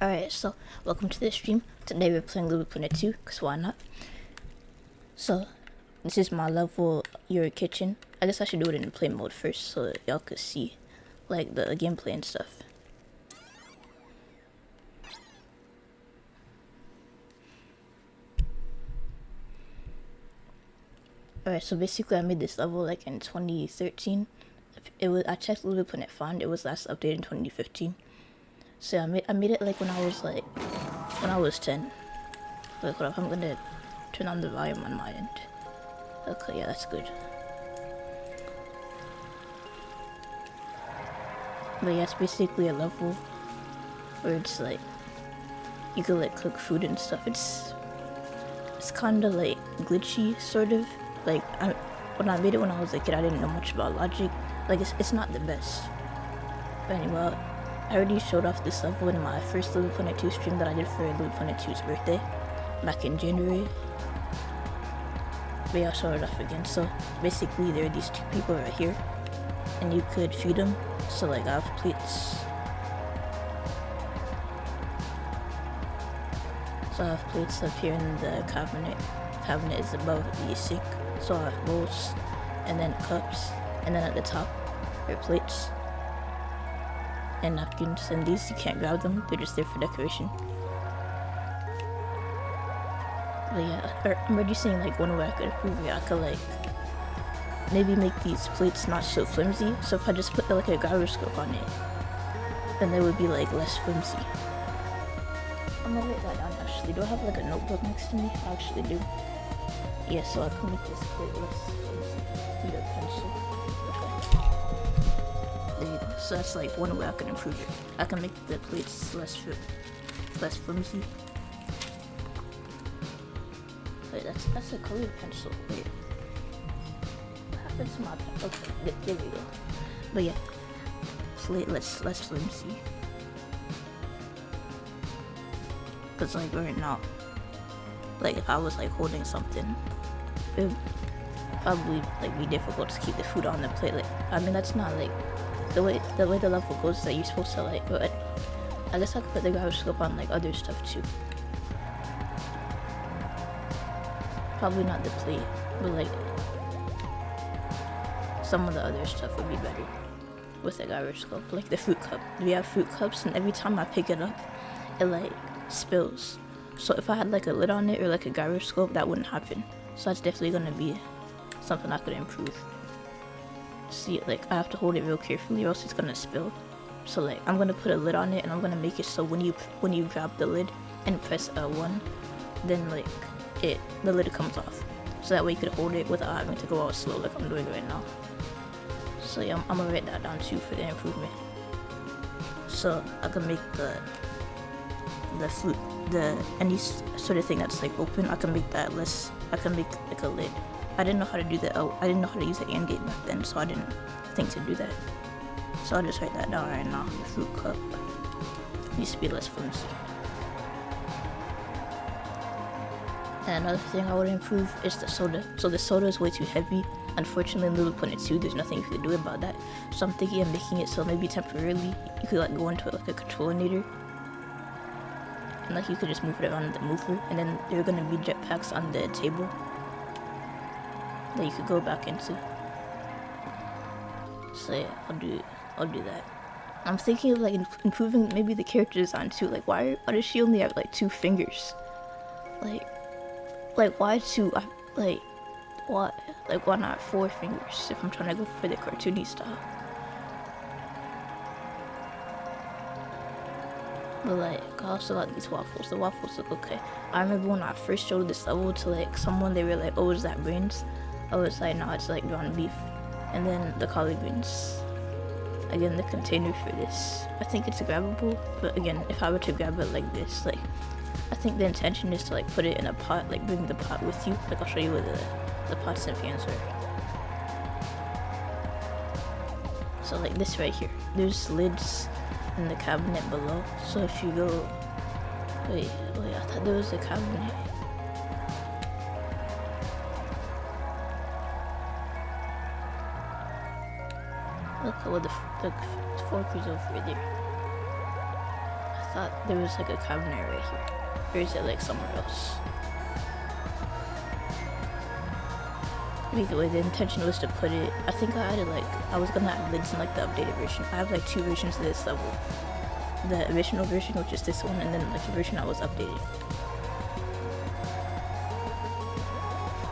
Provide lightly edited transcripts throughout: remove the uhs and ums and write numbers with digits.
Alright, so welcome to the stream. Today we're playing LBP2, because why not? So, this is my level, your kitchen. I guess I should do it in play mode first so y'all could see, like, the gameplay and stuff. Alright, so basically I made this level like in 2013. I checked LBP2 found it was last updated in 2015. So I made it like when I was 10. Wait, hold up, I'm gonna turn on the volume on my end. Okay, yeah, that's good. But yeah, it's basically a level where it's like you could like cook food and stuff. It's kind of like glitchy, sort of. Like when I made it when I was a kid, I didn't know much about logic. Like it's not the best. But anyway, I already showed off this level in my first LBP2 stream that I did for LBP2's birthday back in January. But yeah, I'll show it off again. So basically there are these two people right here and you could feed them. So like I have plates. So I have plates up here in the cabinet. Cabinet is above the sink. So I have bowls and then cups, and then at the top are plates and napkins, and these you can't grab them, they're just there for decoration. But yeah, I'm already seeing like one way I could improve it. I could like maybe make these plates not so flimsy, so if I just put like a gyroscope on it, then they would be like less flimsy. I'm gonna write that down actually. Do I have like a notebook next to me? I actually do. Yeah, so I can make this plate less flimsy with a pencil. There you go. So that's like one way I can improve it. I can make the plates less flimsy. Wait, that's a colored pencil. Wait. What happened to my pen? Okay, there we go. But yeah, plate less flimsy. Cause like right now, like if I was like holding something, it would probably like be difficult to keep the food on the plate. Like I mean that's not like the way the level goes is that you're supposed to like, but I guess I could put the gyroscope on like other stuff too. Probably not the plate, but like some of the other stuff would be better with the gyroscope. Like the fruit cup. We have fruit cups and every time I pick it up, it like spills. So if I had like a lid on it or like a gyroscope, that wouldn't happen. So that's definitely gonna be something I could improve. See, like I have to hold it real carefully or else it's gonna spill. So like I'm gonna put a lid on it and I'm gonna make it so when you grab the lid and press L1, then like the lid comes off. So that way you could hold it without having to go out slow like I'm doing right now. So yeah, I'm gonna write that down too for the improvement. So I can make the fruit, any sort of thing that's like open, I can make that less. I can make like a lid. I didn't know how to do that. I didn't know how to use the AND gate back then, so I didn't think to do that. So I'll just write that down right now. The fruit cup needs to be less flimsy. And another thing I would improve is the soda. So the soda is way too heavy. Unfortunately, in LBP2, there's nothing you can do about that. So I'm thinking of making it so maybe temporarily you could like go into it like a controlator. And like you could just move it around the mover, and then there are gonna be jetpacks on the table that you could go back into. So yeah, I'll do that. I'm thinking of like improving maybe the character design too. Like why does she only have like 2 fingers? Like why 2? Why not 4 fingers if I'm trying to go for the cartoony style? But like I also like these waffles. The waffles look okay. I remember when I first showed this level to like someone, they were like, "Oh, is that brains?" I was like, "No, it's like ground beef." And then the collard greens. Again, the container for this. I think it's grabbable, but again, if I were to grab it like this, like I think the intention is to like put it in a pot, like bring the pot with you. Like I'll show you where the pots and pans are. So like this right here. There's lids in the cabinet below, so if you go wait, I thought there was a cabinet. Look, well the fork is over there. I thought there was like a cabinet right here. Or is it like somewhere else? Either way, the intention was to put it, I think I added like, I was gonna add lids in like the updated version. I have like 2 versions of this level. The original version, which is this one, and then like the version I was updated.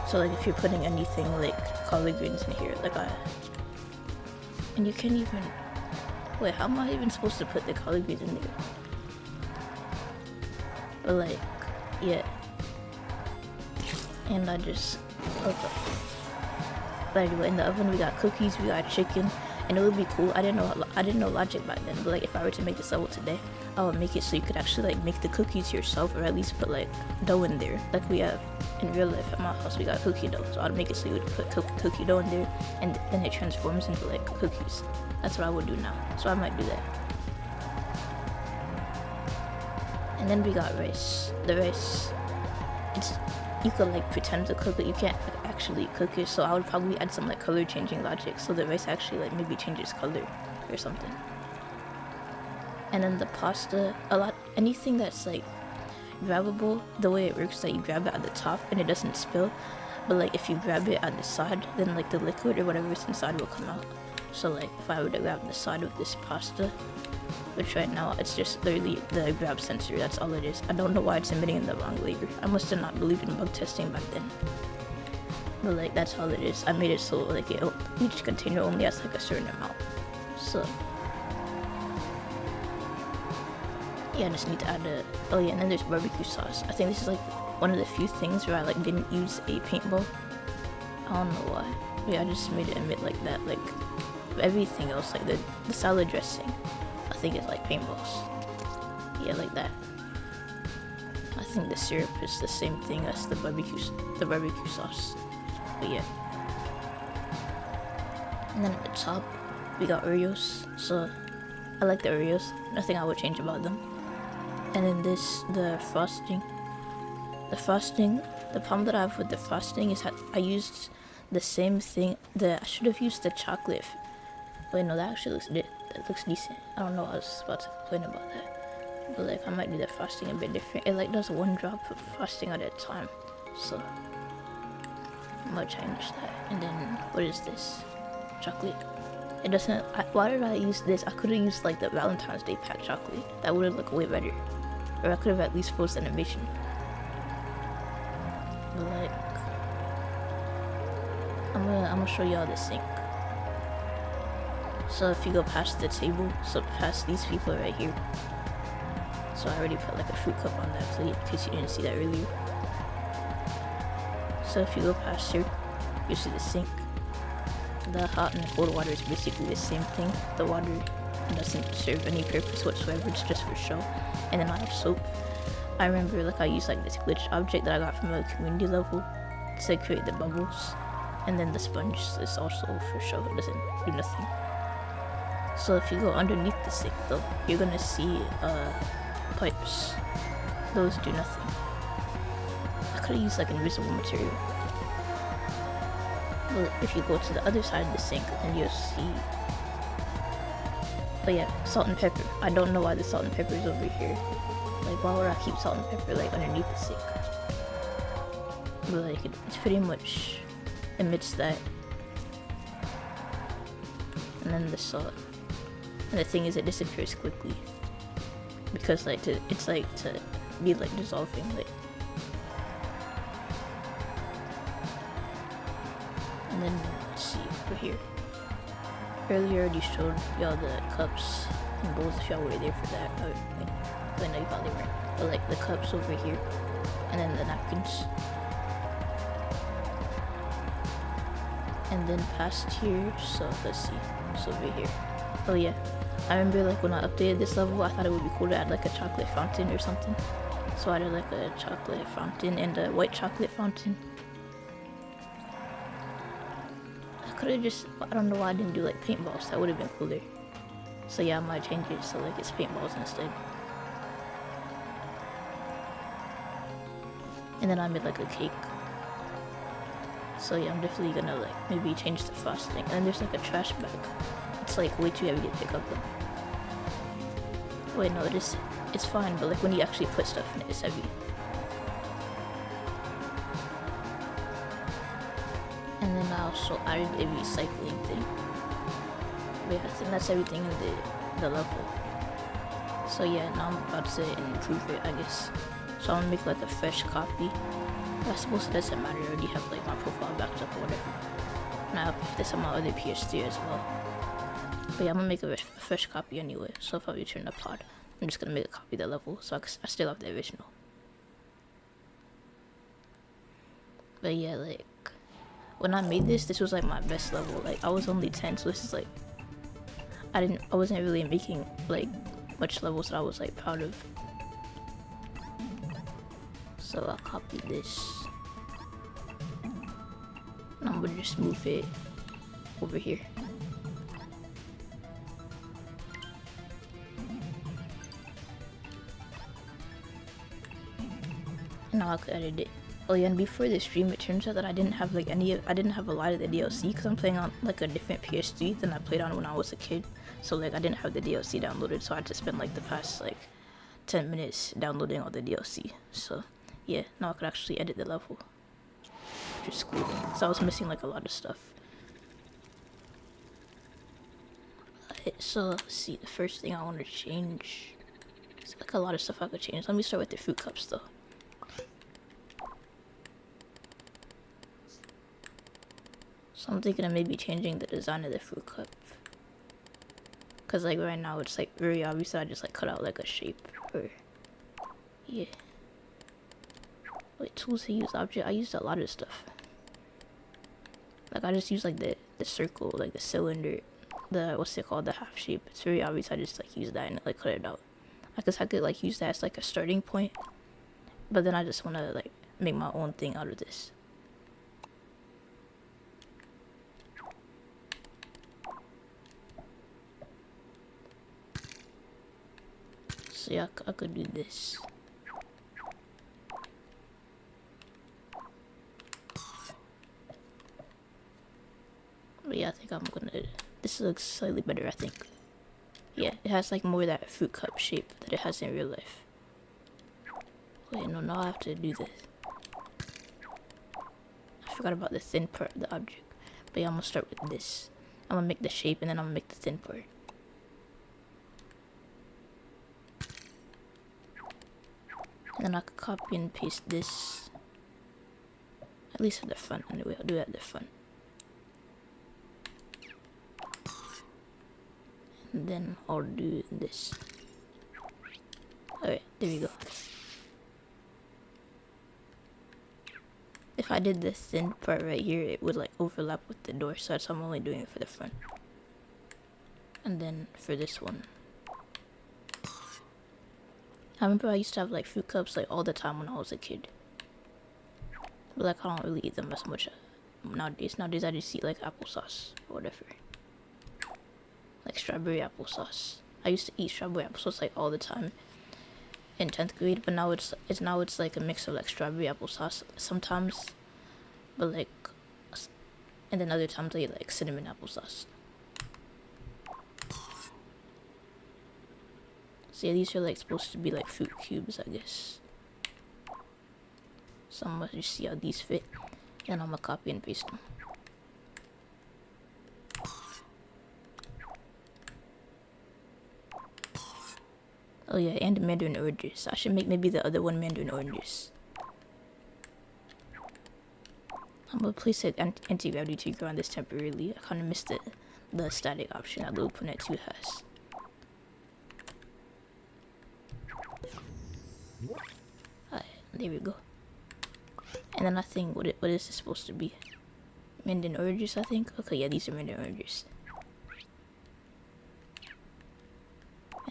So like if you're putting anything like collard greens in here, like and you can't even, wait, how am I even supposed to put the collard greens in there? But like, yeah. And I just, okay. But anyway, in the oven we got cookies, we got chicken, and it would be cool. I didn't know logic back then, but like if I were to make this level today, I would make it so you could actually like make the cookies yourself, or at least put like dough in there, like we have in real life at my house. We got cookie dough, so I'd make it so you would put cookie dough in there, and then it transforms into like cookies. That's what I would do now, so I might do that. And then we got rice. The rice, you could like pretend to cook it, you can't like, actually cook it, so I would probably add some like color changing logic so the rice actually like maybe changes color or something. And then the pasta, anything that's like grabbable, the way it works is that you grab it at the top and it doesn't spill, but like if you grab it at the side, then like the liquid or whatever is inside will come out. So like if I were to grab the side of this pasta, which right now it's just literally the grab sensor, that's all it is. I don't know why it's emitting in the wrong flavor. I must have not believed in bug testing back then. But like that's all it is. I made it so like each container only has like a certain amount. So yeah, I just need to add oh yeah, and then there's barbecue sauce. I think this is like one of the few things where I like didn't use a paintball. I don't know why. Yeah, I just made it emit like that. Like everything else, like the salad dressing, I think it's like paintballs. Yeah, like that. I think the syrup is the same thing as the barbecue sauce. But yeah. And then at the top, we got Oreos. So I like the Oreos. Nothing I would change about them. And then the frosting. The problem that I have with the frosting is that I used the same thing. I should have used the chocolate. Wait, no, that actually looks decent. I don't know, I was about to complain about that. But like, I might do the frosting a bit different. It like does 1 drop of frosting at a time. So I might change that. And then, what is this? Chocolate. It doesn't, why did I use this? I could have used like the Valentine's Day pack chocolate. That would have looked way better. Or I could have at least forced animation. But like, I'm gonna show y'all the sink. So if you go past the table, so past these people right here. So I already put like a fruit cup on that plate in case you didn't see that earlier. So if you go past here, you see the sink. The hot and cold water is basically the same thing. The water doesn't serve any purpose whatsoever, it's just for show. And then I have soap. I remember like I used like this glitch object that I got from a community level to create the bubbles. And then the sponge is also for show, it doesn't do nothing. So if you go underneath the sink though, you're gonna see pipes. Those do nothing. I could have used like invisible material. But if you go to the other side of the sink, then you'll see. But yeah, salt and pepper. I don't know why the salt and pepper is over here. Like, why would I keep salt and pepper like underneath the sink? But like, it's pretty much emits that. And then the salt. And the thing is, it disappears quickly. Because like, it's like to be like dissolving, like. And then, let's see, over here. Earlier I already showed y'all the cups and bowls if y'all were there for that. I know you probably weren't. But like the cups over here. And then the napkins. And then past here, so let's see. So over here. Oh yeah. I remember like when I updated this level, I thought it would be cool to add like a chocolate fountain or something. So I added like a chocolate fountain and a white chocolate fountain. Could have just, I don't know why I didn't do like paintballs, that would have been cooler. So yeah, I might change it so like it's paintballs instead. And then I made like a cake. So yeah, I'm definitely gonna like maybe change the frosting. And then there's like a trash bag. It's like way too heavy to pick up though. Wait, no, it's fine, but like when you actually put stuff in it, it's heavy. And then I also added a recycling thing. But yeah, I think that's everything in the level. So yeah, now I'm about to improve it, I guess. So I'm gonna make like a fresh copy. I suppose it doesn't matter, I already have like my profile backed up or whatever. Now I'll put this on my other PS3 as well. But yeah, I'm gonna make a fresh copy anyway. So if I return the pod, I'm just gonna make a copy of the level, so I still have the original. But yeah, like when I made this was like my best level. Like I was only 10, so this is like I wasn't really making like much levels that I was like proud of. So I'll copy this. And I'm gonna just move it over here. And now I could edit it. Oh yeah, and before the stream, it turns out that I didn't have a lot of the DLC because I'm playing on like a different PS3 than I played on when I was a kid. So like I didn't have the DLC downloaded, so I had to spend like the past like 10 minutes downloading all the DLC. So yeah, now I could actually edit the level, which is cool. So I was missing like a lot of stuff. So let's see, the first thing I want to change. It's like a lot of stuff I could change. Let me start with the fruit cups though. So I'm thinking of maybe changing the design of the fruit cup. Cause like right now it's like very obvious that I just like cut out like a shape or yeah. Wait, tools to use object. I used a lot of stuff. Like I just use like the circle, like the cylinder, the what's it called, the half shape. It's very obvious I just like use that and like cut it out. I guess I could like use that as like a starting point. But then I just wanna like make my own thing out of this. So yeah, I could do this. But yeah, I think I'm gonna, this looks slightly better, I think. Yeah, it has like more of that fruit cup shape that it has in real life. Wait, no, now I have to do this. I forgot about the thin part of the object. But yeah, I'm gonna start with this. I'm gonna make the shape and then I'm gonna make the thin part. And then I could copy and paste this. At least at the front, anyway, I'll do it at the front. And then I'll do this. Alright, there we go. If I did the thin part right here, it would like overlap with the door, so that's why I'm only doing it for the front. And then for this one, I remember I used to have like fruit cups like all the time when I was a kid. But like I don't really eat them as much nowadays. Nowadays I just eat like applesauce or whatever. Like strawberry applesauce. I used to eat strawberry applesauce like all the time in 10th grade, but now it's like a mix of like strawberry applesauce sometimes, but like, and then other times I eat like cinnamon applesauce. So yeah, these are like supposed to be like fruit cubes, I guess. So I'm gonna just see how these fit, and I'm gonna copy and paste them. Oh yeah, and mandarin oranges. I should make maybe the other one mandarin oranges. I'm gonna place an anti-gravity trigger on this temporarily. I kind of missed the static option that LBP2 has. Alright, there we go. And then I think, what is this supposed to be? Mandarin oranges, I think? Okay, yeah, these are mandarin oranges.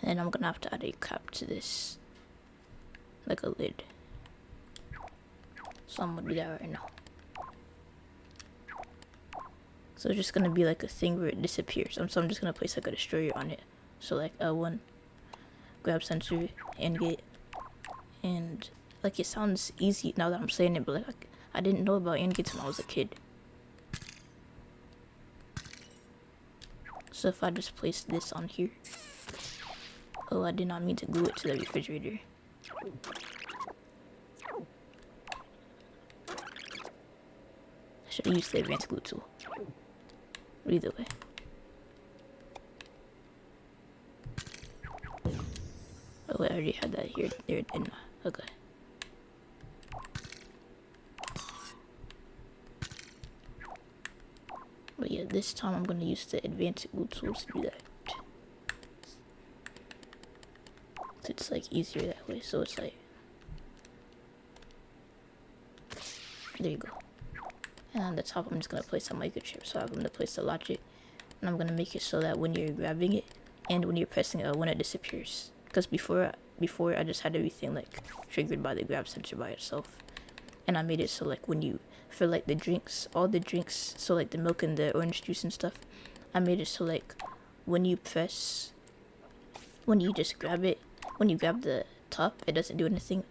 And then I'm gonna have to add a cap to this. Like a lid. So I'm gonna do that right now. So it's just gonna be like a thing where it disappears. So I'm just gonna place like a destroyer on it. So like L1, grab sensor, and get, and like it sounds easy now that I'm saying it, but like I didn't know about AND gates when I was a kid. So if I just place this on here, Oh, I did not mean to glue it to the refrigerator. I should have used the advanced glue tool. But either way. Oh wait, I already had that here. There, didn't I? Okay. But yeah, this time I'm gonna use the advanced glue tools to do that. It's like easier that way, so it's like, there you go. And on the top I'm just gonna place a microchip, so I'm gonna place the logic, and I'm gonna make it so that when you're grabbing it and when you're pressing it, when it disappears. Because before I just had everything like triggered by the grab sensor by itself, and I made it so like when you, for like the drinks, all the drinks, so like the milk and the orange juice and stuff, I made it so like when you press, when you just grab it, when you grab the top, it doesn't do anything,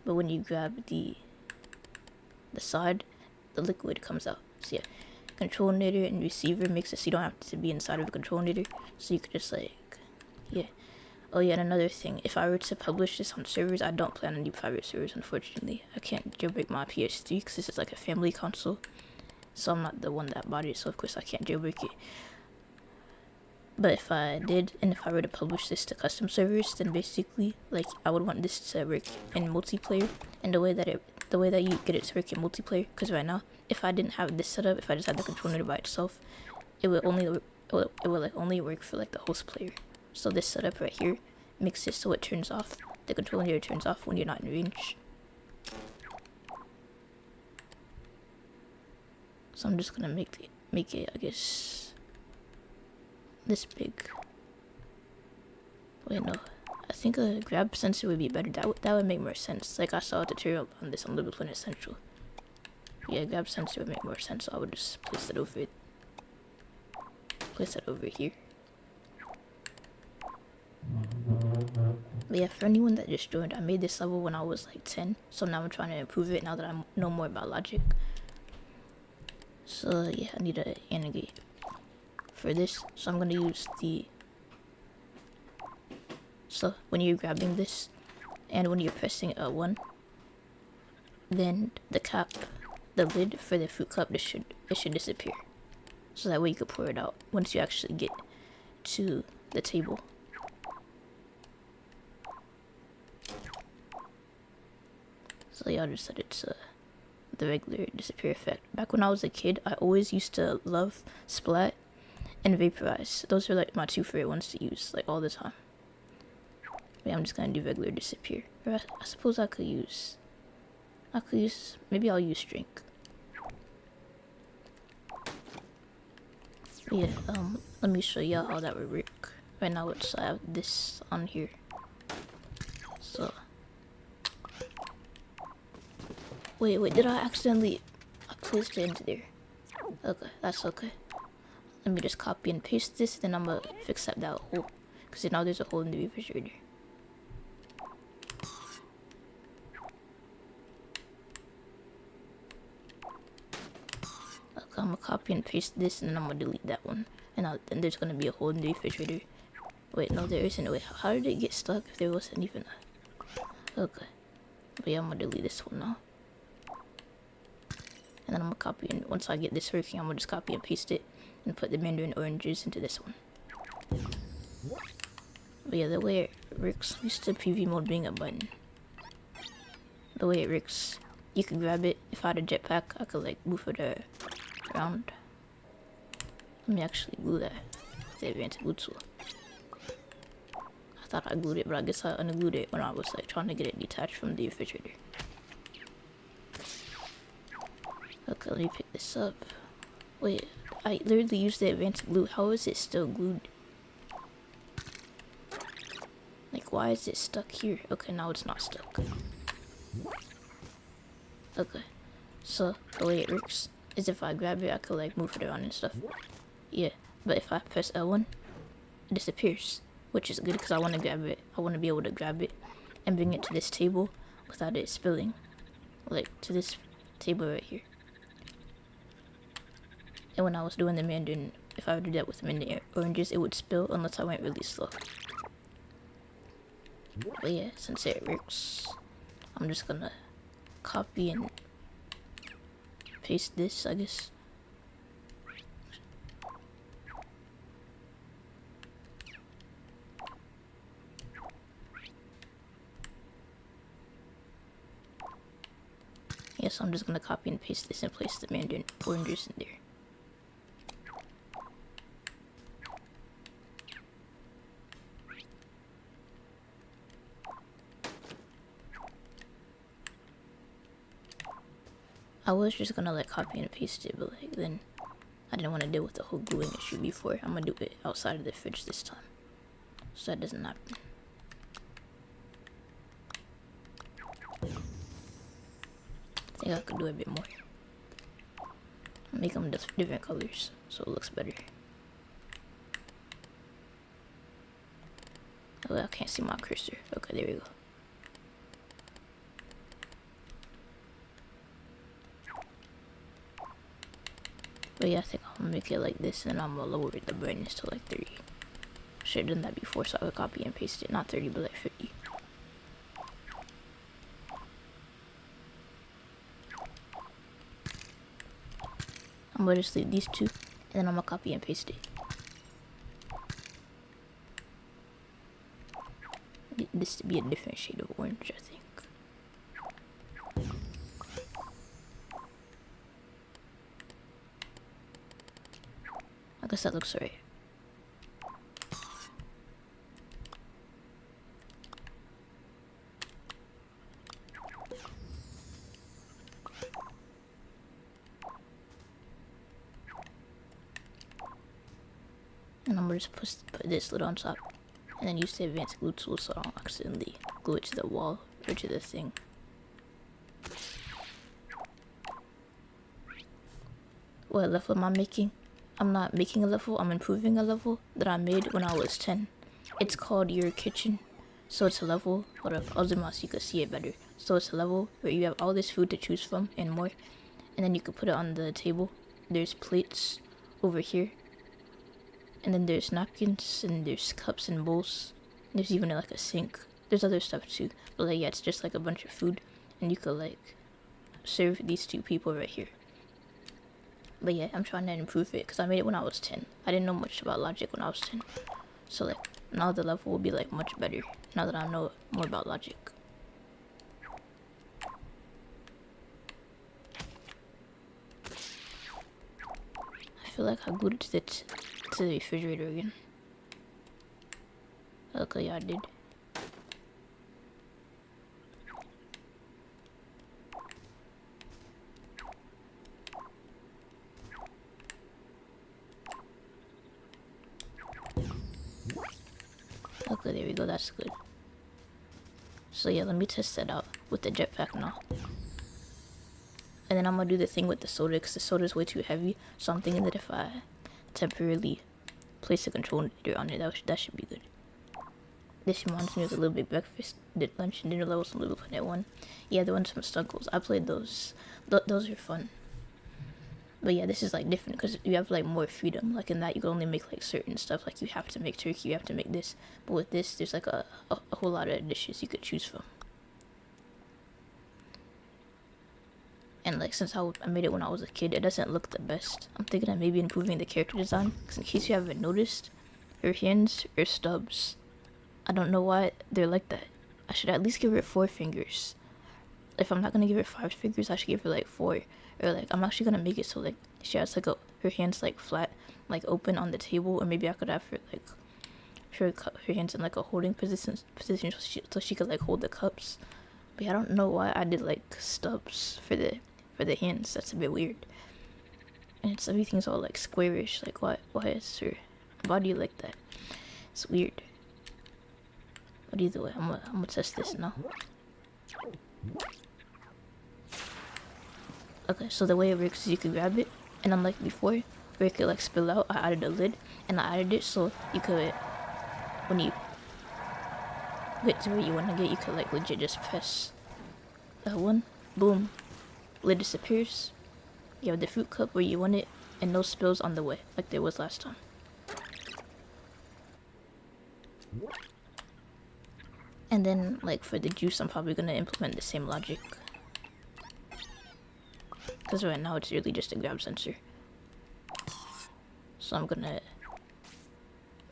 but when you grab the side, the liquid comes out. So yeah, control knitter and receiver makes it so you don't have to be inside of a control knitter, so you could just like, yeah. Oh yeah, and another thing, if I were to publish this on servers, I don't plan on any private servers, unfortunately. I can't jailbreak my PS3 because this is like a family console, so I'm not the one that bought it, so of course I can't jailbreak it. But if I did, and if I were to publish this to custom servers, then basically, like, I would want this to work in multiplayer, and the way that you get it to work in multiplayer, because right now, if I didn't have this set up, if I just had the controller by itself, it would only work for like the host player. So this setup right here makes it so it turns off, the controller turns off when you're not in range. So I'm just gonna make it, I guess, this big. Wait, no, I think a grab sensor would be better. That would make more sense. Like I saw a tutorial on this on Little Planet Central. Yeah, grab sensor would make more sense, so I would just place it over it. Place it over here. But yeah, for anyone that just joined, I made this level when I was like 10, so now I'm trying to improve it now that I know more about logic. So yeah, I need to animate for this, so I'm gonna use so when you're grabbing this and when you're pressing L1, then the cap, the lid for the fruit cup, it should disappear, so that way you can pour it out once you actually get to the table. So yeah, I'll just set it to the regular disappear effect. Back when I was a kid, I always used to love Splat and Vaporize. Those are like my two favorite ones to use, like all the time. But yeah, I'm just gonna do regular disappear. Or I suppose I could use, maybe I'll use drink. But yeah, let me show y'all how that would work. Right now, I have this on here. So. Wait, did I accidentally placed it into there? Okay, that's okay. Let me just copy and paste this, then I'm gonna fix up that hole. Because now there's a hole in the refrigerator. Okay, I'm gonna copy and paste this, and then I'm gonna delete that one. And then there's gonna be a hole in the refrigerator. Wait, no, there isn't. Wait, how did it get stuck if there wasn't even a... Okay. But yeah, I'm gonna delete this one now. And then I'm gonna copy, and once I get this working, I'm gonna just copy and paste it and put the mandarin oranges into this one. But yeah, the way it works, used to preview mode being a button. The way it works, you can grab it. If I had a jetpack, I could like move it around. Let me actually glue that with the advanced glue tool. I thought I glued it, but I guess I unglued it when I was like trying to get it detached from the refrigerator. Okay, let me pick this up. Wait, I literally used the advanced glue. How is it still glued? Like, why is it stuck here? Okay, now it's not stuck. Okay, so the way it works is if I grab it, I could like move it around and stuff. Yeah, but if I press L1, it disappears, which is good because I want to grab it. I want to be able to grab it and bring it to this table without it spilling. Like, to this table right here. And when I was doing the mandarin, if I would do that with mandarin oranges, it would spill unless I went really slow. But yeah, since it works, I'm just gonna copy and paste this, I guess. Yeah, so I'm just gonna copy and paste this and place the mandarin oranges in there. I was just gonna like copy and paste it, but like then I didn't want to deal with the whole gluing issue before. I'm gonna do it outside of the fridge this time, so that doesn't happen. I think I could do a bit more. Make them different colors so it looks better. Oh, I can't see my cursor. Okay, there we go. But yeah, I think I'll make it like this, and I'm gonna lower the brightness to like 30. Should have done that before so I could copy and paste it. Not 30, but like 50. I'm gonna just leave these two, and then I'm gonna copy and paste it. This to be a different shade of orange, I think. I guess that looks right. And I'm gonna just put this lid on top, and then use the advanced glue tool so I don't accidentally glue it to the wall or to the thing. What level am I making? I'm not making a level, I'm improving a level that I made when I was 10. It's called Your Kitchen. So it's a level, hold up, I'll zoom out so you can see it better. So it's a level where you have all this food to choose from and more, and then you can put it on the table. There's plates over here, and then there's napkins, and there's cups and bowls. There's even like a sink. There's other stuff too, but like yeah, it's just like a bunch of food, and you could like serve these two people right here. But yeah, I'm trying to improve it because I made it when I was 10. I didn't know much about logic when I was 10. So like, now the level will be like much better now that I know more about logic. I feel like I glued it to the refrigerator again. Okay, yeah, I did. Okay, there we go, that's good. So yeah, let me test that out with the jetpack now. And then I'm gonna do the thing with the soda because the soda is way too heavy. So I'm thinking that if I temporarily place a control meter on it, that should be good. This reminds me of the Little Big Breakfast, lunch and dinner levels on Little Planet 1. Yeah, the ones from Stuggles. I played those. Those are fun. But yeah, this is like different because you have like more freedom. Like in that, you can only make like certain stuff. Like you have to make turkey, you have to make this. But with this, there's like a whole lot of dishes you could choose from. And like since I made it when I was a kid, it doesn't look the best. I'm thinking of maybe improving the character design. Because in case you haven't noticed, her hands are stubs. I don't know why they're like that. I should at least give her 4 fingers. If I'm not gonna give her 5 fingers, I should give her like 4. Or like I'm actually gonna make it so like she has like her hands like flat, like open on the table, or maybe I could have her like her hands in like a holding position so she could like hold the cups. But yeah, I don't know why I did like stubs for the hands. That's a bit weird. And it's everything's all like squarish. Like why is her body like that? It's weird. But either way, I'm gonna test this now. Okay, so the way it works is you can grab it, and unlike before, where it could like spill out, I added a lid, and I added it so you could, when you get to where you want to get, you could like legit just press that one, boom, lid disappears. You have the fruit cup where you want it, and no spills on the way, like there was last time. And then like for the juice, I'm probably gonna implement the same logic. Because right now it's really just a grab sensor. So I'm gonna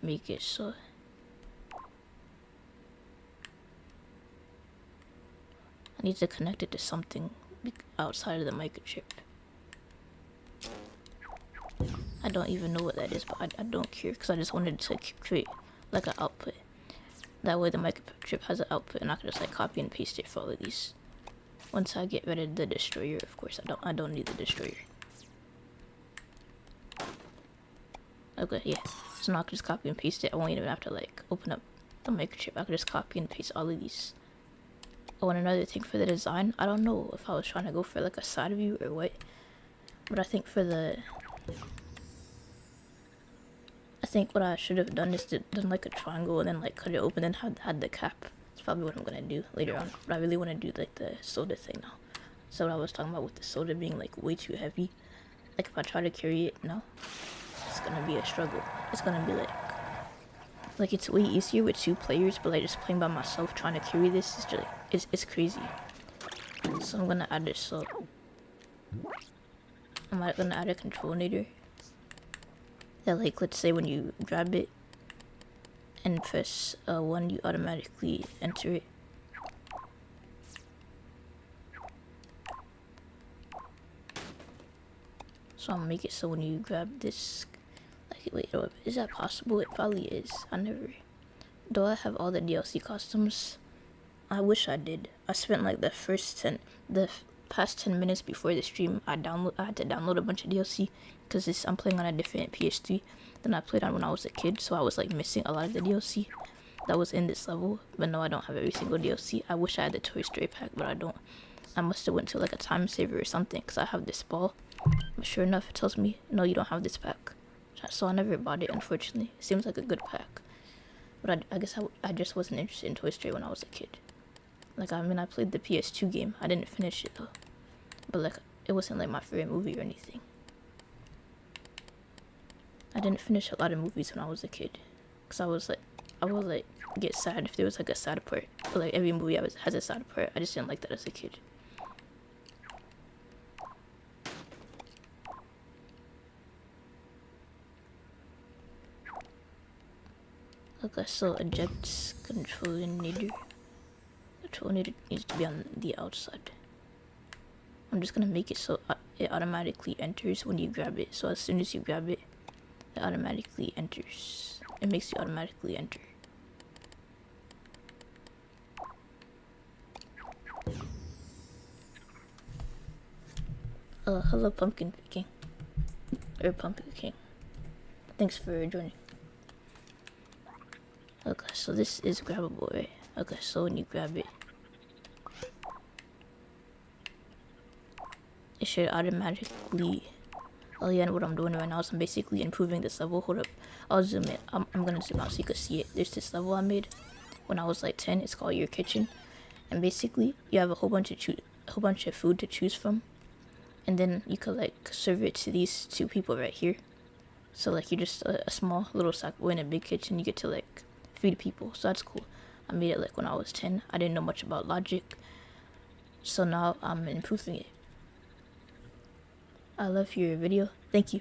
make it so I need to connect it to something outside of the microchip. I don't even know what that is, but I don't care because I just wanted to create like an output. That way the microchip has an output and I can just like copy and paste it for all of these. Once I get rid of the destroyer, of course, I don't need the destroyer. Okay, yeah. So now I can just copy and paste it. I won't even have to like open up the microchip. I can just copy and paste all of these. Oh, and another thing for the design, I don't know if I was trying to go for like a side view or what, but I think what I should have done is done like a triangle and then like cut it open and had the cap. That's probably what I'm gonna do later on. But I really want to do like the soda thing now. So what I was talking about with the soda being like way too heavy, like if I try to carry it now, it's gonna be a struggle. It's gonna be like it's way easier with 2 players, but like just playing by myself trying to carry this is just like, it's crazy. So I'm gonna add this. So I'm gonna add a controller that like let's say when you grab it and press 1, you automatically enter it. So I'm gonna make it so when you grab this, like, wait, is that possible? It probably is. Do I have all the DLC costumes? I wish I did. I spent like the past 10 minutes before the stream, I had to download a bunch of DLC because I'm playing on a different PS3 than I played on when I was a kid, so I was like missing a lot of the DLC that was in this level. But no, I don't have every single DLC. I wish I had the Toy Story pack, but I don't. I must have went to like a time saver or something because I have this ball, but sure enough it tells me no, you don't have this pack. So I never bought it, unfortunately. It seems like a good pack, but I guess I just wasn't interested in Toy Story when I was a kid. Like, I mean, I played the PS2 game. I didn't finish it though, but like it wasn't like my favorite movie or anything. I didn't finish a lot of movies when I was a kid because I would like get sad if there was like a sad part, but like every movie has a sad part. I just didn't like that as a kid. Okay, so eject controller needed. Control needs to be on the outside. I'm just gonna make it so it automatically enters when you grab it. So as soon as you grab it, it automatically enters. It makes you automatically enter. Hello Pumpkin King. Or Pumpkin King. Thanks for joining. Okay, so this is grabbable, right? Okay, so when you grab it, it should automatically... Oh yeah, and what I'm doing right now is I'm basically improving this level. Hold up, I'll zoom in. I'm gonna zoom out so you can see it. There's this level I made when I was like 10. It's called Your Kitchen, and basically you have a whole bunch of food to choose from, and then you could like serve it to these 2 people right here. So like you're just a small little sack boy in a big kitchen. You get to like feed people, so that's cool. I made it like when I was 10. I didn't know much about logic, so now I'm improving it. I love your video. Thank you.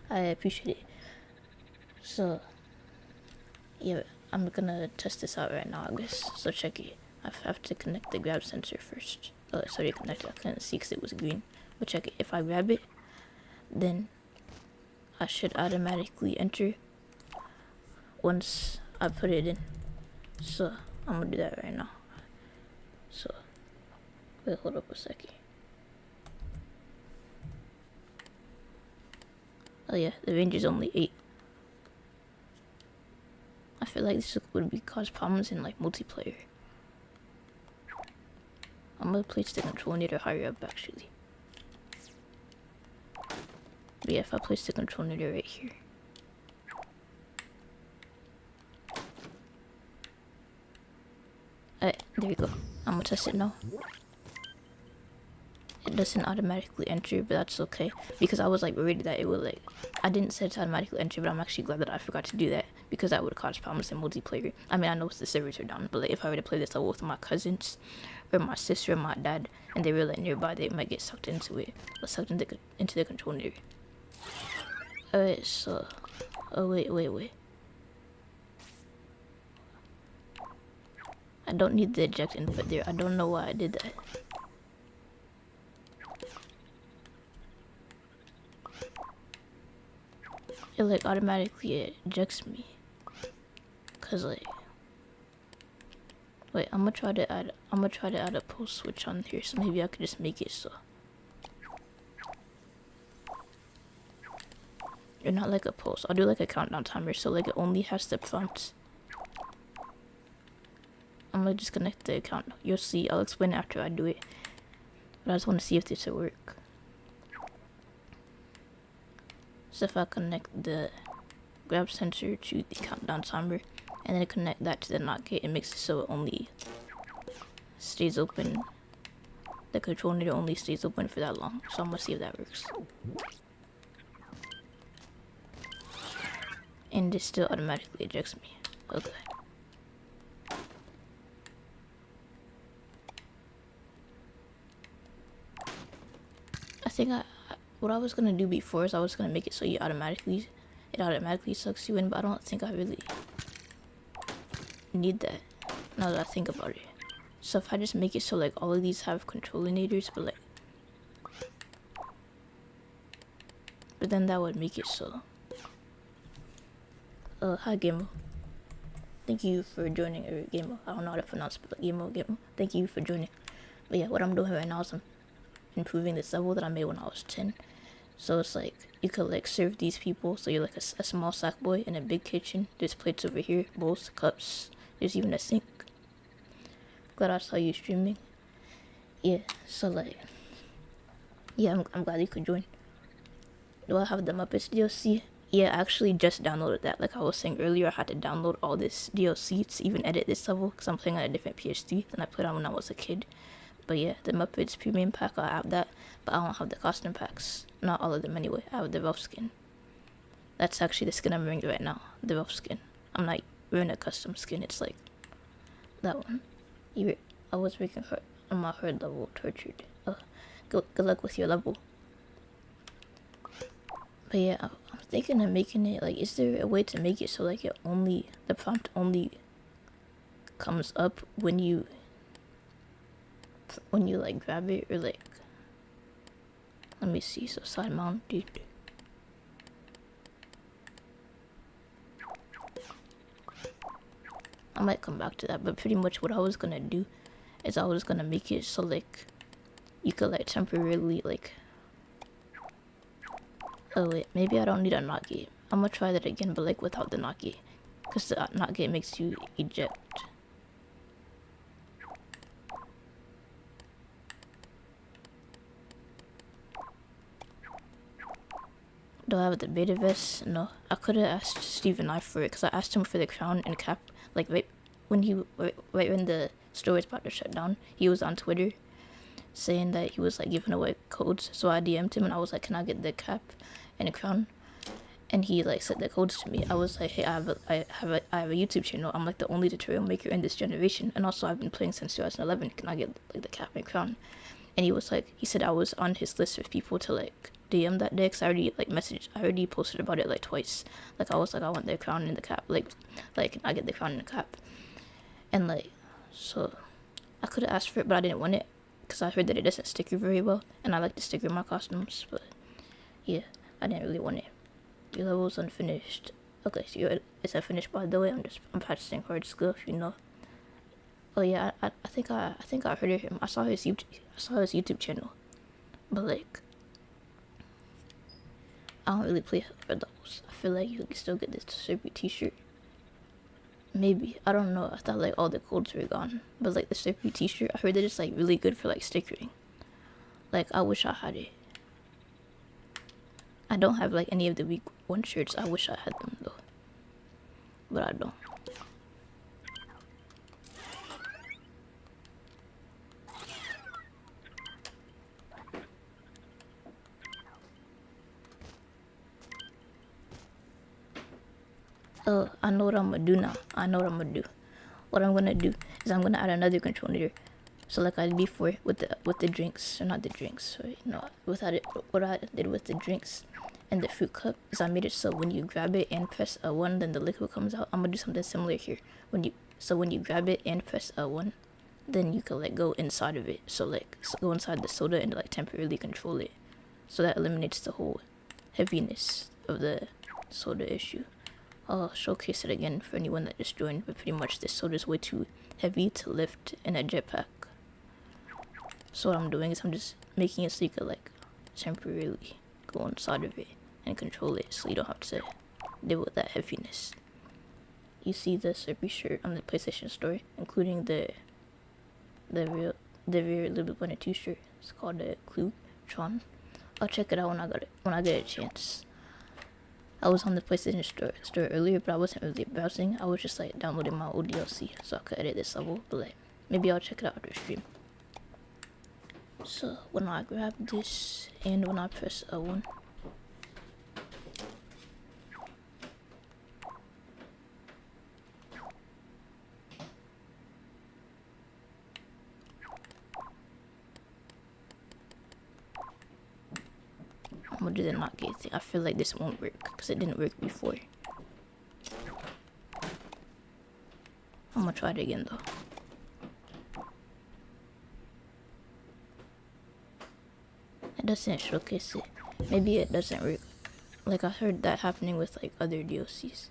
I appreciate it. So yeah, I'm gonna test this out right now, I guess. So check it. I have to connect the grab sensor first. Oh, it's already connected. I couldn't see because it was green. But check it. If I grab it, then I should automatically enter once I put it in. So I'm gonna do that right now. So wait, hold up a second. Oh yeah, the range is only 8. I feel like this would cause problems in like multiplayer. I'm gonna place the control needle higher up actually. But yeah, if I place the control needle right here. Alright, there we go. I'm gonna test it now. It doesn't automatically enter, but that's okay. Because I was like worried that it would like... I didn't set it to automatically enter, but I'm actually glad that I forgot to do that. because that would cause problems in multiplayer. I mean, I know the servers are down, but like if I were to play this level with my cousins or my sister or my dad, and they were like nearby, they might get sucked into it, or sucked into the control area. Alright, so, oh wait. I don't need the eject input there. I don't know why I did that. It like automatically ejects me. Cause like, wait, I'm gonna try to add a post switch on here, so maybe I could just make it so. Or not like a post. I'll do like a countdown timer, so like it only has the prompt. I'm gonna disconnect the account. You'll see. I'll explain after I do it. But I just want to see if this will work. So if I connect the grab sensor to the countdown timer, and then connect that to the NOT gate, it makes it so it only stays open. The control meter only stays open for that long. So I'm gonna see if that works. And it still automatically ejects me. Okay. I think what I was gonna do before is I was gonna make it so it automatically sucks you in, but I don't think I really need that now that I think about it. So if I just make it so like all of these have controllinators, but then that would make it so. Hi Gamo. Thank you for joining, Gamo. I don't know how to pronounce it, but Gamo. Thank you for joining. But yeah, what I'm doing right now is I'm improving this level that I made when I was 10. So it's like you could like serve these people. So you're like a small sack boy in a big kitchen. There's plates over here, bowls, cups. There's even a sink. Glad I saw you streaming. Yeah. So like, yeah, I'm glad you could join. Do I have the Muppets DLC? Yeah, I actually just downloaded that. Like I was saying earlier, I had to download all this DLC to even edit this level because I'm playing on a different PS3 than I played on when I was a kid. But yeah, the Muppets Premium Pack, I have that, but I don't have the costume packs. Not all of them anyway. I have the Ralph skin. That's actually the skin I'm wearing right now, the Ralph skin. I'm not wearing a custom skin, it's like that one. I was working on my hard level, tortured. Good luck with your level. But yeah, I'm thinking of making it, like, is there a way to make it so like the prompt only comes up when you like grab it, or like, let me see. So side mount, dude. I might come back to that, but pretty much what I was gonna do is I was gonna make it so like you could like temporarily like, oh wait, maybe I don't need a NOT gate. I'm gonna try that again, but like without the NOT gate, because the NOT gate makes you eject. Do I have the beta vest? No. I could have asked Stephen I for it, because I asked him for the crown and cap, like right when the store was about to shut down. He was on Twitter saying that he was like giving away codes, so I DM'd him and I was like, can I get the cap and the crown? And he like sent the codes to me. I was like, hey, I have a YouTube channel. I'm like the only tutorial maker in this generation, and also I've been playing since 2011. Can I get like the cap and crown? And he was like, he said I was on his list of people to like DM that day, because I already posted about it like twice. Like I was like, I want the crown and the cap, like can I get the crown and the cap? And like, so I could have asked for it, but I didn't want it because I heard that it doesn't sticker very well, and I like to sticker my costumes. But yeah, I didn't really want it. Your level's unfinished. Okay, so it's unfinished, by the way. I'm practicing hard skill, if you know. Oh yeah, I think I heard of him. I saw his YouTube channel, but like, I don't really play hard levels. I feel like you can still get this Slurpee t-shirt. Maybe, I don't know. I thought like all the codes were gone, but like the Slurpee t-shirt, I heard that it's like really good for like stickering. Like I wish I had it. I don't have like any of the week 1 shirts. I wish I had them though, but I don't. Oh, I know what I'm gonna do now. I know what I'm gonna do. What I'm gonna do is I'm gonna add another controller. So like I did before with the drinks, or not the drinks, sorry, no, what I did with the drinks and the fruit cup is I made it so when you grab it and press L1, then the liquid comes out. I'm gonna do something similar here. When you grab it and press L1, then you can like go inside of it. So like go inside the soda and like temporarily control it. So that eliminates the whole heaviness of the soda issue. I'll showcase it again for anyone that just joined, but pretty much this soda is way too heavy to lift in a jetpack. So what I'm doing is I'm just making it so you could like temporarily go inside of it and control it, so you don't have to deal with that heaviness. You see the Slurpee shirt on the PlayStation Store, including the real LBP2 shirt. It's called the Cluetron. I'll check it out when I get a chance. I was on the PlayStation store earlier, but I wasn't really browsing. I was just like downloading my old DLC so I could edit this level. But like maybe I'll check it out after stream. So when I grab this and when I press L1, I'm gonna do the not gay thing. I feel like this won't work because it didn't work before. I'm gonna try it again though. It doesn't showcase it. Maybe it doesn't work. Like I heard that happening with like other DLCs.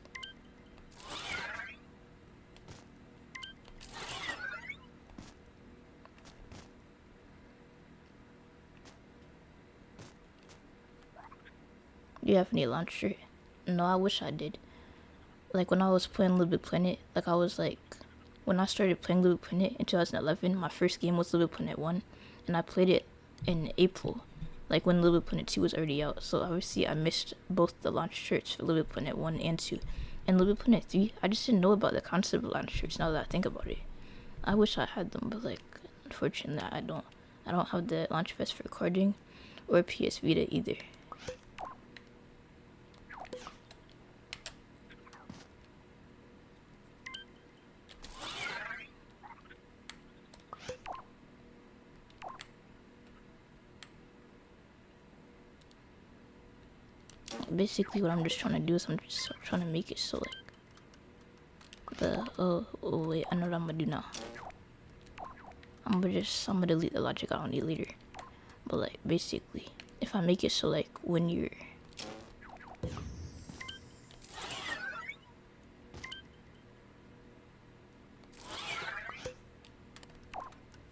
Do you have any launcher? No, I wish I did. Like when I was playing LBP Planet, like I was like, when I started playing LBP Planet in 2011, my first game was LBP Planet 1, and I played it in April, like when LBP Planet 2 was already out. So obviously I missed both the launch shirts for LBP Planet 1 and 2. And LBP Planet 3, I just didn't know about the concept of launch shirts now that I think about it. I wish I had them, but like, unfortunately I don't have the launch vest for recording or PS Vita either. Basically what I'm just trying to do is I'm just trying to make it so like oh wait, I know what I'm gonna do now. I'm gonna delete the logic I don't need later. But like basically if I make it so like when you're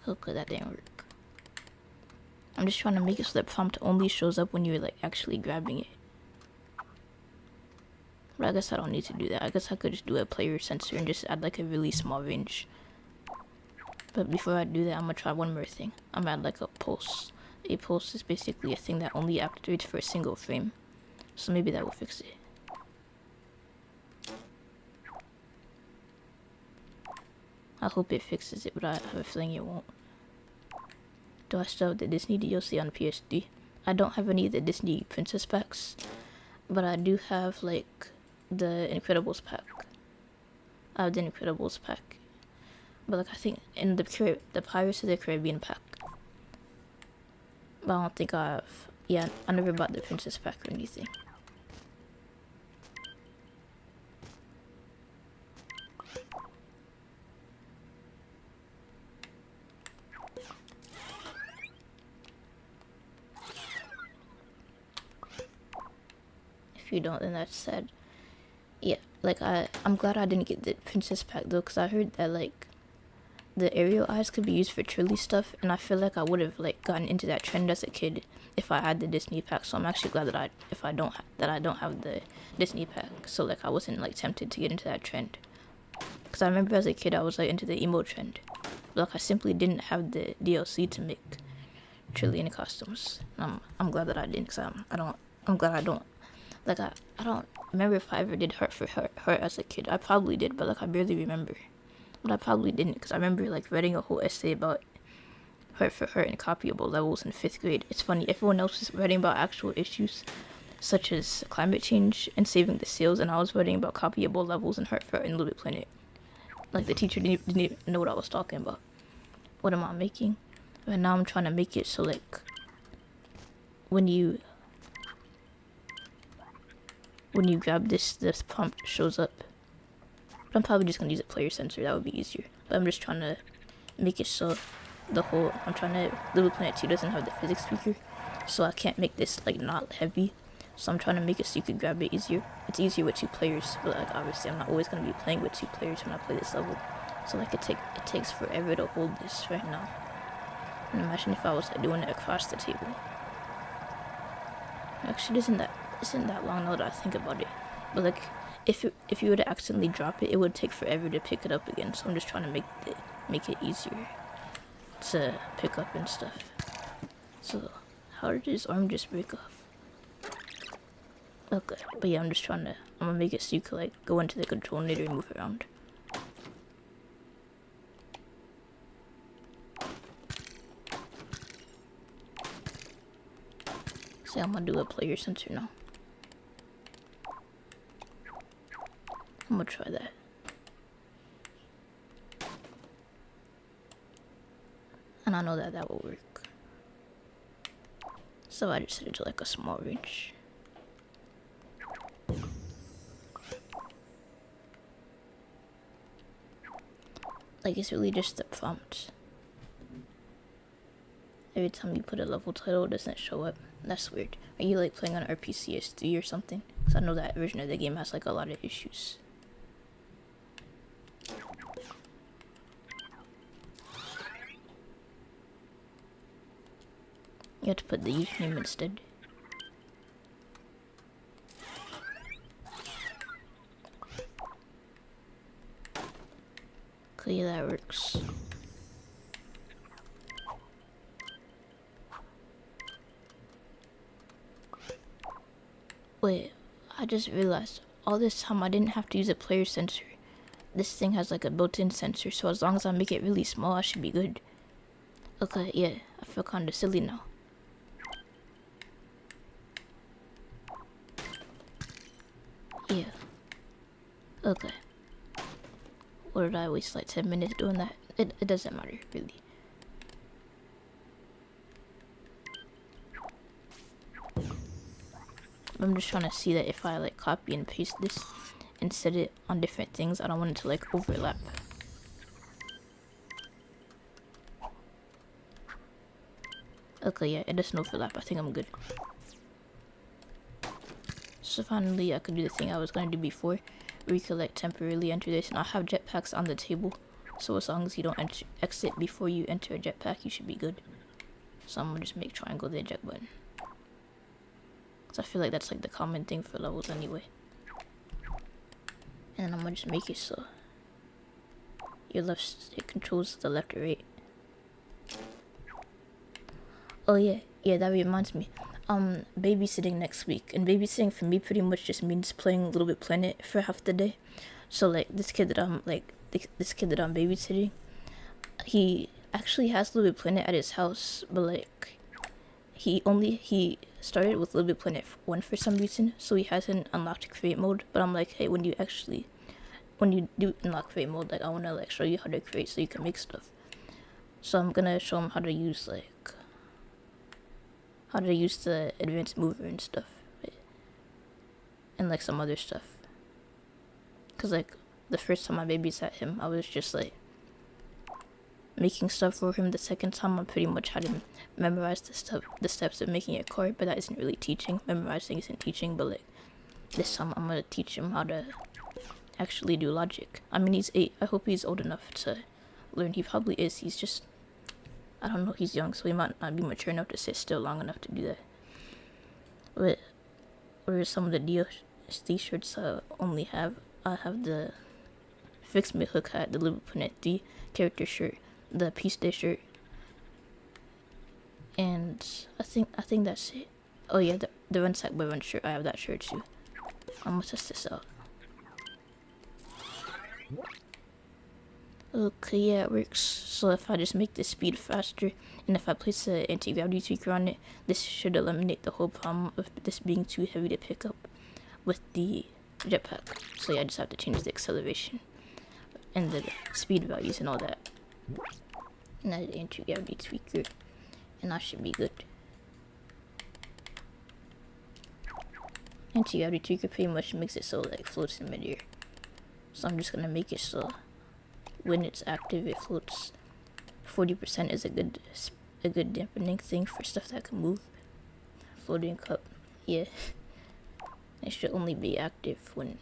okay, that didn't work. I'm just trying to make it so that prompt only shows up when you're like actually grabbing it. But I guess I don't need to do that. I guess I could just do a player sensor and just add like a really small range. But before I do that, I'm gonna try one more thing. I'm gonna add like a pulse. A pulse is basically a thing that only activates for a single frame. So maybe that will fix it. I hope it fixes it, but I have a feeling it won't. Do I still have the Disney DLC on PS3? I don't have any of the Disney Princess packs, but I do have like the Incredibles pack. I have the Incredibles pack, but like I think in the Pirates of the Caribbean pack. But I don't think I have. Yeah, I never bought the Princess pack or anything. If you don't, then that's sad. Yeah, like I'm glad I didn't get the Princess pack though, because I heard that like the Ariel eyes could be used for trilly stuff, and I feel like I would have like gotten into that trend as a kid if I had the Disney pack. So I'm actually glad that I don't have the Disney pack, so like I wasn't like tempted to get into that trend. Because I remember as a kid I was like into the emo trend, but like I simply didn't have the DLC to make trillion costumes. I'm glad that I didn't, because I'm glad I don't. Like I don't remember if I ever did Heart for Heart as a kid. I probably did, but like I barely remember. But I probably didn't, because I remember like writing a whole essay about Heart for Heart and copyable levels in 5th grade. It's funny, everyone else was writing about actual issues, such as climate change and saving the seals, and I was writing about copyable levels in Heartfelt and Little Planet. Like, the teacher didn't even know what I was talking about. What am I making? And now I'm trying to make it so, like, when you grab this prompt shows up. But I'm probably just gonna use a player sensor, that would be easier. But I'm just trying to make it so Little Planet 2 doesn't have the physics speaker, so I can't make this, like, not heavy. So I'm trying to make it so you can grab it easier. It's easier with 2 players, but, like, obviously I'm not always gonna be playing with 2 players when I play this level. So, like, it takes forever to hold this right now. And imagine if I was, like, doing it across the table. Actually, isn't that long now that I think about it. But, like, if you were to accidentally drop it, it would take forever to pick it up again. So I'm just trying to make it easier to pick up and stuff. So how did his arm just break off? Okay, but yeah, I'm gonna make it so you could, like, go into the control nader and move around. So I'm gonna do a player sensor now. I'm gonna try that. And I know that will work. So I just set it to, like, a small range. Like, it's really just the prompt. Every time you put a level title, it doesn't show up. That's weird. Are you, like, playing on RPCS3 or something? Because I know that version of the game has, like, a lot of issues. You have to put the username instead. Okay, yeah, that works. Wait, I just realized all this time I didn't have to use a player sensor. This thing has, like, a built-in sensor, so as long as I make it really small, I should be good. Okay, yeah, I feel kinda silly now. Yeah. Okay. Or did I waste, like, 10 minutes doing that? It doesn't matter, really. I'm just trying to see that if I, like, copy and paste this and set it on different things, I don't want it to, like, overlap. Okay, yeah, it doesn't overlap. I think I'm good. So finally, I could do the thing I was going to do before, where you could, like, temporarily enter this, and I have jetpacks on the table, so as long as you don't exit before you enter a jetpack, you should be good. So I'm gonna just make triangle the eject button, because I feel like that's, like, the common thing for levels anyway. And I'm gonna just make it so your left stick controls the left or right. Oh yeah, that reminds me. Babysitting next week, and babysitting for me pretty much just means playing Little Bit Planet for half the day. So, like, this kid that I'm babysitting, he actually has Little Bit Planet at his house, but, like, he started with Little Bit Planet 1 for some reason, so he hasn't unlocked create mode. But I'm like, hey, when you do unlock create mode, like, I wanna, like, show you how to create so you can make stuff. So I'm gonna show him how to use, like, the advanced mover and stuff, and, like, some other stuff. Cause, like, the first time I babysat him, I was just, like, making stuff for him. The second time, I pretty much had him memorize the steps of making a card, but that isn't really teaching. Memorizing isn't teaching, but, like, this time I'm gonna teach him how to actually do logic. I mean, he's 8. I hope he's old enough to learn. He probably is. He's just, I don't know, he's young, so he might not be mature enough to sit still long enough to do that. But what are some of the DSD shirts I only have? I have the Fix Me Hook hat, the Little Planet 3 character shirt, the Peace Day shirt, and I think that's it. Oh yeah, the Run Sack Boy Run shirt, I have that shirt too. I'm gonna test this out. Okay, yeah, it works. So if I just make the speed faster, and if I place an anti-gravity tweaker on it, this should eliminate the whole problem of this being too heavy to pick up with the jetpack. So yeah, I just have to change the acceleration and the speed values and all that. And add the anti-gravity tweaker, and I should be good. Anti-gravity tweaker pretty much makes it so like floats in midair. So I'm just gonna make it so when it's active it floats. 40% is a good dampening thing for stuff that can move. Floating cup, yeah. It should only be active when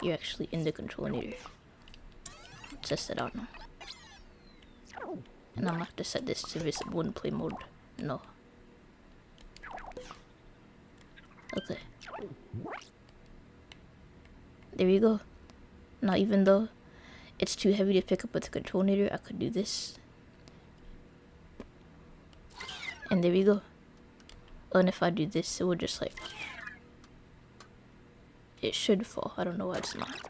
you're actually in the controller. Test it out now. And I'm gonna have to set this to visible in play mode. No. Okay. There we go. Now even though it's too heavy to pick up with the controller, I could do this. And there we go. Oh, and if I do this, it will just like... It should fall. I don't know why it's not.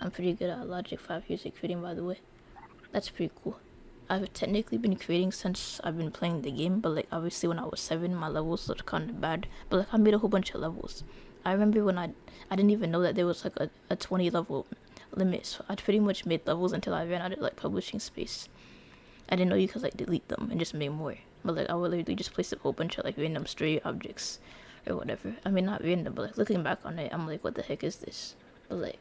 I'm pretty good at Logic 5 music creating, by the way. That's pretty cool. I've technically been creating since I've been playing the game, but like obviously when I was 7, my levels looked kind of bad. But like I made a whole bunch of levels. I remember when I didn't even know that there was like a 20 level limit. So I pretty much made levels until I ran out of like publishing space. I didn't know you could like delete them and just make more. But like I would literally just place a whole bunch of like random stray objects or whatever. I mean not random, but like looking back on it, I'm like, what the heck is this? But like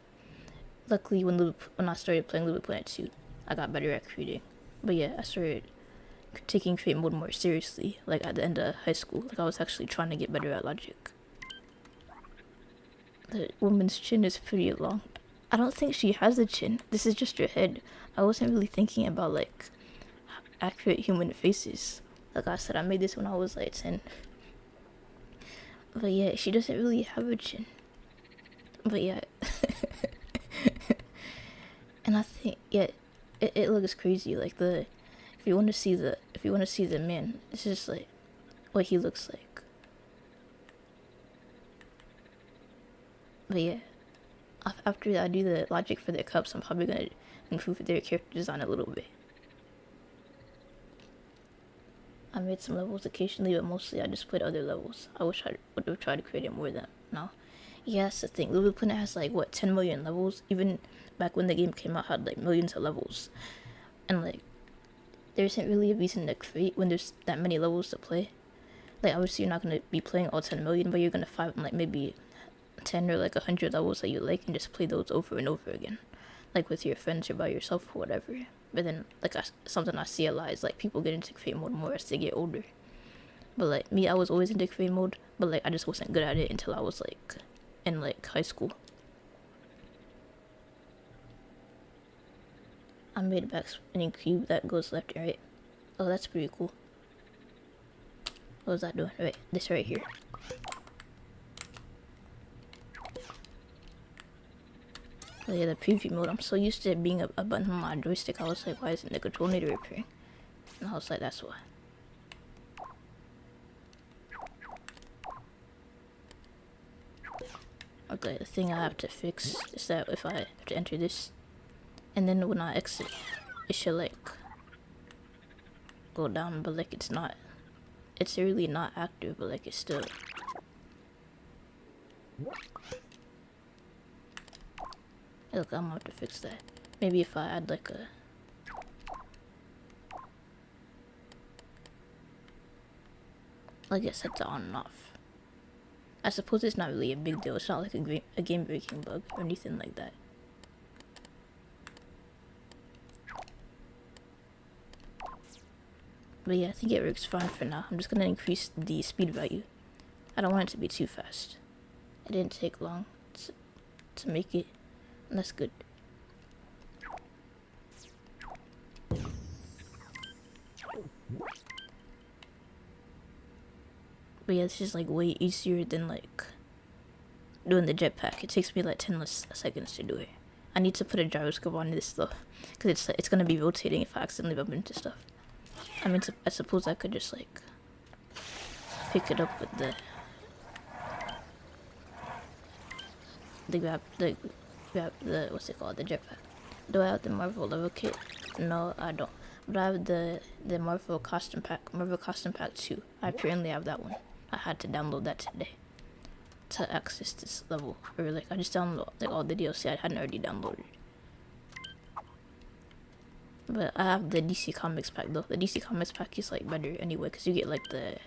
luckily when I started playing LBP 2, I got better at creating. But yeah, I started taking create mode more seriously, like at the end of high school. Like I was actually trying to get better at Logic. The woman's chin is pretty long. I don't think she has a chin. This is just her head. I wasn't really thinking about like accurate human faces. Like I said, I made this when I was like 10. But yeah, she doesn't really have a chin. But yeah. And I think, yeah, it looks crazy. Like if you want to see the man, it's just like what he looks like. But yeah, after I do the logic for their cups, I'm probably gonna improve their character design a little bit. I made some levels occasionally, but mostly I just played other levels. I wish I would have tried to create it more than now. Yeah, that's the thing. LBP has like what 10 million levels. Even back when the game came out, had like millions of levels, and like there isn't really a reason to create when there's that many levels to play. Like obviously you're not gonna be playing all 10 million, but you're gonna find like maybe 10 or like 100 levels that you like and just play those over and over again, like with your friends or by yourself or whatever. But then like something I see a lot is like people get into create mode more as they get older. But like me, I was always into create mode, but like I just wasn't good at it until I was like in like high school. I made a back spinning cube that goes left and right. Oh, that's pretty cool. What was that doing? Right, this right here. Oh yeah, the preview mode. I'm so used to it being a button on my joystick. I was like, why isn't the controller appearing? And I was like, that's why. Okay, the thing I have to fix is that if I have to enter this, and then when I exit, it should like go down, but like it's not. It's really not active, but like it's still. Look, I'm gonna have to fix that. Maybe if I add like a. Like it sets it on and off. I suppose it's not really a big deal. It's not like a game breaking bug or anything like that. But yeah, I think it works fine for now. I'm just gonna increase the speed value. I don't want it to be too fast. It didn't take long to make it, and that's good. But yeah, this is like way easier than like doing the jetpack. It takes me like 10 less seconds to do it. I need to put a gyroscope on this stuff because it's gonna be rotating if I accidentally bump into stuff. I mean, I suppose I could just like pick it up with the what's it called, the jetpack. Do I have the Marvel level kit? No, I don't. But I have the Marvel costume pack, Marvel costume pack 2. I apparently have that one. I had to download that today to access this level. Or like I just downloaded like all the DLC I hadn't already downloaded. But I have the DC Comics pack though. The DC Comics pack is like better anyway, cause you get like the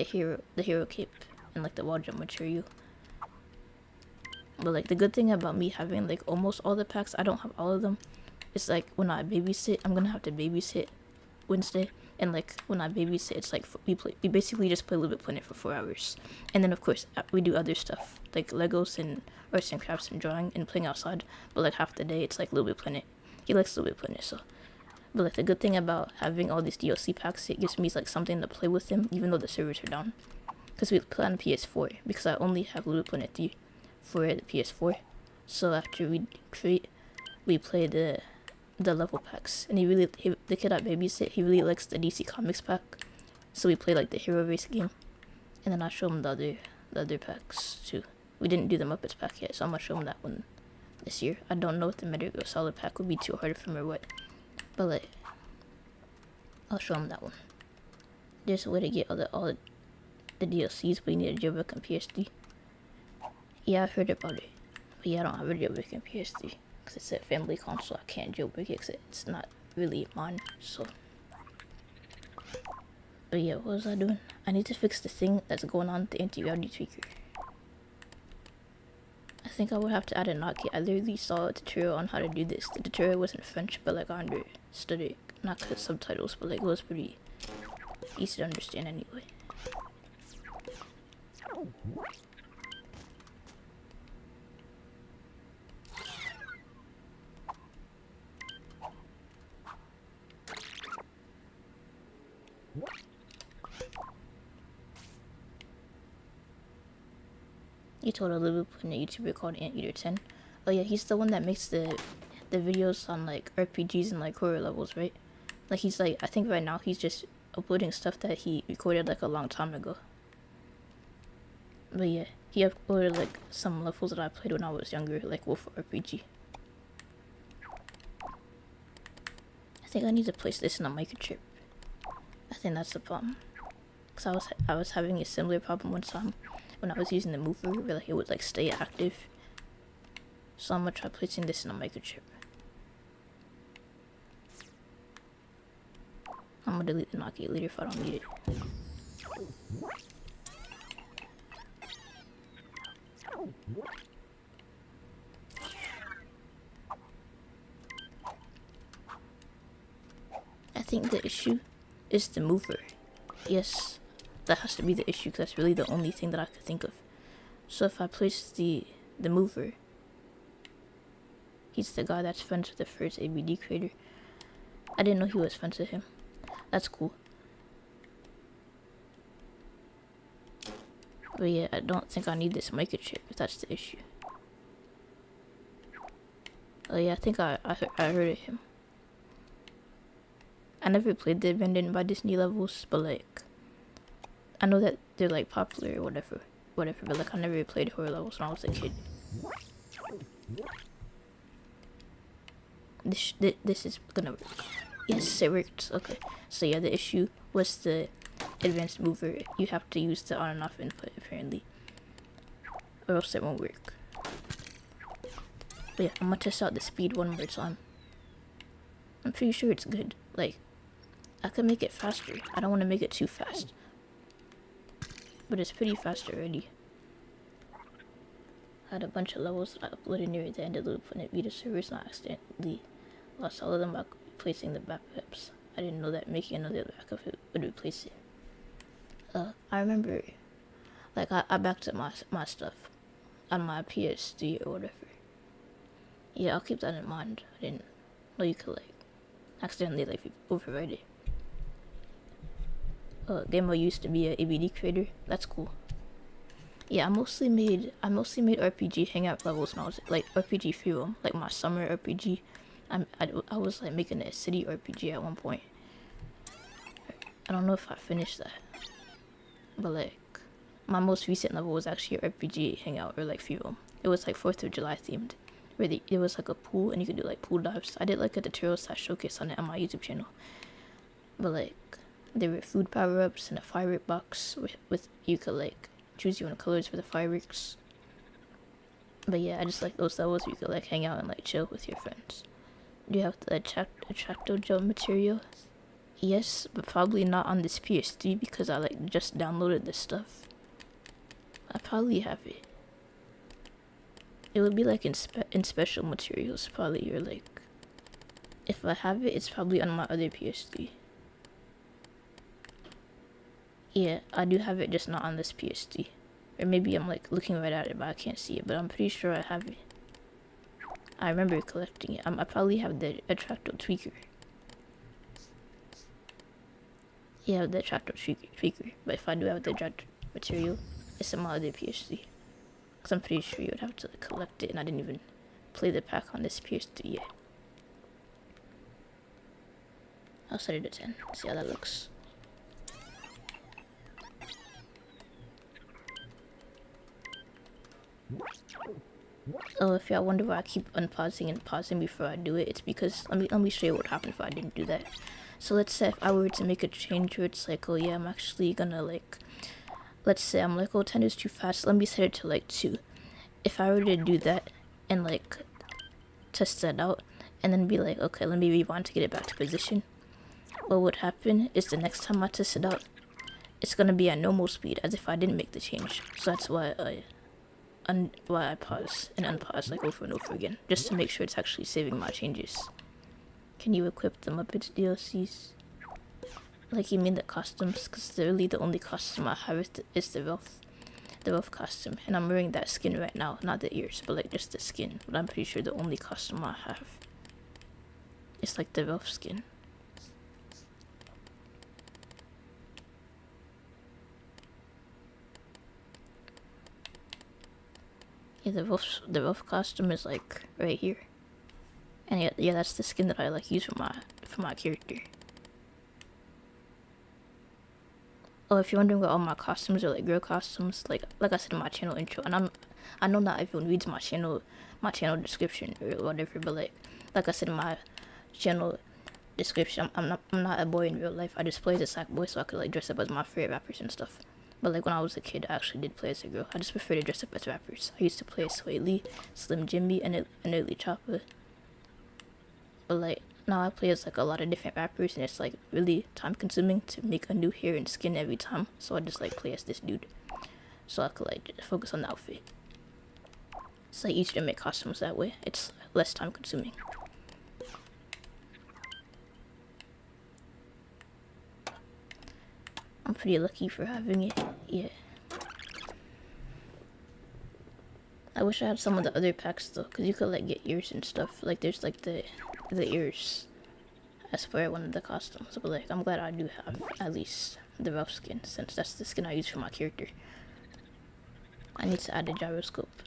hero cape and like the wall jump material. But like the good thing about me having like almost all the packs, I don't have all of them. It's like when I babysit, I'm gonna have to babysit Wednesday, and like when I babysit, it's like we basically just play Little Bit Planet for 4 hours, and then of course we do other stuff like Legos and arts and crafts and drawing and playing outside. But like half the day, it's like Little Bit Planet. He likes Little Bit Planet, so. But like the good thing about having all these DLC packs, it gives me like something to play with him, even though the servers are down. Because we play on PS4, because I only have Little Bit Planet 3 for the PS4. So after we play the level packs, and the kid I babysit, he really likes the DC Comics pack. So we play like the Hero Race game, and then I show him the other packs too. We didn't do the Muppets pack yet, so I'm gonna show him that one this year. I don't know if the Metal Gear Solid pack would be too hard for him or what. But like, I'll show him that one. There's a way to get all the DLCs, but you need a jailbreak on PS3. Yeah, I heard about it. But yeah, I don't have a jailbreak on PS3. Because it's a family console, I can't jailbreak it because it's not really mine, so. But yeah, what was I doing? I need to fix the thing that's going on with the anti-gravity tweaker. I think I would have to add a knock. I literally saw a tutorial on how to do this. The tutorial wasn't French, but like I understood it. Not because subtitles, but like it was pretty easy to understand anyway. You told a little bit in a YouTuber called Anteater10. Oh yeah, he's the one that makes the videos on like RPGs and like horror levels, right? Like he's like, I think right now he's just uploading stuff that he recorded like a long time ago. But yeah, he uploaded like some levels that I played when I was younger, like Wolf RPG. I think I need to place this in a microchip. I think that's the problem. Cause I was having a similar problem one time when I was using the mover, where like it would like stay active. So I'm gonna try placing this in a microchip. I'm gonna delete the Nokia later if I don't need it. I think the issue is the mover. Yes, that has to be the issue because that's really the only thing that I could think of. So if I place the mover, he's the guy that's friends with the first ABD creator. I didn't know he was friends with him. That's cool. But yeah, I don't think I need this microchip if that's the issue. Oh yeah, I think I heard of him. I never played the Abandoned by Disney levels, but like, I know that they're like popular or whatever, but like I never played horror levels when I was a kid. This is gonna work. Yes, it worked. Okay, so yeah, the issue was the advanced mover. You have to use the on and off input apparently, or else it won't work. But yeah, I'm gonna test out the speed one more time. I'm pretty sure it's good. Like, I could make it faster. I don't want to make it too fast, but it's pretty fast already. I had a bunch of levels that I uploaded near the end of the loop when it beat the servers, and I accidentally lost all of them by replacing the backups. I didn't know that making another backup would replace it. I remember, like, I backed up my stuff on my PS3 or whatever. Yeah, I'll keep that in mind. I didn't know you could, like, accidentally, like, overwrite it. Gamebo used to be an ABD creator. That's cool. Yeah, I mostly made RPG hangout levels when I was, like, RPG Freedom, like my summer RPG. I was, like, making a city RPG at one point. I don't know if I finished that. But, like, my most recent level was actually an RPG hangout or, like, Freedom. It was, like, 4th of July themed. where it was like a pool and you could do like pool dives. I did like a tutorial / showcase on it on my YouTube channel. But like there were food power-ups and a firework box with you could like choose your own colors for the fireworks. But yeah, I just like those levels where you could like hang out and like chill with your friends. Do you have the attracto gel material? Yes, but probably not on this PS3 because I like just downloaded this stuff. I probably have it. It would be like in special materials probably, or like if I have it, it's probably on my other PS3. Yeah, I do have it, just not on this PS3. Or maybe I'm like looking right at it but I can't see it, but I'm pretty sure I have it. I remember collecting it. I probably have the attracto tweaker. Yeah, the attracto tweaker. But if I do have the attracto material, it's in my other PS3. Because I'm pretty sure you would have to collect it, and I didn't even play the pack on this PS3 yet. I'll set it to 10. See how that looks. Oh, if y'all wonder why I keep unpausing and pausing before I do it, it's because let me show you what would happen if I didn't do that. So let's say if I were to make a change where it's like, oh yeah, I'm actually gonna like, let's say I'm like, oh 10 is too fast, let me set it to like 2. If I were to do that and like test that out and then be like, okay, let me rewind to get it back to position, what would happen is the next time I test it out, it's gonna be at normal speed as if I didn't make the change. So that's why I pause and unpause like over and over again, just to make sure it's actually saving my changes. Can you equip the Muppets DLCs? Like you mean the costumes? Because really the only costume I have is the Ralph costume, and I'm wearing that skin right now, not the ears, but like just the skin. But I'm pretty sure the only costume I have is like the Ralph skin. Yeah, the Ralph costume is like right here, and yeah, that's the skin that I like use for my character. Oh, if you're wondering what all my costumes are, like girl costumes, like I said in my channel intro, and I know not everyone reads my channel description or whatever, but like I said in my channel description, I'm not a boy in real life. I just play as a sack boy so I could like dress up as my favorite rappers and stuff. But like when I was a kid, I actually did play as a girl. I just prefer to dress up as rappers. I used to play as Sway Lee, Slim Jimmy, and Early Chopper. But like now I play as like a lot of different rappers, and it's like really time consuming to make a new hair and skin every time. So I just like play as this dude, so I could like just focus on the outfit. It's like easier to make costumes that way. It's less time consuming. I'm pretty lucky for having it, yeah. I wish I had some of the other packs though, because you could like get ears and stuff. Like there's like the ears as for one of the costumes. But like I'm glad I do have at least the Ralph skin, since that's the skin I use for my character. I need to add a gyroscope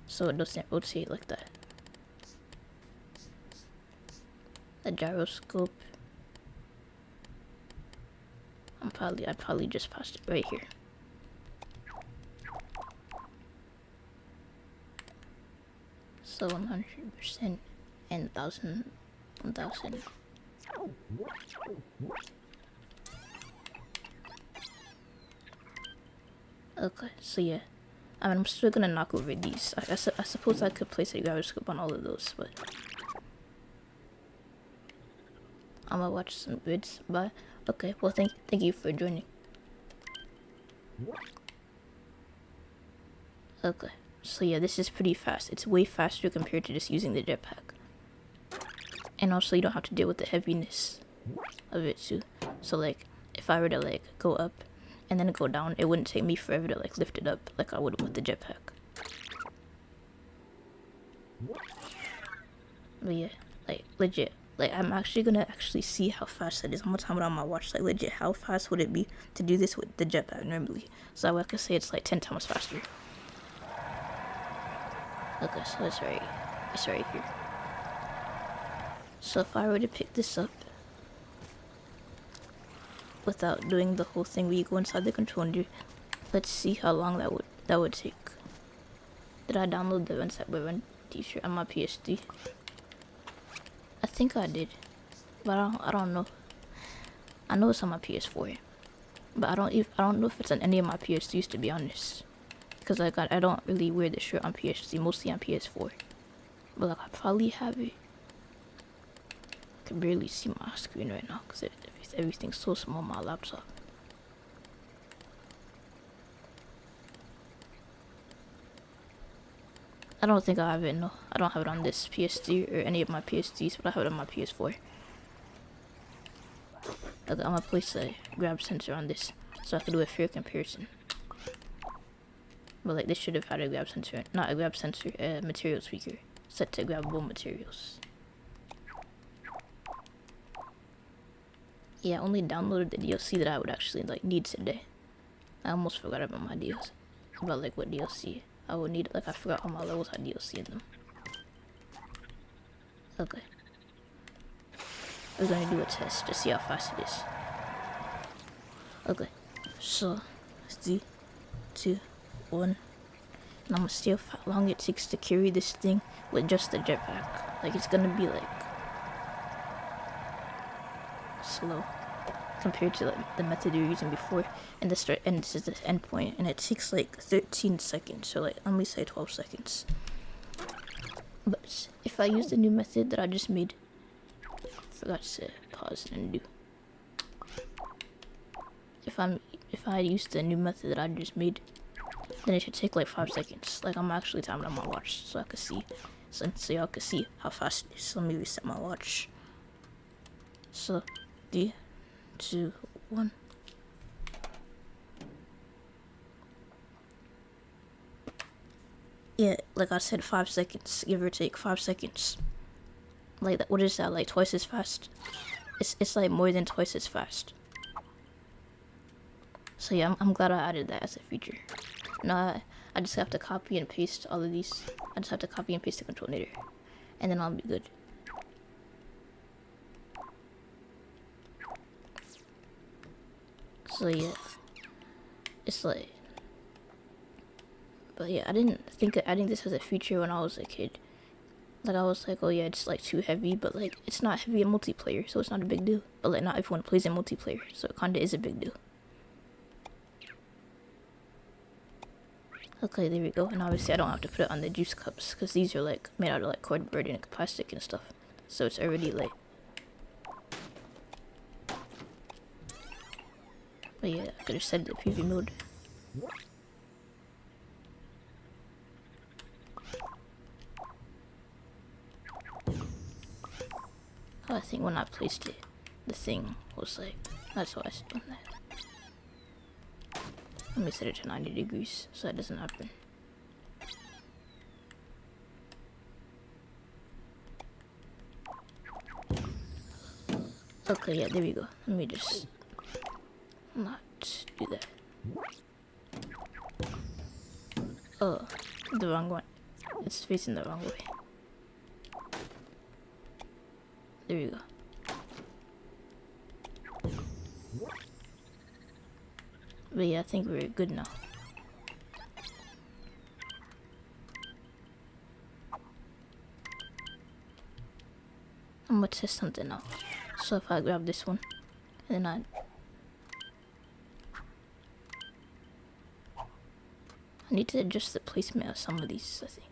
so it doesn't rotate like that. The gyroscope. I probably just passed it right here. So 100% and 1000. Okay, so yeah. I mean, I'm still gonna knock over these. I suppose I could place a gyroscope on all of those, but I'm gonna watch some vids. Bye. Okay, well thank you for joining. Okay, so yeah, this is pretty fast. It's way faster compared to just using the jetpack. And also you don't have to deal with the heaviness of it too. So like, if I were to like go up and then go down, it wouldn't take me forever to like lift it up like I would with the jetpack. But yeah, like legit. Like, I'm actually gonna see how fast that is. I'm gonna time it on my watch. Like, legit, how fast would it be to do this with the jetpack normally? So that way I could say it's like 10 times faster. Okay, so it's right here. So if I were to pick this up without doing the whole thing where you go inside the controller, let's see how long that would take. Did I download the Inside Women t-shirt on my PS3? I think I did, but I don't know. I know it's on my PS4, but I don't know if it's on any of my PS3s, to be honest. Because like I don't really wear the shirt on PS3, mostly on PS4. But like I probably have it. I can barely see my screen right now because everything's so small on my laptop. I don't think I have it, no. I don't have it on this PS3 or any of my PS3s, but I have it on my PS4. I'm gonna place a grab sensor on this so I can do a fair comparison. But like this should have had a grab sensor, not a grab sensor, a material tweaker set to grabbable materials. Yeah, I only downloaded the DLC that I would actually like need today. I almost forgot about my DLC, about like what DLC I would need. Like I forgot all my levels had DLC in them. Okay. We're gonna do a test to see how fast it is. Okay. So 3, 2, 1. And I'm gonna see how long it takes to carry this thing with just the jetpack. Like it's gonna be like slow compared to like the method you're using before, and this is the end point, and it takes like 13 seconds, so like let me say 12 seconds. But if I use the new method that I just made, forgot to pause and do. If I use the new method that I just made, then it should take like 5 seconds. Like I'm actually timing on my watch so I can see, so y'all can see how fast it is. So let me reset my watch. So 3, 2, 1. Yeah, like I said, 5 seconds, give or take 5 seconds. Like that, what is that? Like twice as fast? It's like more than twice as fast. So yeah, I'm glad I added that as a feature. Now I just have to copy and paste all of these. I just have to copy and paste the controller, and then I'll be good. So yeah, it's like, but yeah, I didn't think of adding this as a feature when I was a kid. Like I was like, oh yeah, it's like too heavy, but like it's not heavy in multiplayer, so it's not a big deal. But like not everyone plays in multiplayer, so it kinda is a big deal. Okay, there we go. And obviously I don't have to put it on the juice cups because these are like made out of like cardboard and plastic and stuff, so it's already like. But yeah, I could have said the preview mode. I think when I placed it, the thing was like, that's why I was doing that. Let me set it to 90 degrees so that doesn't happen. Okay, yeah, there we go. Let me just not do that. Oh, the wrong one. It's facing the wrong way. There you go. But yeah, I think we're good now. I'm gonna test something out. So if I grab this one, and then I need to adjust the placement of some of these, I think.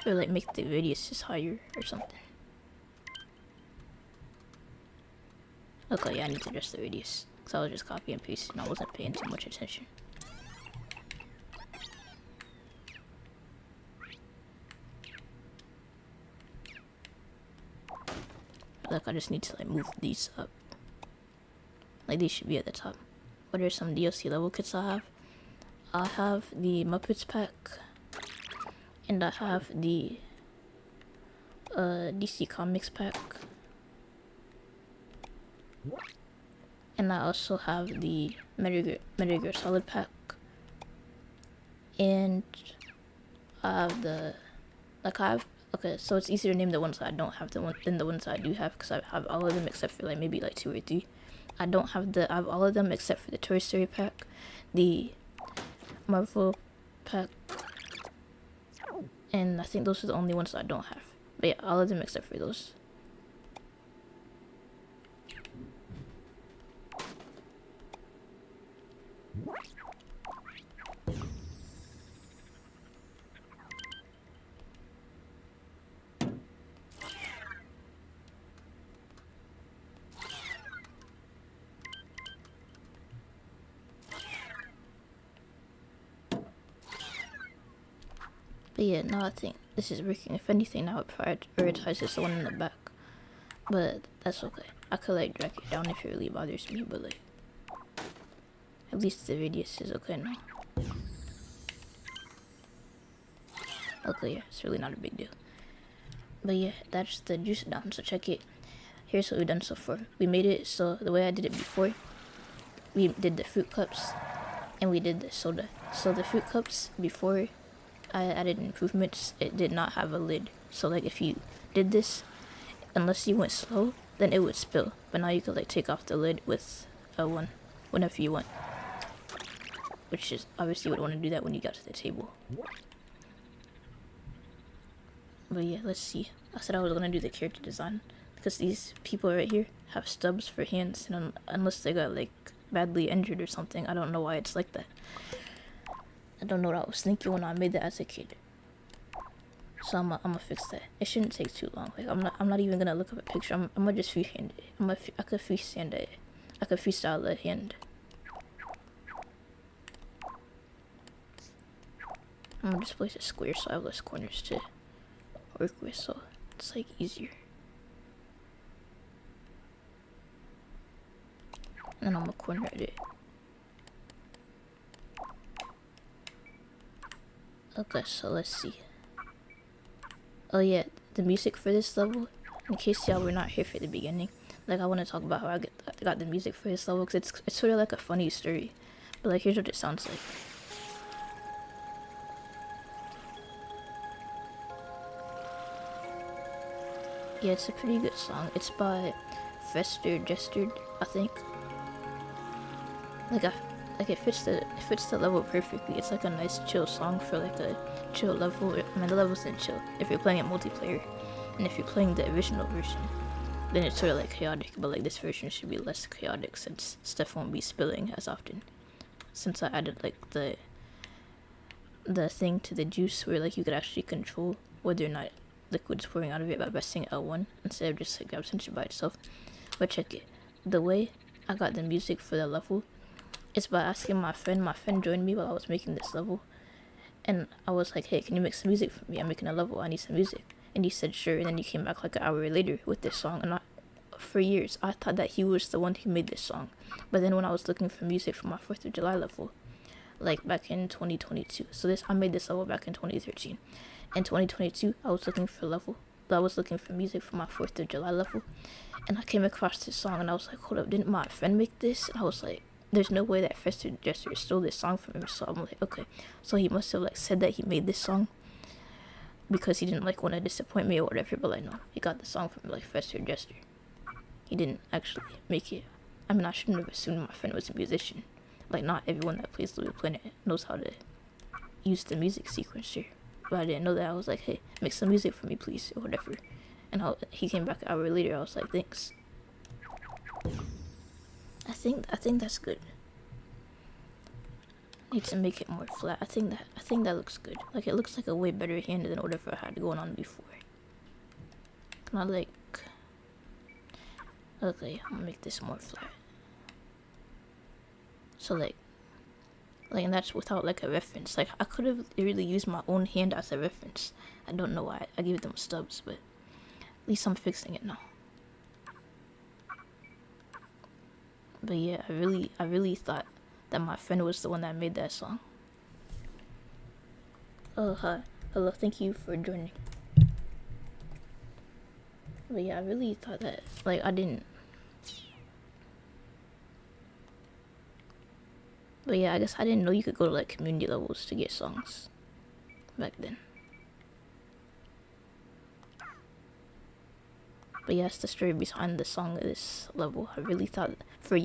Or like make the radius just higher or something. Okay, yeah, I need to adjust the radius. Because I was just copy and paste and I wasn't paying too much attention. Like I just need to like move these up. Like these should be at the top. What are some DLC level kits I have? I have the Muppets pack. And I have the DC Comics pack. And I also have the Metal Gear Solid pack. And I have the, like I have, okay, so it's easier to name the ones that I don't have than the ones that I do have, because I have all of them except for like maybe like 2 or 3. I have all of them except for the Toy Story pack, the Marvel pack, and I think those are the only ones I don't have. But yeah, all of them except for those. But yeah, now I think this is working. If anything, now it prioritizes the one in the back. But that's okay. I could like drag it down if it really bothers me, but like at least the radius is okay now. Okay, yeah, it's really not a big deal. But yeah, that's the juice down, so check it. Here's what we've done so far. We made it so the way I did it before. We did the fruit cups and we did the soda. So the fruit cups, before I added improvements, it did not have a lid. So like if you did this, unless you went slow, then it would spill. But now you could like take off the lid with one whenever you want. Which is obviously you would want to do that when you got to the table. But yeah, let's see. I said I was gonna do the character design because these people right here have stubs for hands, and unless they got like badly injured or something, I don't know why it's like that. I don't know what I was thinking when I made that as a kid. So I'm gonna fix that. It shouldn't take too long. Like I'm not even gonna look up a picture. I'm gonna just freehand it. I could freehand it. I could freestyle the hand. I'm gonna just place a square so I have less corners to work with, so it's like easier. And then I'm gonna corner it. Okay, so let's see. Oh yeah, the music for this level, in case y'all were not here for the beginning, like I want to talk about how I got the music for this level, because it's sort of like a funny story. But like here's what it sounds like. Yeah, it's a pretty good song. It's by Fester Jestard, I think. Like it fits the level perfectly. It's like a nice chill song for like a chill level. I mean, the level's in chill if you're playing it multiplayer, and if you're playing the original version, then it's sort of like chaotic. But like this version should be less chaotic since stuff won't be spilling as often. Since I added like the thing to the juice where like you could actually control whether or not liquid's pouring out of it by pressing L1 instead of just like grab sensor by itself. But check it. The way I got the music for the level is by asking my friend. My friend joined me while I was making this level, and I was like, hey, can you make some music for me? I'm making a level, I need some music. And he said sure, and then he came back like an hour later with this song. And for years I thought that he was the one who made this song, but then when I was looking for music for my 4th of July level, like back in 2022, so I made this level back in 2013. In 2022 I was looking for music for my 4th of July level, and I came across this song, and I was like, hold up, didn't my friend make this? And I was like, there's no way that Fester Jester stole this song from him. So I'm like, okay, so he must have like said that he made this song because he didn't like want to disappoint me or whatever. But like, no, he got the song from like Fester Jester. He didn't actually make it. I mean, I shouldn't have assumed my friend was a musician. Like, not everyone that plays Little Planet knows how to use the music sequencer. But I didn't know that. I was like, hey, make some music for me, please, or whatever. And he came back an hour later. I was like, thanks. I think that's good. Need to make it more flat. I think that looks good. Like it looks like a way better hand than whatever I had going on before. Can I like? Okay, I'm gonna make this more flat. So like, and that's without like a reference. Like I could have really used my own hand as a reference. I don't know why I gave them stubs, but at least I'm fixing it now. But yeah, I really thought that my friend was the one that made that song. Oh, hi. Hello, thank you for joining. But yeah, I really thought that, like, I didn't. But yeah, I guess I didn't know you could go to, like, community levels to get songs back then. But yeah, that's the story behind the song of this level. I really thought for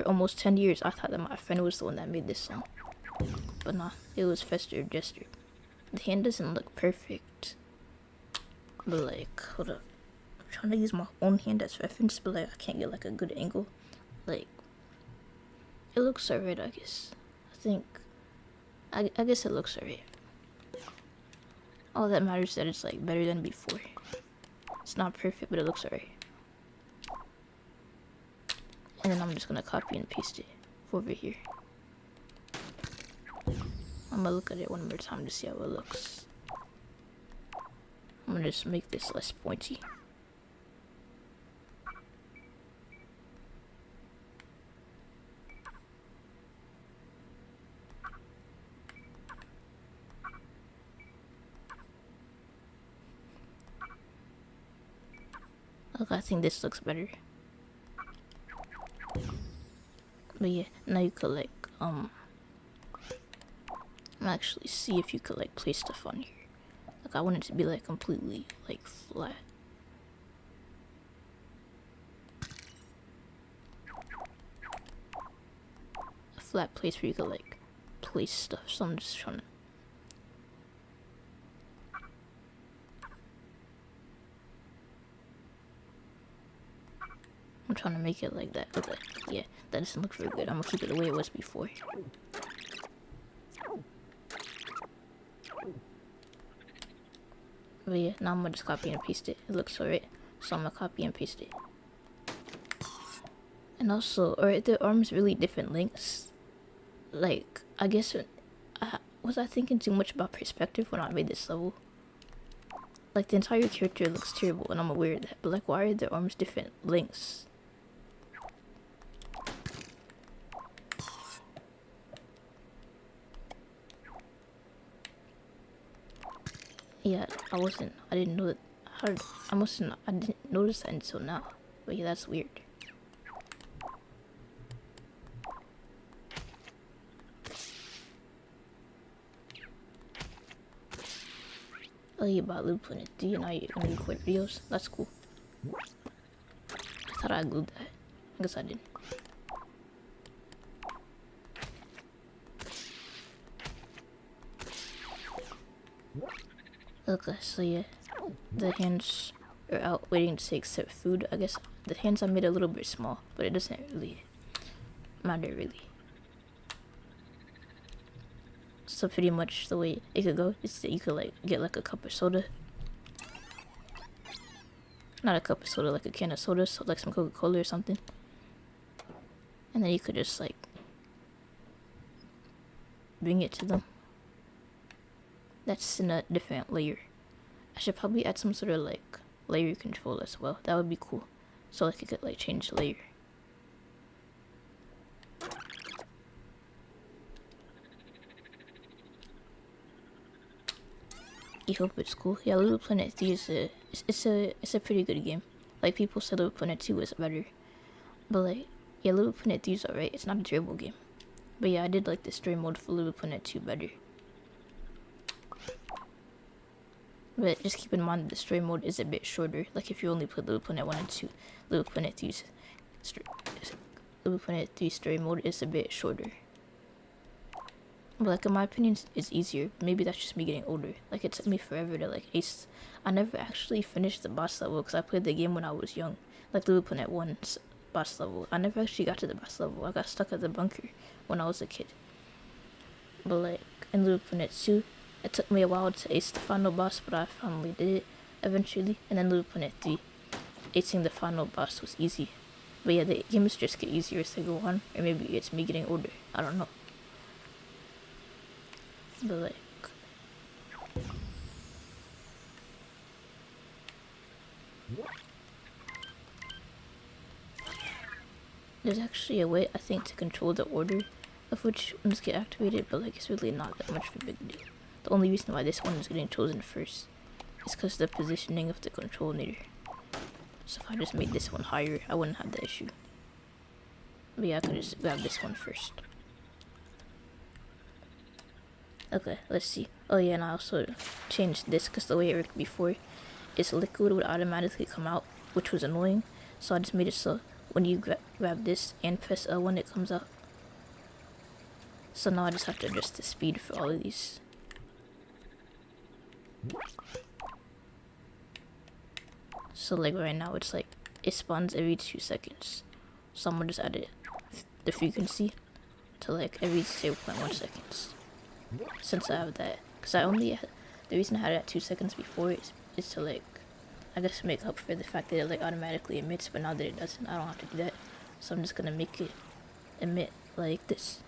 almost 10 years, I thought that my friend was the one that made this song. But nah, it was faster gesture. The hand doesn't look perfect. But like, hold up. I'm trying to use my own hand as reference, but like I can't get like a good angle. Like, it looks alright, I guess. I guess it looks alright. All that matters is that it's like better than before. It's not perfect, but it looks alright. And then I'm just gonna copy and paste it over here. I'm gonna look at it one more time to see how it looks. I'm gonna just make this less pointy. Okay, I think this looks better. But yeah, now you could like actually see if you could like place stuff on here. Like I want it to be like completely like flat. A flat place where you could like place stuff. So I'm just trying to make it like that. Okay, yeah, that doesn't look very good. I'm gonna keep it the way it was before. But yeah, now I'm gonna just copy and paste it. It looks alright, so I'm gonna copy and paste it. And also, are the arms really different lengths? Like, I guess, was I thinking too much about perspective when I made this level? Like, the entire character looks terrible, and I'm aware of that. But like, why are their arms different lengths? Yeah, I didn't know that. I didn't notice that until now. But yeah, that's weird. Oh, you about LBP2 and now you're gonna record videos? That's cool. I thought I glued that. I guess I didn't. Okay, so yeah, the hands are out waiting to accept food. I guess the hands I made a little bit small, but it doesn't really matter really. So pretty much the way it could go is that you could like get like a cup of soda. Not a cup of soda, like a can of soda, so like some Coca-Cola or something. And then you could just like bring it to them. That's in a different layer. I should probably add some sort of like layer control as well. That would be cool. So like it could like change the layer. You hope it's cool. Yeah, LBP2 3 it's a pretty good game. Like people said LBP2 2 is better. But like yeah, LBP2 3 is alright. It's not a terrible game. But yeah, I did like the story mode for LBP2 2 better. But just keep in mind that the story mode is a bit shorter. Like if you only put LBP2 1 and 2, LBP2 3 story mode is a bit shorter. But like in my opinion, it's easier. Maybe that's just me getting older. Like it took me forever to like ace. I never actually finished the boss level because I played the game when I was young. Like LBP2 1's boss level. I never actually got to the boss level. I got stuck at the bunker when I was a kid. But like in LBP2 2, it took me a while to ace the final boss, but I finally did it eventually. And then LBP2 3, acing the final boss was easy. But yeah, the games just get easier as they go on. Or maybe it's me getting older. I don't know. But like... there's actually a way, I think, to control the order of which ones get activated, but like it's really not that much of a big deal. The only reason why this one is getting chosen first is because of the positioning of the control meter. So if I just made this one higher, I wouldn't have the issue. But yeah, I could just grab this one first. Okay, let's see. Oh yeah, and I also changed this because the way it worked before is liquid would automatically come out, which was annoying. So I just made it so when you grab this and press L when it comes out. So now I just have to adjust the speed for all of these. So like right now it's like it spawns every 2 seconds. So I'm gonna just add the frequency to like every 0.1 seconds. Since I have that, because the reason I had it at 2 seconds before is to like, I guess make up for the fact that it like automatically emits, but now that it doesn't, I don't have to do that. So I'm just gonna make it emit like this.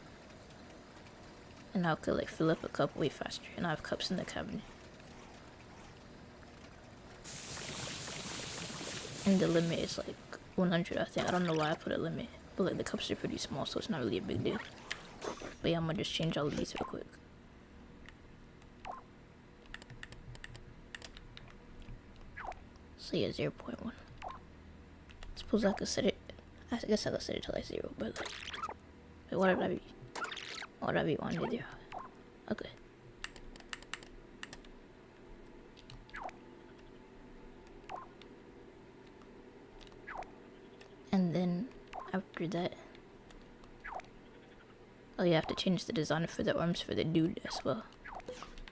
And now I could like fill up a cup way faster, and I have cups in the cabinet. And the limit is like 100, I think. I don't know why I put a limit, but like the cups are pretty small, so it's not really a big deal. But yeah, I'm gonna just change all of these real quick. So yeah, 0.1. Suppose I could set it. I guess I could set it to like 0, but like, wait, what would I be wanting to do? Okay. And then after that, oh, you have to change the design for the arms for the dude as well.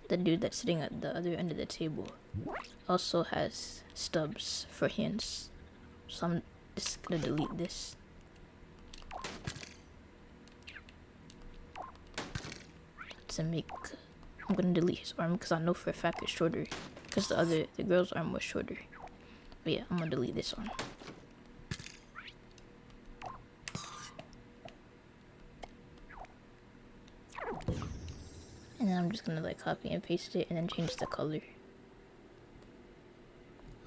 The dude that's sitting at the other end of the table also has stubs for hands. So I'm just gonna delete this. I'm gonna delete his arm because I know for a fact it's shorter. Because the girl's arm was shorter. But yeah, I'm gonna delete this arm. And then I'm just gonna like copy and paste it and then change the color.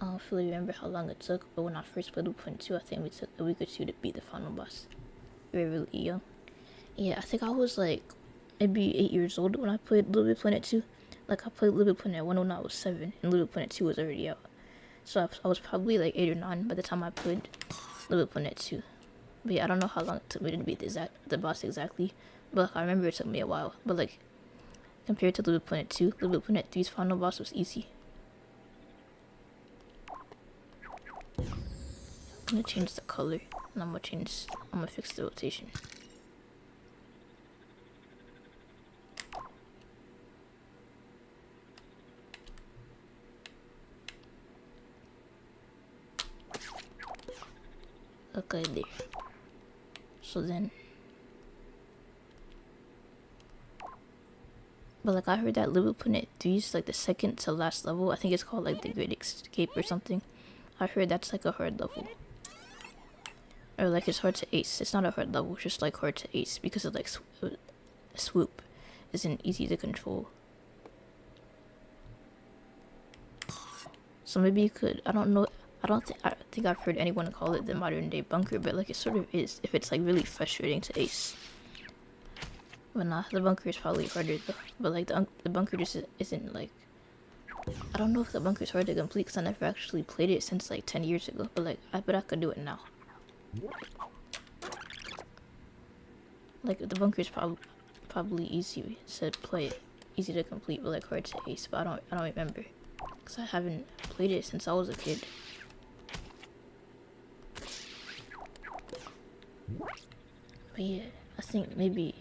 I don't fully remember how long it took, but when I first played 2.2, I think we took a week or 2 to beat the final boss. We were really young. Yeah, I think I was like maybe 8 years old when I played Little Big Planet 2. Like I played Little Big Planet 1 when I was 7, and Little Big Planet 2 was already out. So I was probably like 8 or 9 by the time I played Little Big Planet 2. But yeah, I don't know how long it took me to beat the boss exactly, but like, I remember it took me a while. But like, compared to Little Big Planet 2, Little Big Planet 3's final boss was easy. I'm gonna change the color, and I'm gonna fix the rotation. Okay, there. So then, but like I heard that Little Planet 3 is like the second to last level. I think it's called like the Great Escape or something. I heard that's like a hard level. Or like it's hard to ace. It's not a hard level, it's just like hard to ace because of like swoop isn't easy to control. So maybe you could, I don't know, I think I've heard anyone call it the modern day bunker, but like it sort of is if it's like really frustrating to ace. But nah, the bunker is probably harder though. But like the bunker just isn't like, I don't know if the bunker is hard to complete because I never actually played it since like 10 years ago. But like I bet I could do it now. Like the bunker is probably easy to play, easy to complete, but like hard to ace. But I don't remember because I haven't played it since I was a kid. But yeah, I think maybe.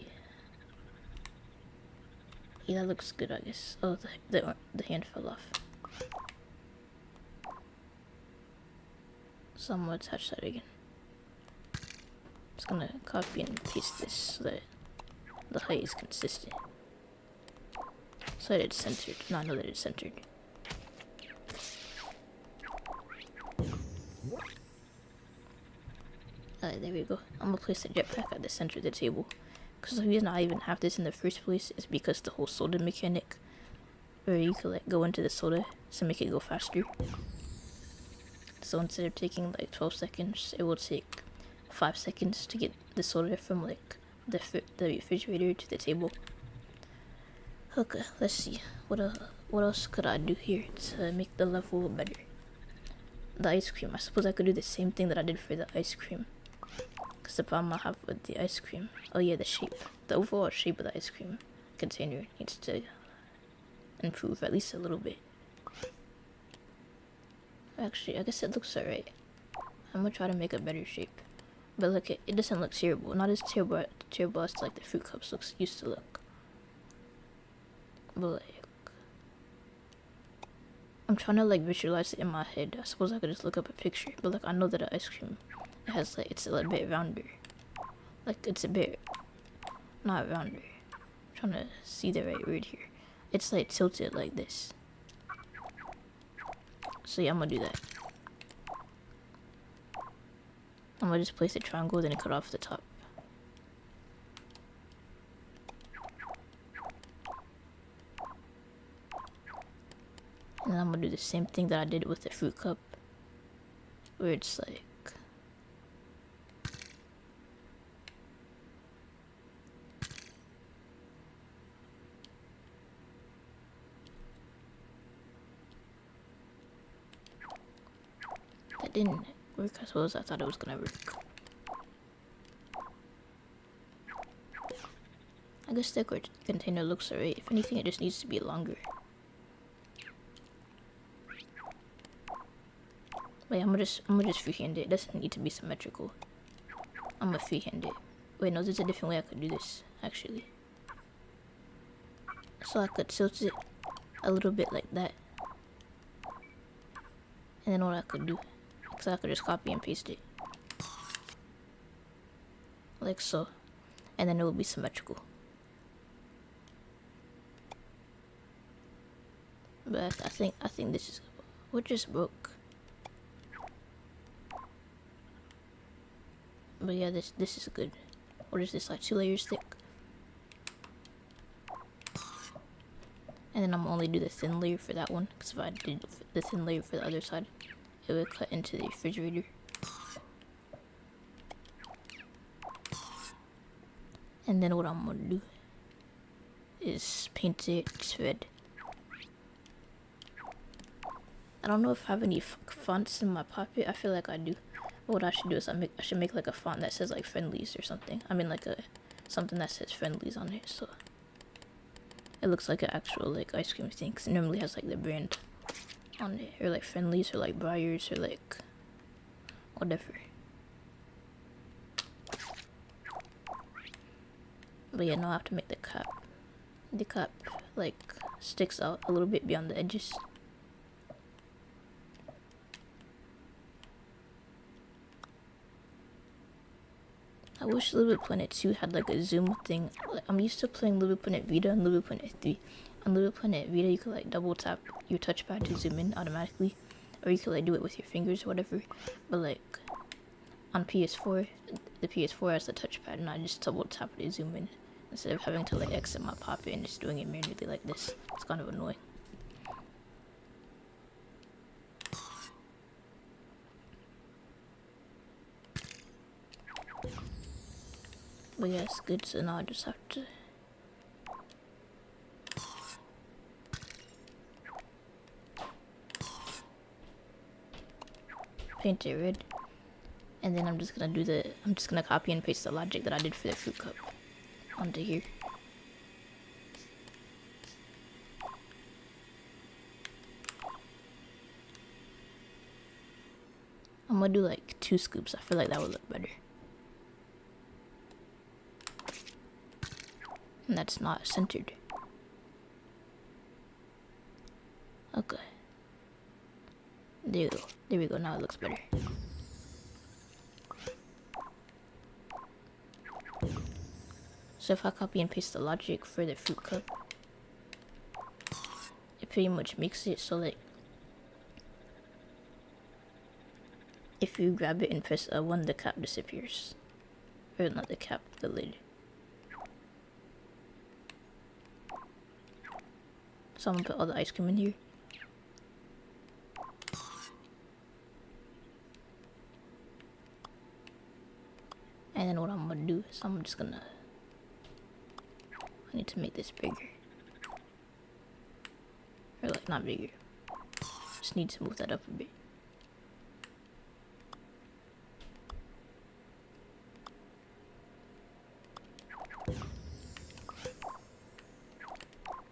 Yeah, that looks good, I guess. Oh, the hand fell off. So I'm gonna touch that again. Just gonna copy and paste this so that the height is consistent. So that it's centered. No, I know that it's centered. Alright, there we go. I'm gonna place the jetpack at the center of the table. Because the reason I even have this in the first place is because the whole soda mechanic, where you could like go into the soda to make it go faster. So instead of taking like 12 seconds, it will take 5 seconds to get the soda from like the refrigerator to the table. Okay, let's see. What else could I do here to make the level better? The ice cream. I suppose I could do the same thing that I did for the ice cream. Because the problem I have with the ice cream, oh yeah, the shape. The overall shape of the ice cream container needs to improve at least a little bit. Actually, I guess it looks alright. I'm gonna try to make a better shape. But like it doesn't look terrible. Not as terrible as like the fruit cups used to look. But like I'm trying to like visualize it in my head. I suppose I could just look up a picture. But like I know that an ice cream, it has like it's a little bit rounder. Like it's a bit not rounder. I'm trying to see the right word here. It's like tilted like this. So yeah, I'm gonna do that. I'm gonna just place a triangle, then cut off the top. And then I'm gonna do the same thing that I did with the fruit cup, where it's like that didn't work as well as I thought it was gonna work. I guess the container looks alright. If anything, it just needs to be longer. Wait, I'm gonna just freehand it. It doesn't need to be symmetrical. I'm gonna freehand it. Wait, no, there's a different way I could do this, actually. So I could tilt it a little bit like that. And then what I could do, so I could just copy and paste it. Like so. And then it will be symmetrical. But I think this is what just broke. But yeah, this is good. What is this, like 2 layers thick? And then I'm only do the thin layer for that one, because if I did the thin layer for the other side, it would cut into the refrigerator. And then what I'm gonna do is paint it red. I don't know if I have any fonts in my pocket. I feel like I do. But what I should do is I should make like a font that says like friendlies or something. I mean like something that says friendlies on it, so it looks like an actual like ice cream thing. 'Cause it normally has like the brand on it, or like friendlies, or like Briars, or like whatever. But yeah, now I have to make the cap. The cap like sticks out a little bit beyond the edges. I wish Little Planet 2 had like a zoom thing. Like, I'm used to playing Little Planet Vita and Little Planet 3. On Little Planet Vita, you could like double tap your touchpad to zoom in automatically, or you could like do it with your fingers or whatever. But like on PS4, the PS4 has the touchpad, and I just double tap it to zoom in instead of having to like exit my pocket and just doing it manually like this. It's kind of annoying. But yeah, it's good, so now I just have to paint it red. And then I'm just gonna copy and paste the logic that I did for the fruit cup onto here. I'm gonna do like 2 scoops. I feel like that would look better. And that's not centered. Okay. There you go. There we go. Now it looks better. So if I copy and paste the logic for the fruit cup, it pretty much makes it so like if you grab it and press L1, the cap disappears. Or not the cap, the lid. So I'm gonna put all the ice cream in here. And then what I'm gonna do is I'm just gonna, I need to make this bigger. Or like not bigger. Just need to move that up a bit.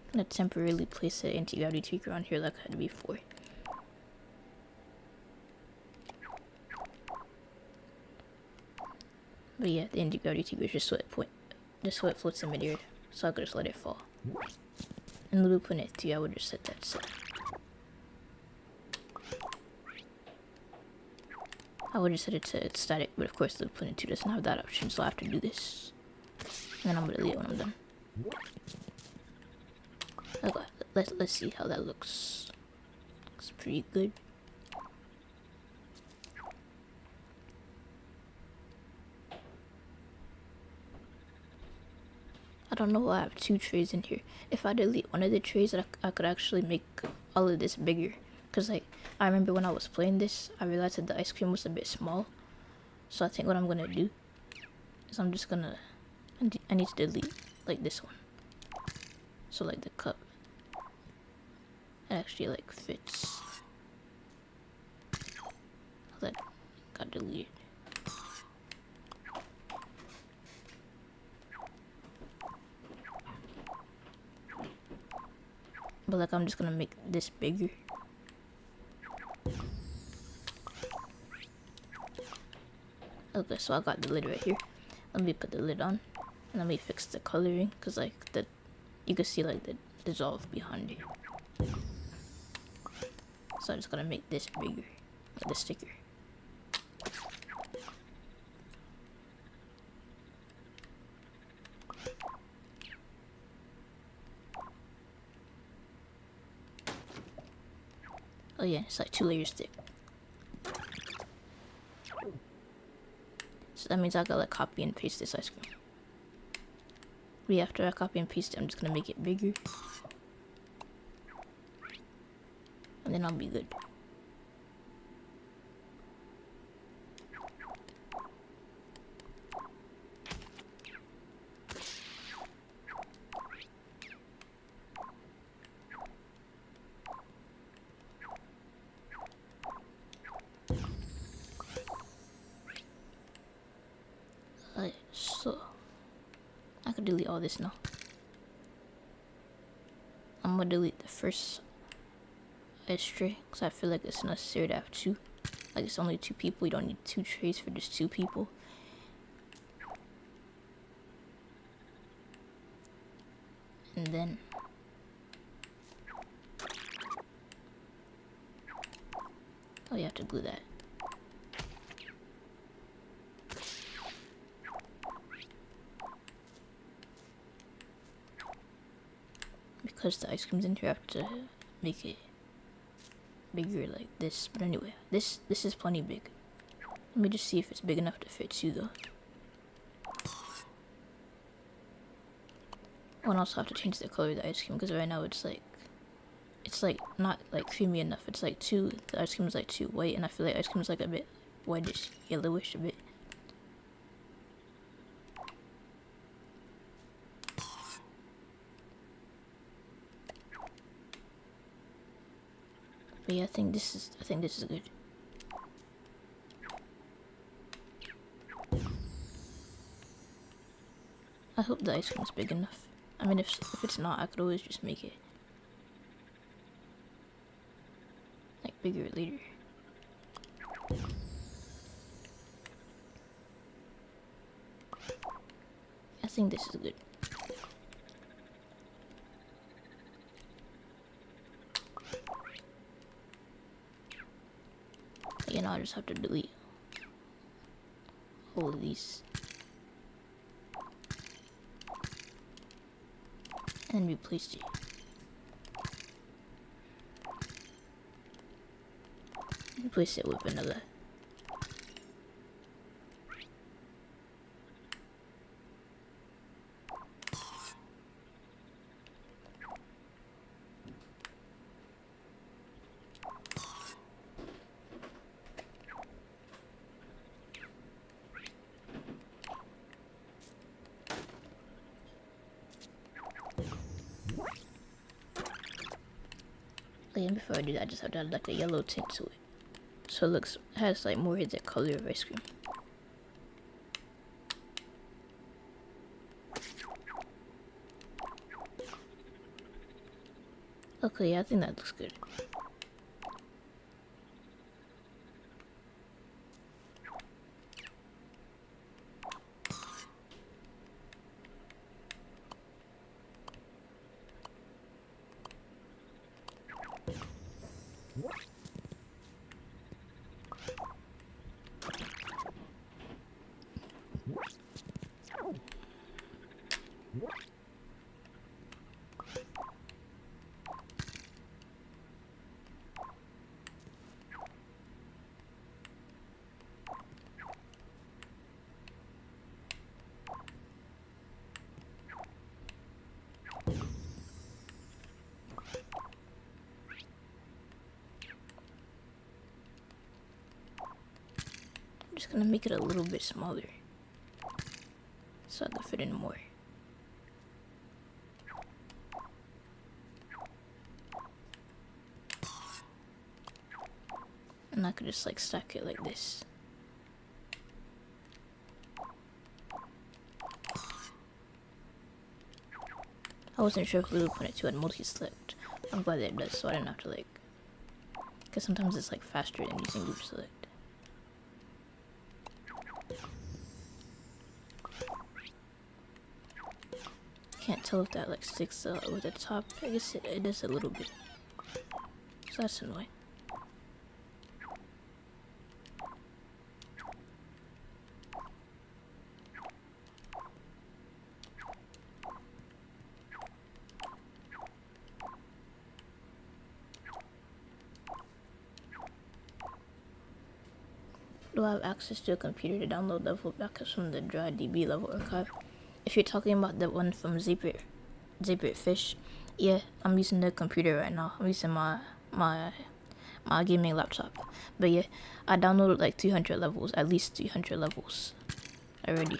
I'm gonna temporarily place an anti-gravity tweaker on here like I had before. But yeah, the anti-gravity tube is just so it floats in midair, so I could just let it fall. And the LBP2 too, I would just set that set. I would just set it to static, but of course the LBP2 doesn't have that option, so I have to do this. And then I'm gonna delete it when I'm done. Okay, let's see how that looks. Looks pretty good. I don't know why I have 2 trays in here. If I delete one of the trays, I could actually make all of this bigger. Cause like, I remember when I was playing this, I realized that the ice cream was a bit small. So I think what I'm gonna do is I'm just gonna, I need to delete like this one. So like the cup, it actually like fits. That got deleted. But like I'm just gonna make this bigger. Okay, so I got the lid right here. Let me put the lid on. And let me fix the coloring, cause like you can see like the dissolve behind it. So I'm just gonna make this bigger, like the sticker. Oh yeah, it's like 2 layers thick. So that means I gotta like copy and paste this ice cream. But yeah, after I copy and paste it, I'm just gonna make it bigger. And then I'll be good. Alright, so I could delete all this now. I'm gonna delete the first ice tray because I feel like it's necessary to have 2. Like it's only 2 people. You don't need 2 trays for just 2 people. And then oh, you have to glue that. Because the ice cream's in here, I have to make it bigger like this. But anyway, this is plenty big. Let me just see if it's big enough to fit you though. Oh, and also have to change the color of the ice cream because right now it's like not like creamy enough. It's like the ice cream is like too white, and I feel like ice cream is like a bit whitish, yellowish a bit. But yeah, I think this is good. I hope the ice cream is big enough. I mean, if it's not, I could always just make it like bigger later. I think this is good. You know, I just have to delete all of these and replace it. Replace it with vanilla. And before I do that, I just have to add like a yellow tint to it, so it has like more of the color of ice cream. Okay, yeah, I think that looks good. just gonna make it a little bit smaller so I can fit in more. And I could just like stack it like this. I wasn't sure if LBP2 had multi-select. I'm glad that it does, so I didn't have to like, because sometimes it's like faster than using loop select. Can't tell if that like sticks over the top. I guess it does a little bit, so that's annoying. Do I have access to a computer to download level backups from the dry DB level archive? If you're talking about the one from Zebra Fish, yeah, I'm using the computer right now. I'm using my gaming laptop. But yeah, I downloaded like 300 levels, at least 300 levels already.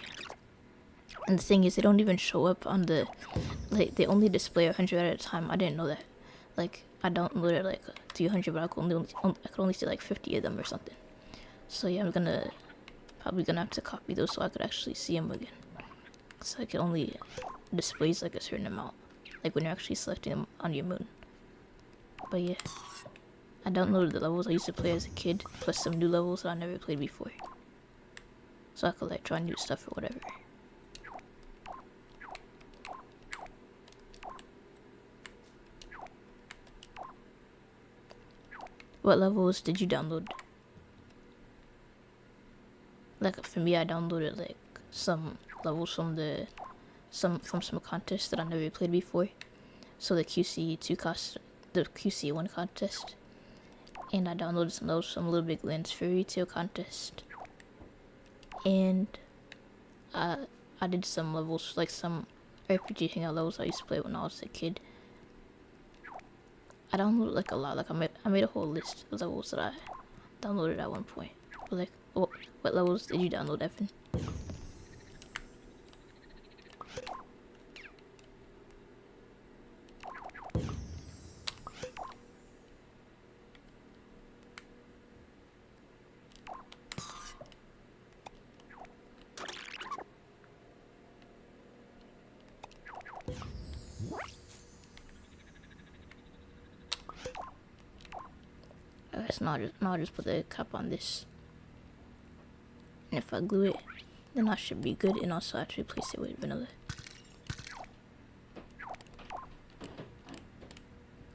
And the thing is, they don't even show up on the, like, they only display 100 at a time. I didn't know that. Like, I downloaded like 300, but I could only see like 50 of them or something. So yeah, I'm probably gonna have to copy those so I could actually see them again. So it only displays like a certain amount, like when you're actually selecting them on your moon. But yeah, I downloaded the levels I used to play as a kid, plus some new levels that I never played before. So I could like try new stuff or whatever. What levels did you download? Like for me, I downloaded like some levels from some contests that I never played before. So the QC1 contest, and I downloaded some levels from Little Big Land's Fairy Tale contest, and I did some levels, like some RPG hangout levels I used to play when I was a kid. I downloaded like a lot. Like I made a whole list of levels that I downloaded at one point. But like, what levels did you download, Evan? Alright, so now I'll just put the cap on this. And if I glue it, then I should be good, and also I should replace it with vanilla.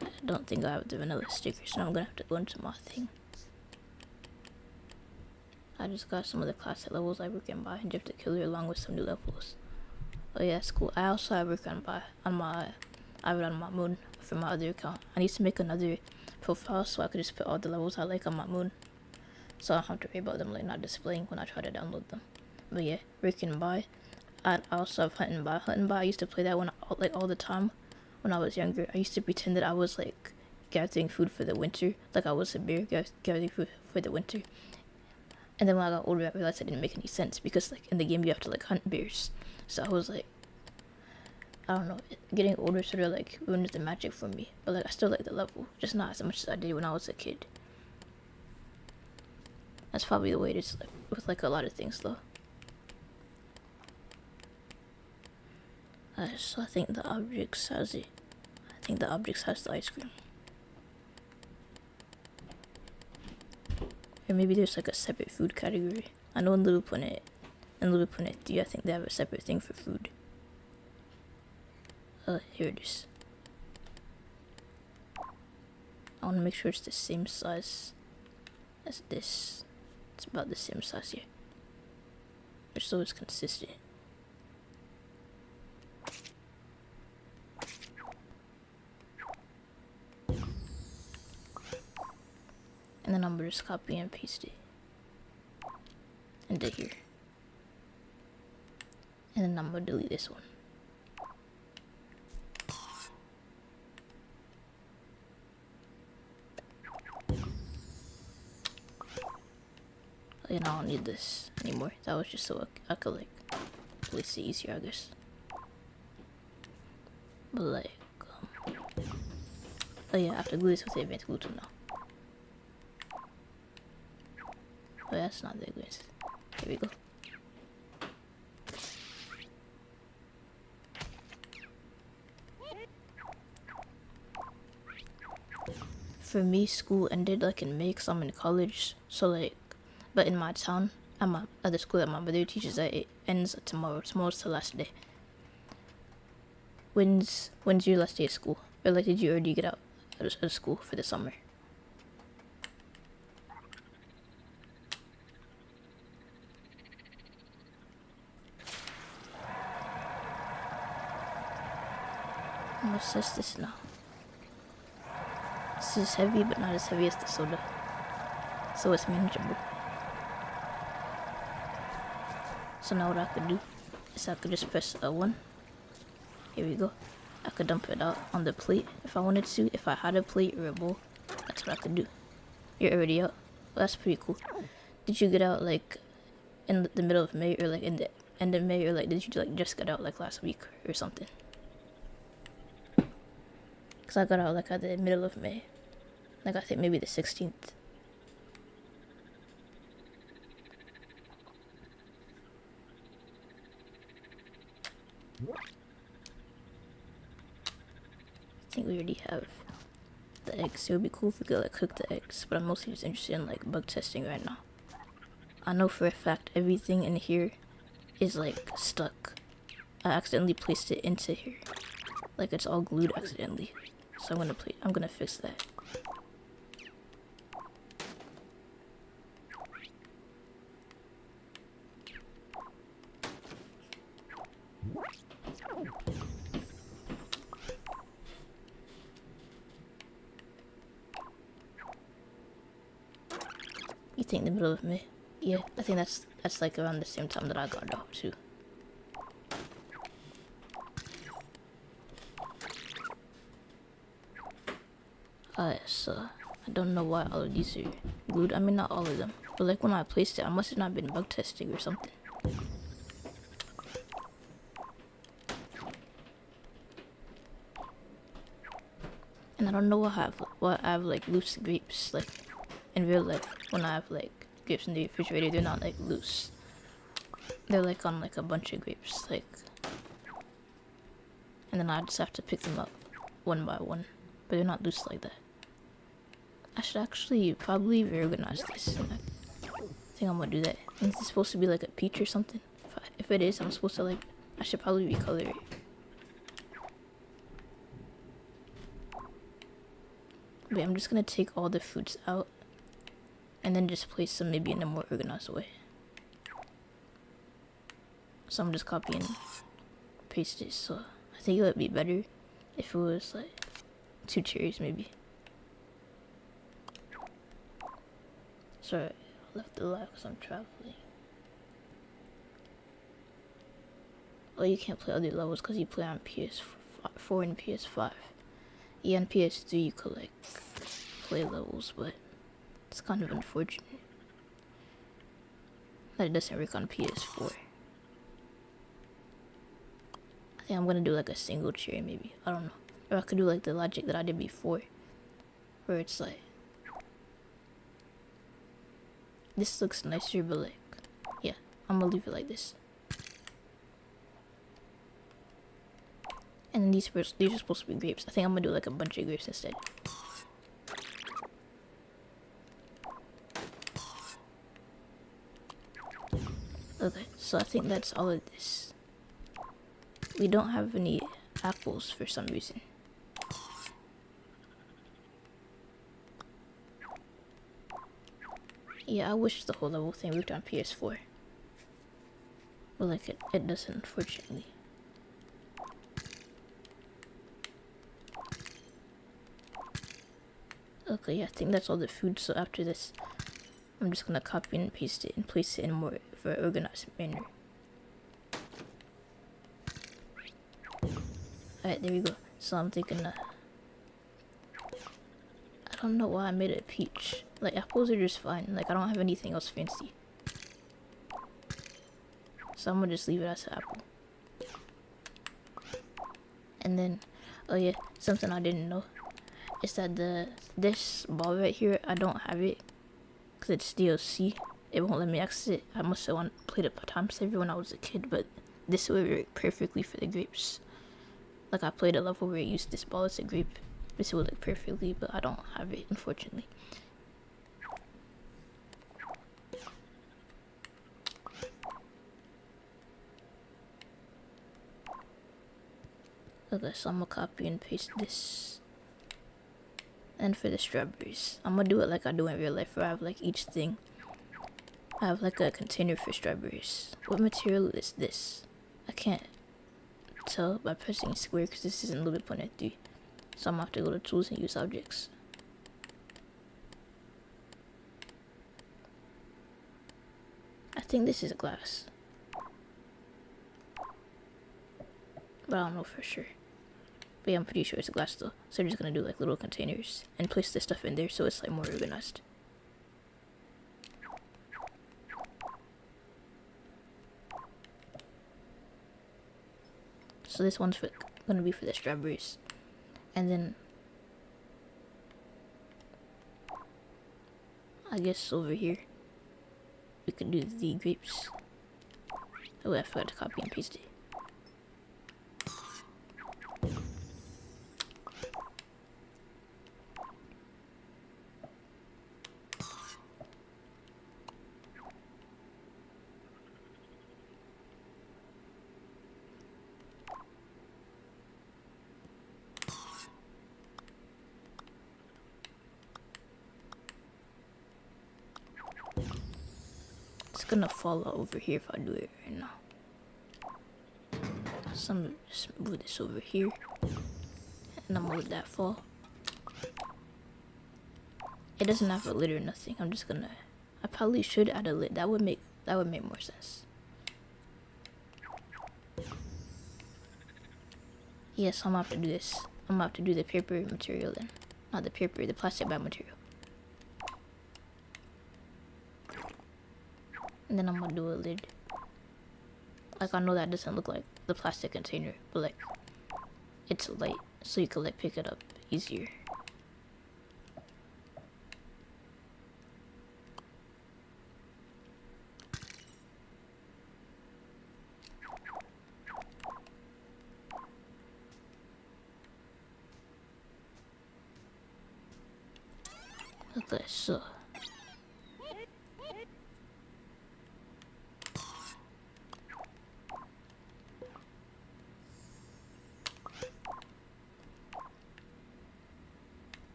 I don't think I have the vanilla sticker, so I'm gonna have to go into my thing. I just got some of the classic levels I work on by and Jeff the Killer along with some new levels. Oh yeah, that's cool. I also have work on my moon for my other account. I need to make another profile so I could just put all the levels I like on my moon, so I don't have to worry about them like not displaying when I try to download them. But yeah, working by. I also have hunting by. Hunting by, I used to play that all the time when I was younger. I used to pretend that I was like gathering food for the winter, like I was a bear gathering food for the winter. And then when I got older, I realized that didn't make any sense because like in the game you have to like hunt bears. So I was like, I don't know, getting older sort of like ruined the magic for me. But like I still like the level, just not as much as I did when I was a kid. That's probably the way it is like, with like a lot of things though. So I think the objects has it. I think the objects has the ice cream. Or maybe there's like a separate food category. I know in LBP2 3, I think they have a separate thing for food. Here it is. I want to make sure it's the same size as this. It's about the same size here. Just so it's consistent. And then I'm gonna just copy and paste it into here. And then I'm gonna delete this one. Oh And I don't need this anymore. That was just so I could like place it easier, I guess. But like, oh yeah, I have to glue this with the advanced glue tool now. Oh, that's not the advanced. Here we go. For me, school ended like in May because I'm in college. So like, but in my town, at the school that my mother teaches at, it ends tomorrow. Tomorrow's the last day. When's your last day of school? Or like, did you already get out of school for the summer? I'm gonna assess this now. This is heavy, but not as heavy as the soda. So it's manageable. So now what I could do is I could just press L1. Here we go. I could dump it out on the plate if I wanted to. If I had a plate or a bowl, that's what I could do. You're already out. Well, that's pretty cool. Did you get out like in the middle of May or like in the end of May, or like did you like just get out like last week or something? Cause I got out like at the middle of May. Like I think maybe the 16th. I think we already have the eggs. It would be cool if we could like cook the eggs, but I'm mostly just interested in like bug testing right now. I know for a fact everything in here is like stuck. I accidentally placed it into here. Like it's all glued accidentally. So I'm gonna fix that. You think the middle of May? Yeah, I think that's like around the same time that I got out too. So I don't know why all of these are glued. I mean, not all of them, but like when I placed it, I must have not been bug testing or something. And I don't know why I have like loose grapes. Like in real life, when I have like grapes in the refrigerator, they're not like loose. They're like on like a bunch of grapes, like, and then I just have to pick them up one by one, but they're not loose like that. I should actually probably reorganize this. I think I'm gonna do that. Is this supposed to be like a peach or something? If it is, I'm supposed to like, I should probably recolor it. But I'm just gonna take all the fruits out and then just place them maybe in a more organized way. So I'm just copying and paste it. So I think it would be better if it was like 2 cherries maybe. Sorry, I left the live because I'm traveling. Oh, you can't play other levels because you play on PS4 and PS5. Yeah, on PS3 you could like play levels, but it's kind of unfortunate that it doesn't work on PS4. I think I'm gonna do like a single cherry maybe. I don't know. Or I could do like the logic that I did before, where it's like, this looks nicer, but like, yeah, I'm gonna leave it like this. And then these are supposed to be grapes. I think I'm gonna do like a bunch of grapes instead. Okay, so I think that's all of this. We don't have any apples for some reason. Yeah, I wish the whole level thing worked on PS4. But like it doesn't, unfortunately. Okay, yeah, I think that's all the food. So after this, I'm just gonna copy and paste it and place it in more of an organized manner. Alright, there we go. So I'm thinking I don't know why I made it a peach. Like apples are just fine. Like I don't have anything else fancy. So I'm gonna just leave it as an apple. And then, oh yeah, something I didn't know is that this ball right here, I don't have it because it's DLC. It won't let me access it. I must have played it time saver when I was a kid, but this would work perfectly for the grapes. Like I played a level where I used this ball as a grape. This would work perfectly, but I don't have it, unfortunately. Okay, so I'm gonna copy and paste this. And for the strawberries, I'm gonna do it like I do in real life, where I have like each thing. I have like a container for strawberries. What material is this? I can't tell by pressing square because this isn't LBP2. So I'm gonna have to go to tools and use objects. I think this is glass, but I don't know for sure. But yeah, I'm pretty sure it's glass though. So I'm just gonna do like little containers and place this stuff in there so it's like more organized. So this one's gonna be for the strawberries. And then I guess over here we could do the grapes. Oh, I forgot to copy and paste it. It's gonna fall out over here if I do it right now. So I'm gonna just move this over here. And I'm gonna let that fall. It doesn't have a lid or nothing. I'm just gonna, I probably should add a lid. That would make more sense. Yes, I'm gonna have to do this. I'm gonna have to do the paper material then. Not the paper, the plastic bag material. And then I'm gonna do a lid. Like I know that doesn't look like the plastic container, but like it's light, so you can like pick it up easier. Okay, so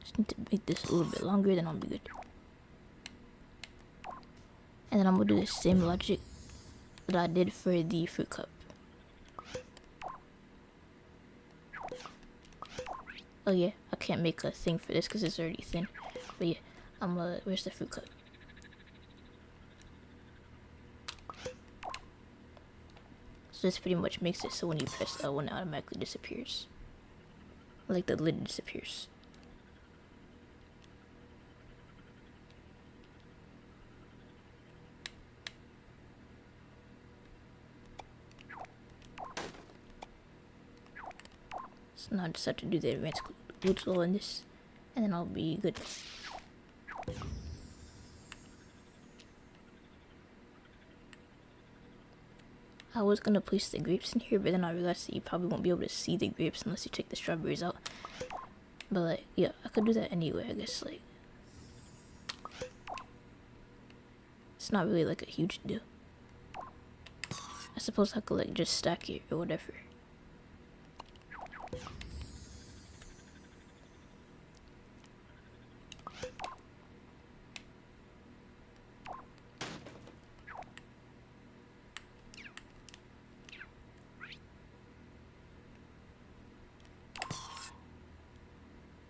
just need to make this a little bit longer, then I'll be good. And then I'm gonna do the same logic that I did for the fruit cup. Oh yeah, I can't make a thing for this because it's already thin. But yeah, where's the fruit cup? So this pretty much makes it so when you press L1 it automatically disappears. Like the lid disappears. So now I just have to do the advanced glue tool on this, and then I'll be good. I was gonna place the grapes in here, but then I realized that you probably won't be able to see the grapes unless you take the strawberries out. But like, yeah, I could do that anyway, I guess. Like, it's not really like a huge deal. I suppose I could like just stack it or whatever.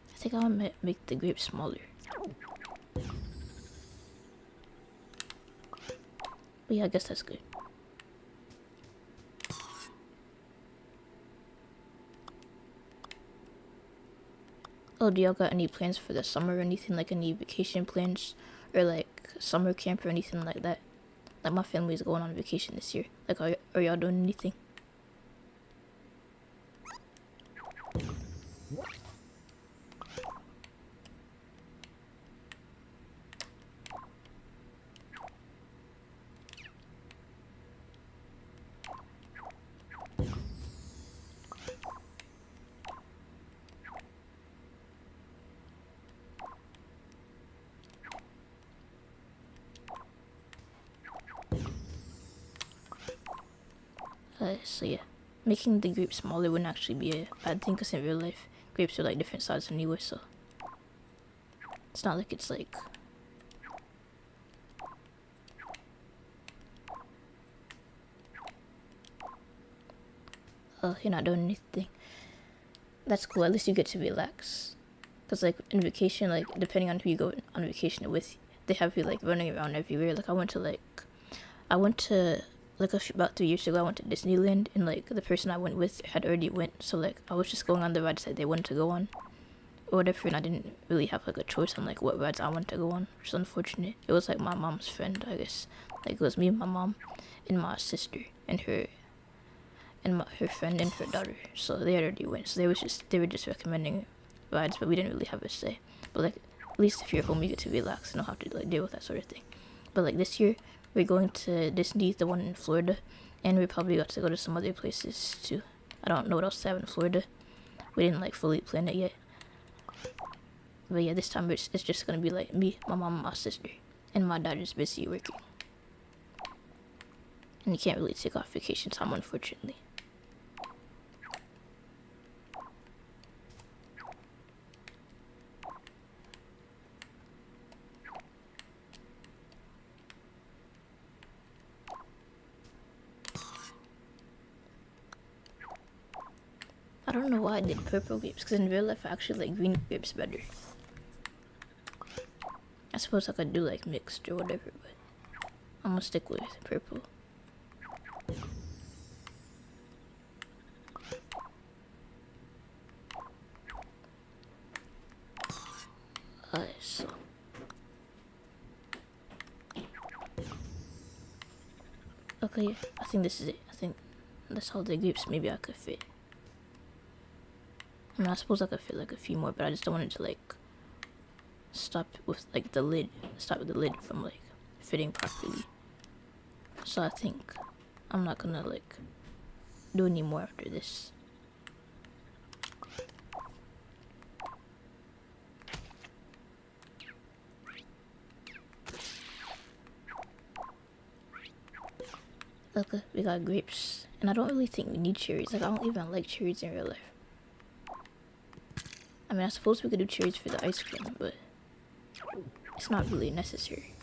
I think I'll make the grapes smaller. But yeah, I guess that's good. Oh, do y'all got any plans for the summer or anything? Like any vacation plans? Or like summer camp or anything like that? Like my family's going on vacation this year. Like are y'all doing anything? So yeah, making the group smaller wouldn't actually be a bad thing, because in real life, groups are like different sizes anyway, so it's not like it's like you're not doing anything. That's cool, at least you get to relax. Because like in vacation, like depending on who you go on vacation with, they have you like running around everywhere. Like I went to like about 3 years ago, I went to Disneyland, and like the person I went with had already went, so like I was just going on the rides that they wanted to go on or whatever, and I didn't really have like a choice on like what rides I wanted to go on, which is unfortunate. It was like my mom's friend, I guess. Like it was me, my mom, and my sister, and her friend and her daughter. So they had already went, so they were just recommending rides, but we didn't really have a say. But like at least if you're home, you get to relax and not have to like deal with that sort of thing. But like this year, we're going to Disney, the one in Florida, and we probably got to go to some other places too. I don't know what else to have in Florida. We didn't like fully plan it yet. But yeah, this time it's just gonna be like me, my mom, and my sister, and my dad is busy working. And you can't really take off vacation time, unfortunately. I don't know why I did purple grapes, because in real life I actually like green grapes better. I suppose I could do like mixed or whatever, but I'm gonna stick with purple. So okay, I think this is it. I think that's all the grapes maybe I could fit. I mean, I suppose I could fit like a few more, but I just don't want it to like stop with the lid from like fitting properly. So I think I'm not gonna like do any more after this. Okay, we got grapes, and I don't really think we need cherries. Like I don't even like cherries in real life. I mean, I suppose we could do cherries for the ice cream, but it's not really necessary.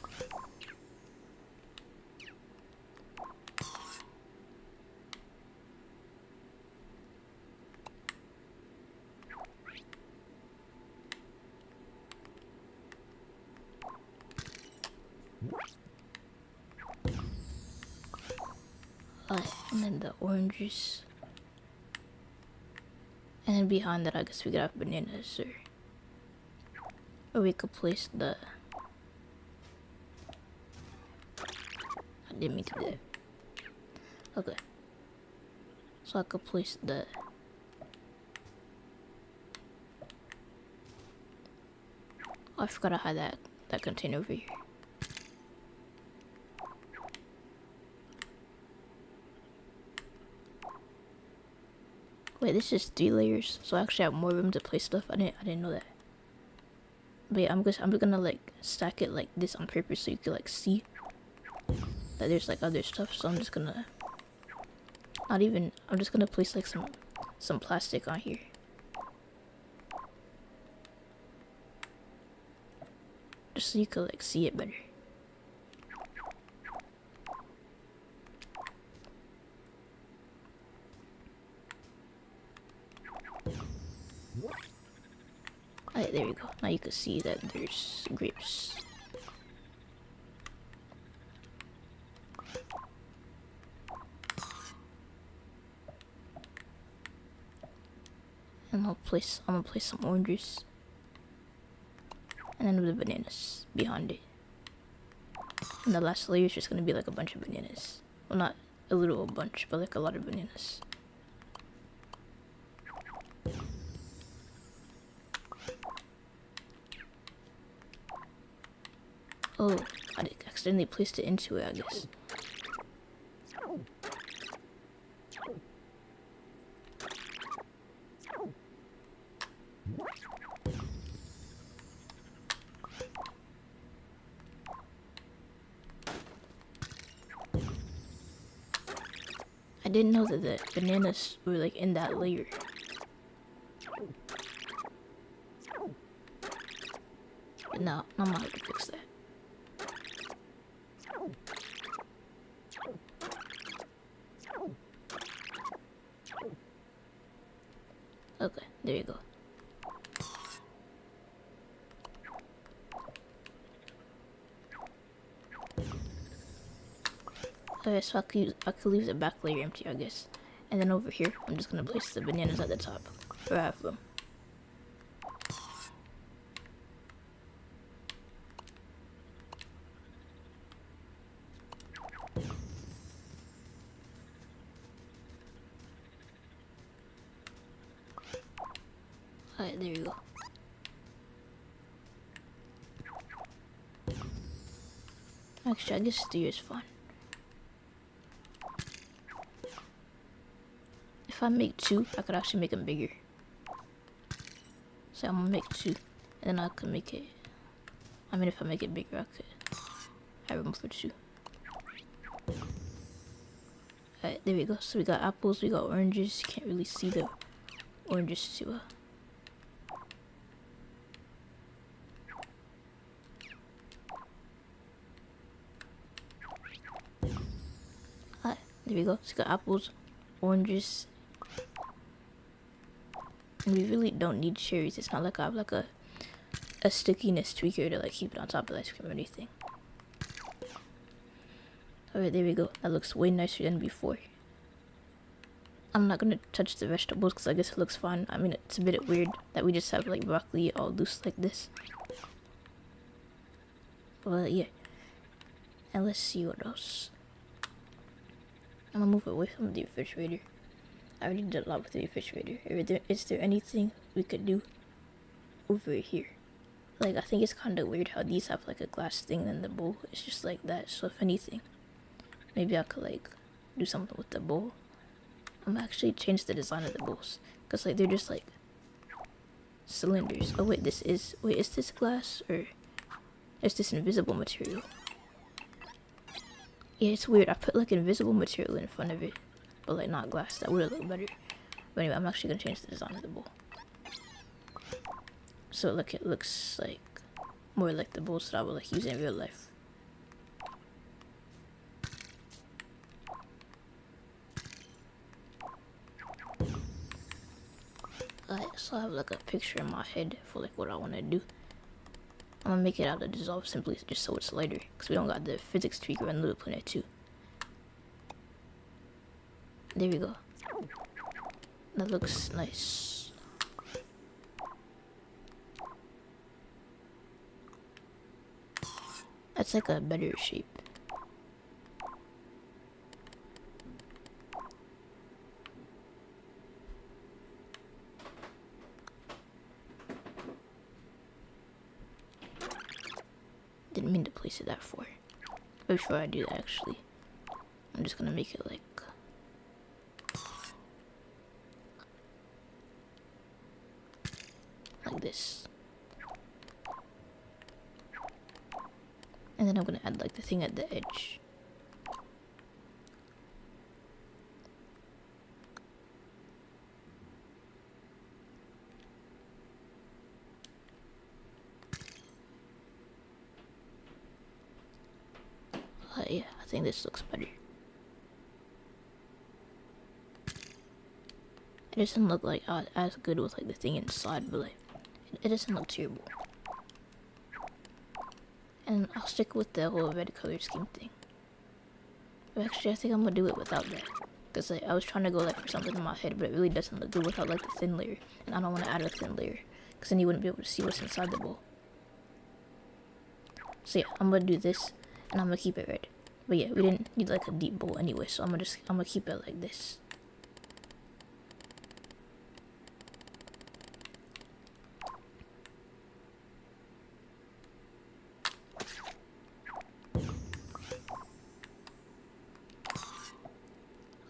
And then the oranges. And then behind that, I guess we could have bananas, or we could place the... I didn't mean to do that. Okay. So I could place the... Oh, I forgot I had that container over here. Wait, this is 3 layers, so I actually have more room to place stuff. I didn't know that. But yeah, I'm gonna like stack it like this on purpose so you can like see that there's like other stuff. So I'm just gonna place like some plastic on here. Just so you can like see it better. Alright, there we go. Now you can see that there's grapes. And I'm gonna place some oranges. And then the bananas behind it. And the last layer is just gonna be like a bunch of bananas. Well, not a little bunch, but like a lot of bananas. Oh, I accidentally placed it into it, I guess. I didn't know that the bananas were like in that layer. But now I'm gonna have to fix that. Okay, there you go. Okay, so I could leave the back layer empty, I guess. And then over here, I'm just gonna place the bananas at the top. Or half of them. Alright, there you go. Actually, I guess 3 is fine. If I make 2, I could actually make them bigger. So I'm gonna make 2, and then I could make it. I mean, if I make it bigger, I could have room for 2. Alright, there we go. So we got apples, we got oranges. You can't really see the oranges too well. Alright, there we go. So we got apples, oranges. And we really don't need cherries. It's not like I have like a stickiness tweaker to like keep it on top of the ice cream or anything. Alright, there we go. That looks way nicer than before. I'm not gonna touch the vegetables because I guess it looks fine. I mean, it's a bit weird that we just have like broccoli all loose like this. But yeah. And let's see what else. I'm gonna move away from the refrigerator. I already did a lot with the refrigerator. Is there anything we could do over here? Like, I think it's kind of weird how these have like a glass thing and the bowl is just like that. So if anything, maybe I could like do something with the bowl. I'm gonna actually change the design of the bowls because like they're just like cylinders. Oh wait, is this glass or is this invisible material? Yeah, it's weird. I put like invisible material in front of it, but like not glass. That would have looked better. But anyway, I'm actually gonna change the design of the bowl. So like it looks like more like the bowls that I would like use in real life. Alright, so I have like a picture in my head for like what I want to do. I'm gonna make it out of dissolve simply just so it's lighter, because we don't got the physics tweaker and Little Planet 2. There we go. That looks nice. That's like a better shape. Didn't mean to place it that far. But before I do that, actually, I'm just gonna make it like this. And then I'm gonna add like the thing at the edge. Yeah, I think this looks better. It doesn't look like as good with like the thing inside, but like it doesn't look terrible. And I'll stick with the whole red color scheme thing. But actually, I think I'm gonna do it without that, because like I was trying to go like for something in my head, but it really doesn't look good without like the thin layer, and I don't want to add a thin layer, because then you wouldn't be able to see what's inside the bowl. So yeah, I'm gonna do this, And I'm gonna keep it red. But yeah, we didn't need like a deep bowl anyway, so I'm gonna keep it like this.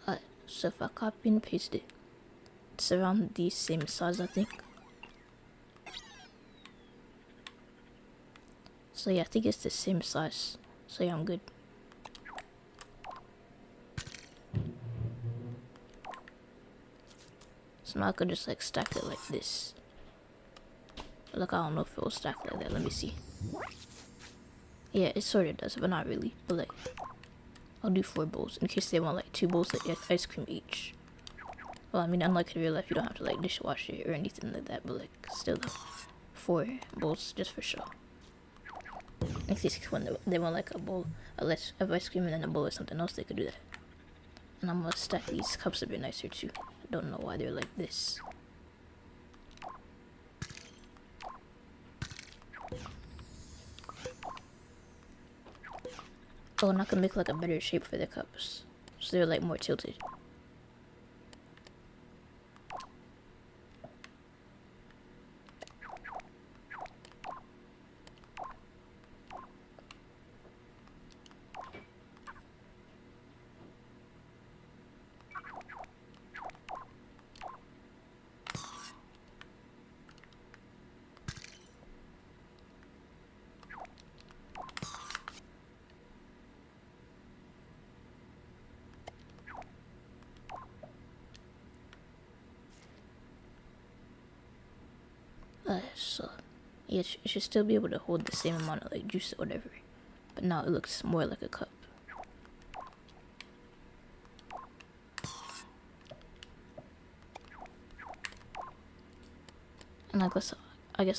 Alright, so if I copy and paste it, it's around the same size, I think. So yeah, I think it's the same size. So yeah, I'm good. So now I could just like stack it like this. Like, I don't know if it will stack like that. Let me see. Yeah, it sort of does, but not really. But like, I'll do 4 bowls in case they want like 2 bowls of ice cream each. Well, I mean, unlike in real life, you don't have to like dishwash it or anything like that. But like, still though, 4 bowls just for show. In case when they want like a bowl of ice cream and then a bowl of something else, they could do that. And I'm gonna stack these cups a bit nicer too. I don't know why they're like this. Oh, and I can make like a better shape for the cups, so they're like more tilted. So yeah, it should still be able to hold the same amount of like juice or whatever, but now it looks more like a cup. And I guess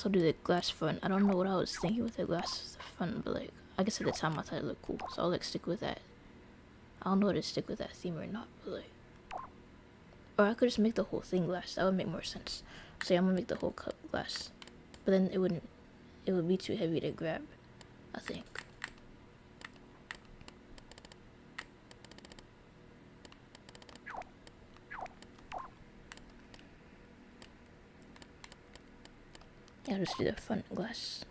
I'll do the glass front. I don't know what I was thinking with the glass front, but like, I guess at the time I thought it looked cool, so I'll like stick with that. I don't know whether to stick with that theme or not, but like, or I could just make the whole thing glass. That would make more sense. So yeah, I'm gonna make the whole cup glass, but then it would be too heavy to grab, I think. Yeah, I'll just do the front glass.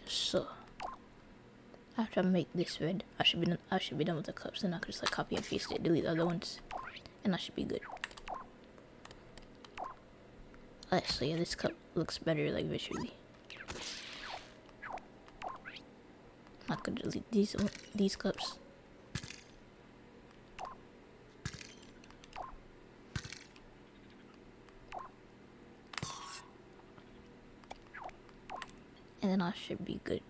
So after I make this red, I should be done with the cups. Then I could just like copy and paste it, delete the other ones, and I should be good. Alright, so yeah, this cup looks better like visually. I could delete these cups. And then I should be good.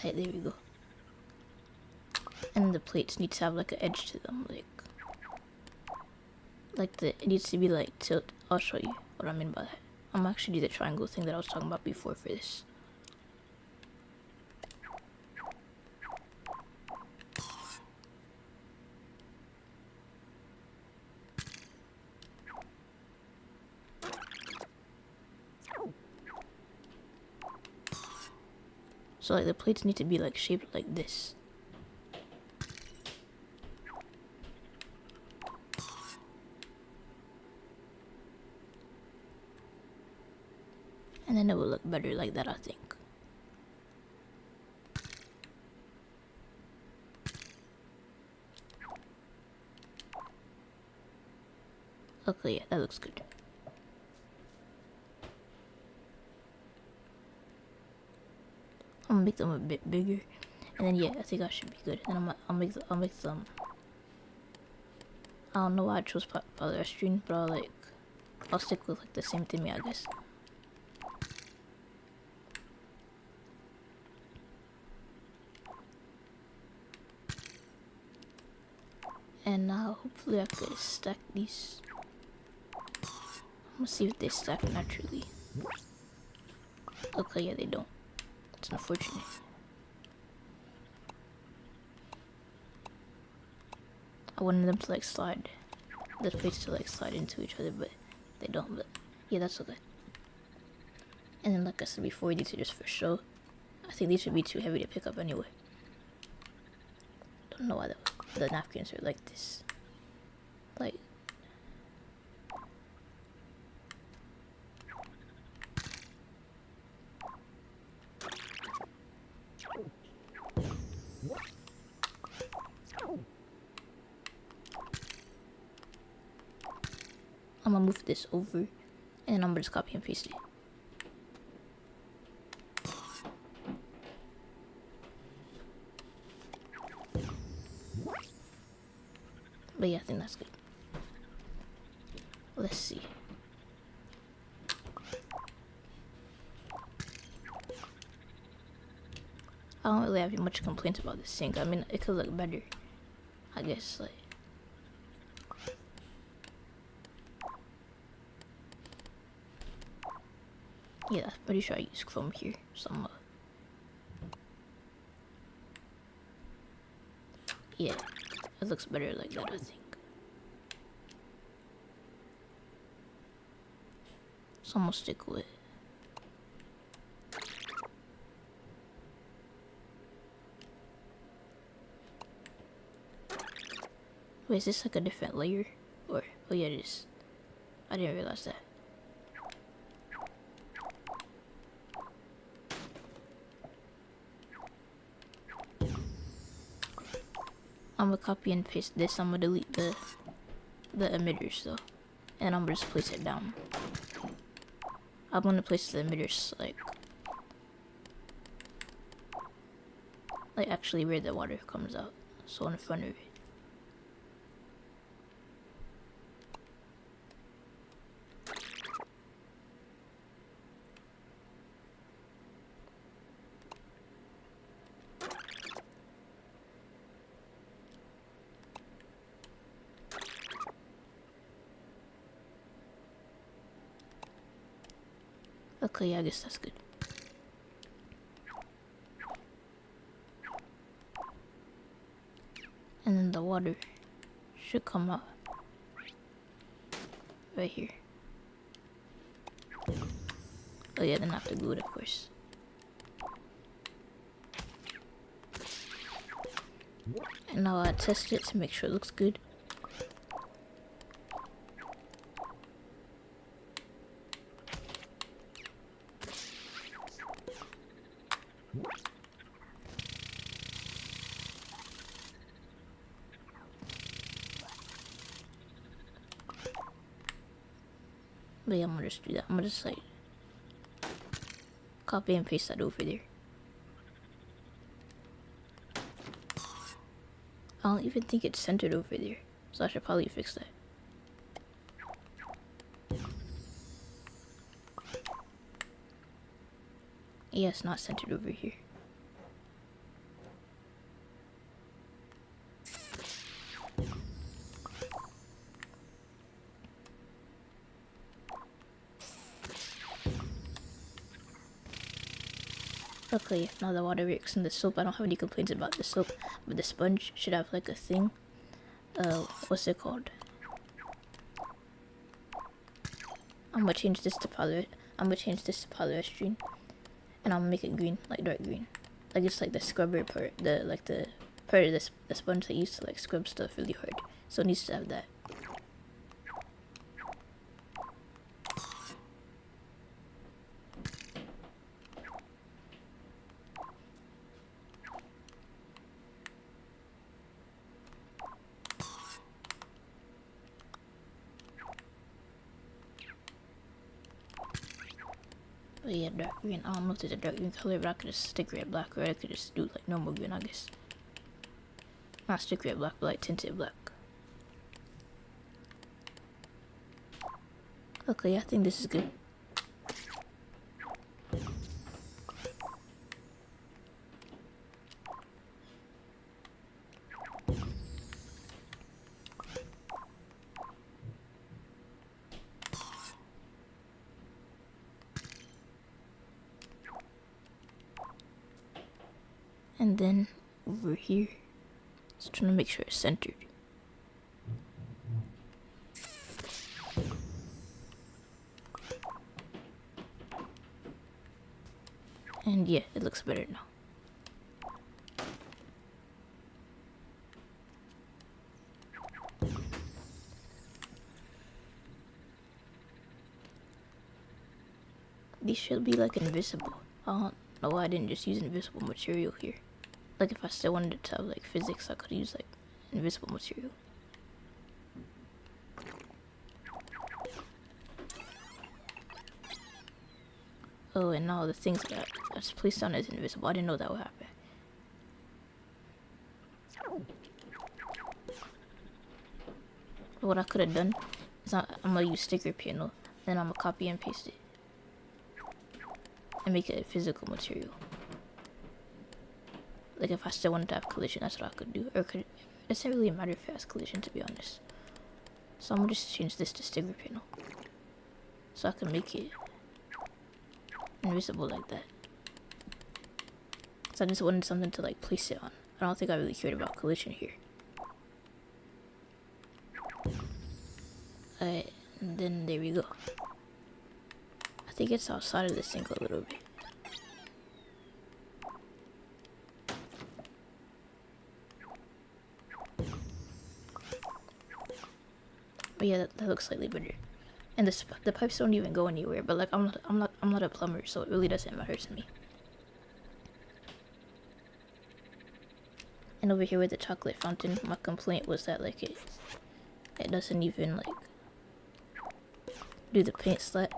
Alright, there we go. And the plates need to have like an edge to them, it needs to be like tilt. I'll show you what I mean by that. I'm actually do the triangle thing that I was talking about before for this. So like the plates need to be like shaped like this. And then it will look better like that, I think. Okay, yeah, that looks good. gonna make them a bit bigger, and then yeah, I think I should be good. And I'll make them. I don't know why I chose polyester, but I'll stick with like the same theme, I guess. And now hopefully I could stack these. I'm gonna see if they stack naturally. Okay, yeah, they don't. It's unfortunate. I wanted them to like slide, the plates to like slide into each other, but they don't. But yeah, that's okay. And then like I said before, these are just for show. I think these would be too heavy to pick up anyway. Don't know why the napkins are like this. Like, I'm gonna move this over, and I'm gonna just copy and paste it. But yeah, I think that's good. Let's see. I don't really have much complaints about this sink. I mean, it could look better, I guess. Like, yeah, I'm pretty sure I use chrome here. Some, yeah, it looks better like that, I think. So I'm gonna stick with. Wait, is this like a different layer? Or, oh yeah, it is. I didn't realize that. I'm gonna copy and paste this. I'm gonna delete the emitters though, and I'm gonna just place it down. I'm gonna place the emitters like actually where the water comes out, so in front of it. Okay, yeah, I guess that's good. And then the water should come out right here. Oh yeah, then I have to glue it, of course. And now I test it to make sure it looks good. But yeah, I'm gonna just do that. I'm gonna just like copy and paste that over there. I don't even think it's centered over there, so I should probably fix that. Yeah, it's not centered over here. Okay, now the water works in the soap. I don't have any complaints about the soap, but the sponge should have like a thing. What's it called? I'm gonna change this to polyester, and I'll make it green, like dark green, like it's like the scrubber part, the part of the sponge that used to like scrub stuff really hard. So it needs to have that. But yeah, dark green. I don't know if there's a dark green color, but I could just stick red black, or I could just do like normal green, I guess. Not stick red black, but like tinted black. Okay, I think this is good. And then over here, just trying to make sure it's centered. And yeah, it looks better now. These should be like invisible. I don't know why I didn't just use invisible material here. Like if I still wanted to have like physics, I could use like invisible material. Oh, and now the things that I just placed on is invisible. I didn't know that would happen. What I could have done is I'm gonna use sticker panel, then I'm gonna copy and paste it and make it a physical material. Like if I still wanted to have collision, that's what I could do. Or could, it doesn't really matter if it has collision, to be honest. So I'm gonna just change this to sticker panel, so I can make it invisible like that. So I just wanted something to like place it on. I don't think I really cared about collision here. Alright, and then there we go. I think it's outside of the sink a little bit. But yeah, that looks slightly better. And the pipes don't even go anywhere. But like I'm not a plumber, so it really doesn't matter to me. And over here with the chocolate fountain, my complaint was that like it doesn't even like do the paint slat.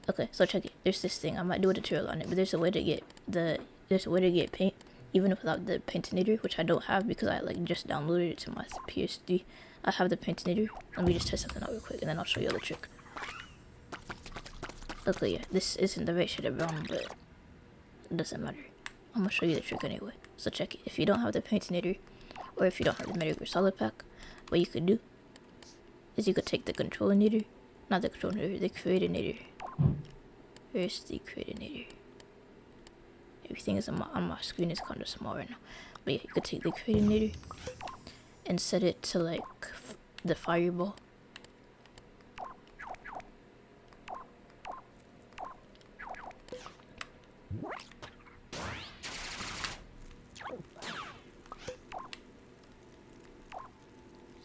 Okay, so check it. There's this thing. I might do a tutorial on it, but there's a way to get paint even without the paintinator, which I don't have because I like just downloaded it to my PS3. I have the paintinator. Let me just test something out real quick, and then I'll show you the trick. Okay, yeah, this isn't the right shade of brown, but it doesn't matter. I'm gonna show you the trick anyway. So check it. If you don't have the paintinator, or if you don't have the Medical Solid Pack, what you could do is you could take the controlinator, not the controlinator, the creatinator. Where's the creatinator? Everything is on my screen is kind of small right now. But yeah, you could take the creatinator and set it to like the fireball.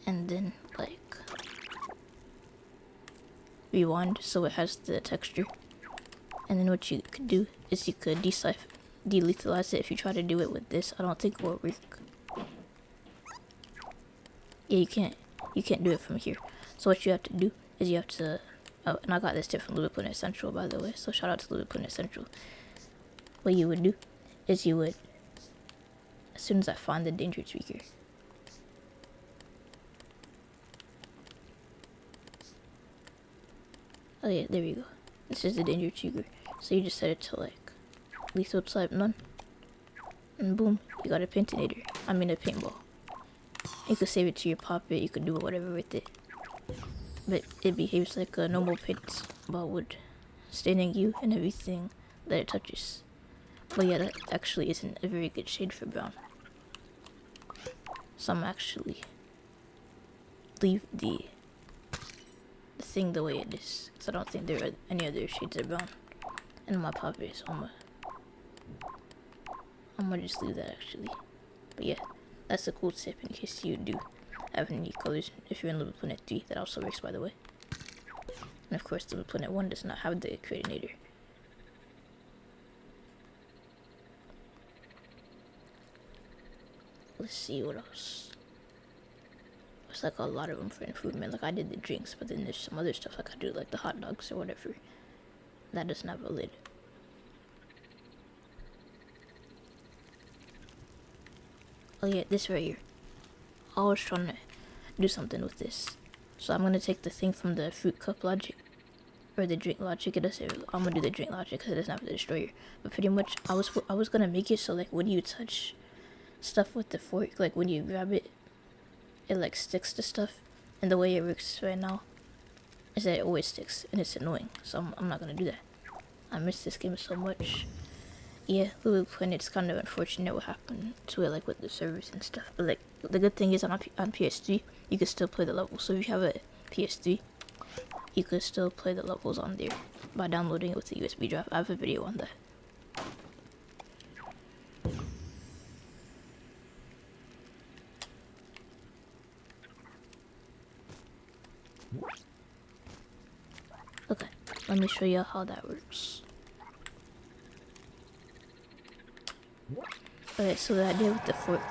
And then like rewind so it has the texture. And then what you could do is you could delethalize it. If you try to do it with this, I don't think it will work. Yeah, you can't do it from here. So what you have to do is you have to, oh, and I got this tip from LBP2 Central, by the way, so shout out to LBP2 Central. What you would do is you would, as soon as I find the danger tweaker, oh yeah, there we go. This is the danger trigger. So you just set it to like lethal type none. And boom, you got a paintinator. I mean a paintball. You could save it to your poppet, you could do whatever with it. But it behaves like a normal paintball would, staining you and everything that it touches. But yeah, that actually isn't a very good shade for brown. So I'm actually leave the thing the way it is, because I don't think there are any other shades of brown in my poppet, so I'm gonna just leave that actually. But yeah, that's a cool tip in case you do have any colors. If you're in LBP2 3, that also works, by the way. And of course, LBP2 1 does not have the creatinator. Let's see what else. There's like a lot of room for improvement. Like I did the drinks, but then there's some other stuff like I do like the hot dogs or whatever. That doesn't have a lid. Oh yeah, this right here. I was trying to do something with this. So I'm gonna take the thing from the fruit cup logic, or the drink logic. It doesn't. I'm gonna do the drink logic because it doesn't have the destroyer. But pretty much, I was gonna make it so like when you touch stuff with the fork, like when you grab it, it like sticks to stuff. And the way it works right now is that it always sticks, and it's annoying. So I'm not gonna do that. I miss this game so much. Yeah, Little Planet's kind of unfortunate what happened to it, like with the servers and stuff. But like the good thing is on PS3, you can still play the levels. So if you have a PS3, you can still play the levels on there by downloading it with the USB drive. I have a video on that. Okay, let me show you how that works. Okay, so the idea with the fork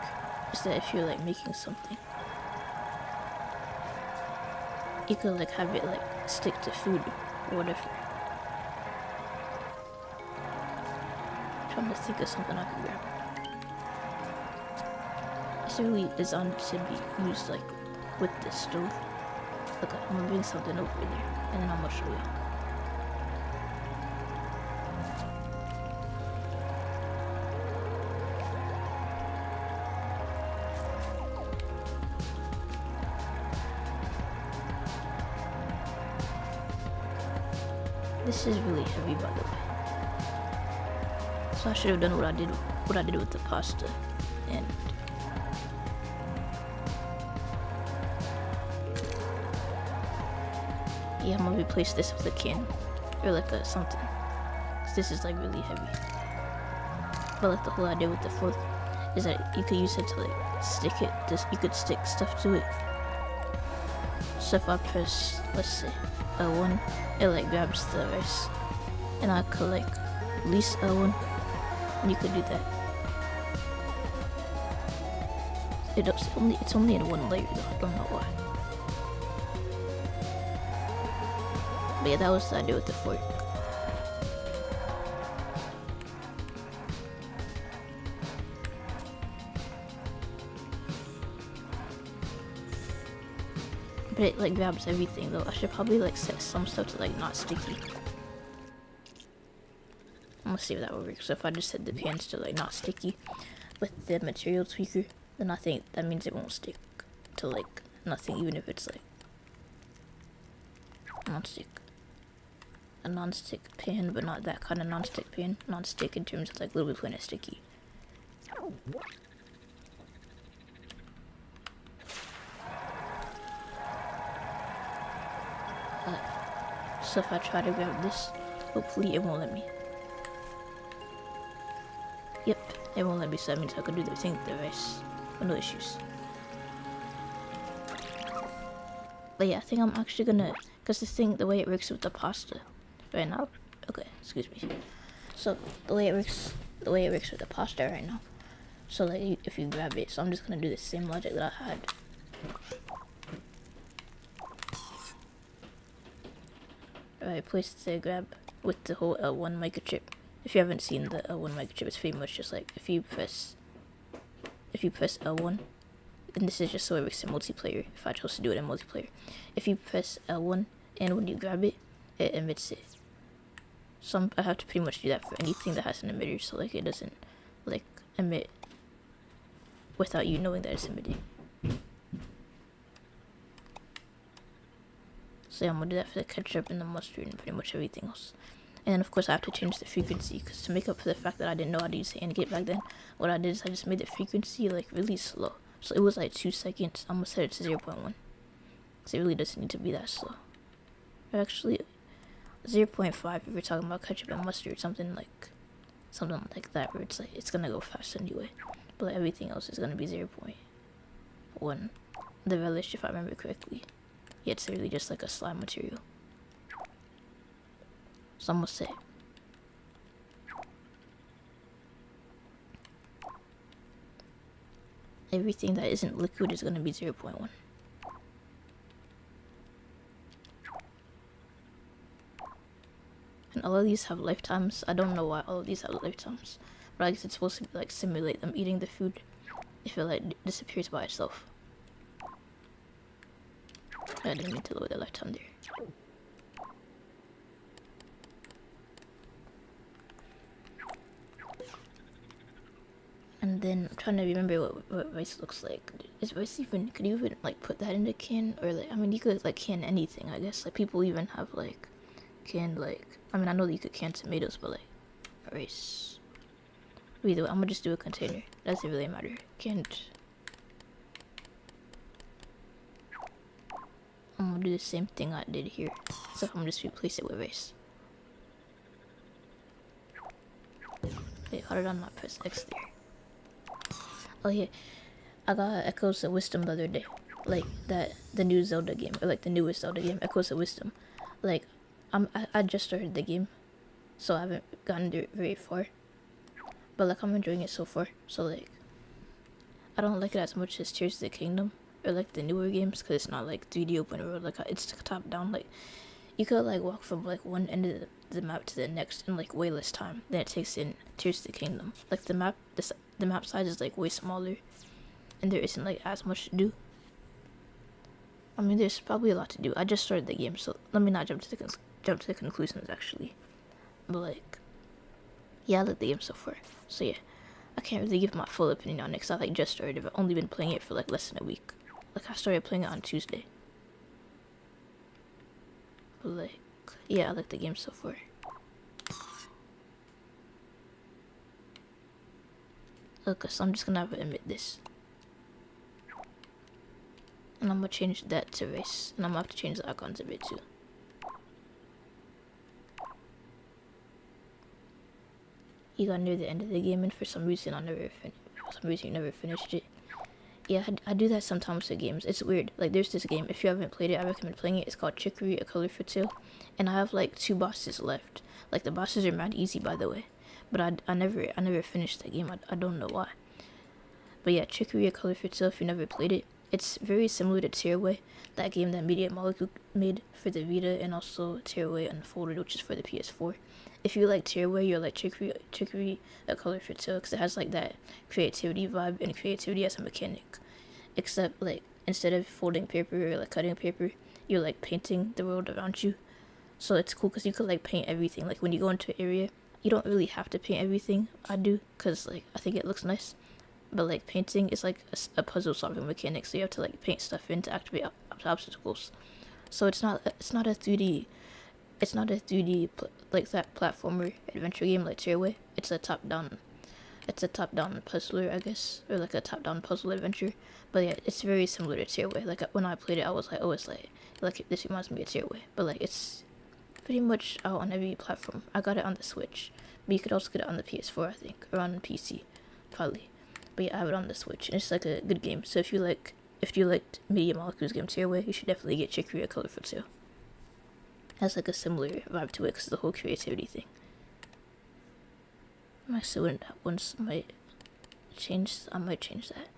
is that if you're like making something, you could like have it like stick to food or whatever. I'm trying to think of something I could grab. It's really designed to be used like with the stove. Okay, I'm gonna bring something over there and then I'm gonna show you. This is really heavy, by the way. So I should have done what I did with the pasta, and yeah, I'm gonna replace this with a can or like a something. 'Cause this is like really heavy. But like the whole idea with the fork is that you could use it to like stick it. You could stick stuff to it. So if I press, let's say, L1, it like grabs the rice, and I could like release L1, and you could do that. It's only in one layer though. I don't know why. But yeah, that was the idea with the fork. But it like grabs everything though. I should probably like set some stuff to like not sticky. I'm gonna see if that will work. So if I just set the pans to like not sticky with the material tweaker, then I think that means it won't stick to like nothing, even if it's like non-stick. A non-stick pan, but not that kind of non-stick pan. Non-stick in terms of like Little Planet sticky. So if I try to grab this, hopefully it won't let me. Yep, it won't let me, so that means I could do the thing with the rice. No issues. But yeah, I think I'm actually gonna, cause the way it works with the pasta right now. Okay, excuse me. So the way it works with the pasta right now. So like if you grab it, so I'm just gonna do the same logic that I had. Alright, place the grab with the whole L1 microchip. If you haven't seen the L1 microchip, it's pretty much just like if you press L1, and this is just so it works in multiplayer, if I chose to do it in multiplayer. If you press L1 and when you grab it, it emits it. So I have to pretty much do that for anything that has an emitter, so like it doesn't like emit without you knowing that it's emitting. So yeah, I'm gonna do that for the ketchup and the mustard and pretty much everything else. And of course I have to change the frequency, because to make up for the fact that I didn't know how to use the handgate back then, what I did is I just made the frequency like really slow. So it was like 2 seconds. I'm gonna set it to 0.1. Because it really doesn't need to be that slow. Or actually 0.5 if we're talking about ketchup and mustard, something like that, where it's like it's gonna go fast anyway. But like, everything else is gonna be 0.1. The relish, if I remember correctly. Yeah, it's really just like a slime material. So I'm gonna say everything that isn't liquid is gonna be 0.1. And all of these have lifetimes. I don't know why all of these have lifetimes, but I guess it's supposed to like simulate them eating the food. if it like disappears by itself. I didn't mean to lower the lifetime there. And then I'm trying to remember what rice looks like. Is rice even, could you even like put that in the can? Or like, I mean, you could like can anything, I guess. Like people even have like canned like, I mean, I know that you could can tomatoes, but like rice. Either way, I'm gonna just do a container. Doesn't really matter. Canned. I'm gonna do the same thing I did here. So I'm gonna just replace it with rice. Wait, how did I not press X there? Oh yeah, I got Echoes of Wisdom the other day. Like the new Zelda game, or like the newest Zelda game, Echoes of Wisdom. Like, I just started the game, so I haven't gotten very far. But like, I'm enjoying it so far. So like, I don't like it as much as Tears of the Kingdom, or like the newer games, because it's not like 3D open world. Like, it's top down. Like, you could like walk from like one end of the map to the next in like way less time than it takes in Tears of the Kingdom. Like the map size is like way smaller, and there isn't like as much to do. I mean, there's probably a lot to do. I just started the game, so let me not jump to the conclusions actually. But like, yeah, I like the game so far. So yeah, I can't really give my full opinion on it because I like just started. I've only been playing it for like less than a week. Like I started playing it on Tuesday. But like, yeah, I like the game so far. Okay, so I'm just gonna have to admit this. And I'm gonna change that to race. And I'm gonna have to change the icons a bit too. You got near the end of the game, and for some reason you never finished it. Yeah, I do that sometimes with games. It's weird. Like, there's this game, if you haven't played it, I recommend playing it. It's called Chicory, A Color for Two. And I have like 2 bosses left. Like, the bosses are mad easy, by the way. But I never finished the game. I don't know why. But yeah, Chicory, A Color for Two, if you never played it, it's very similar to Tearaway, that game that Media Molecule made for the Vita, and also Tearaway Unfolded, which is for the PS4. If you like Tearaway, you're like Chicory, A Color for Two, because it has like that creativity vibe, and creativity as a mechanic. Except like, instead of folding paper or like cutting paper, you're like painting the world around you. So it's cool because you could like paint everything. Like when you go into an area, you don't really have to paint everything. I do, because like I think it looks nice. But like painting is like a puzzle solving mechanic, so you have to like paint stuff in to activate obstacles. So it's not a 3D, like that platformer adventure game like Tearaway. It's a top down puzzler, I guess, or like a top down puzzle adventure. But yeah, it's very similar to Tearaway. Like when I played it, I was like, oh, it's like this reminds me of Tearaway. But like it's pretty much out on every platform. I got it on the Switch, but you could also get it on the PS4, I think, or on PC, probably. But yeah, I have it on the Switch, and it's like a good game. So if you liked Media Molecule's game Tearaway, you should definitely get Chicory, A Color for Two. It has like a similar vibe to it because the whole creativity thing. I might change that.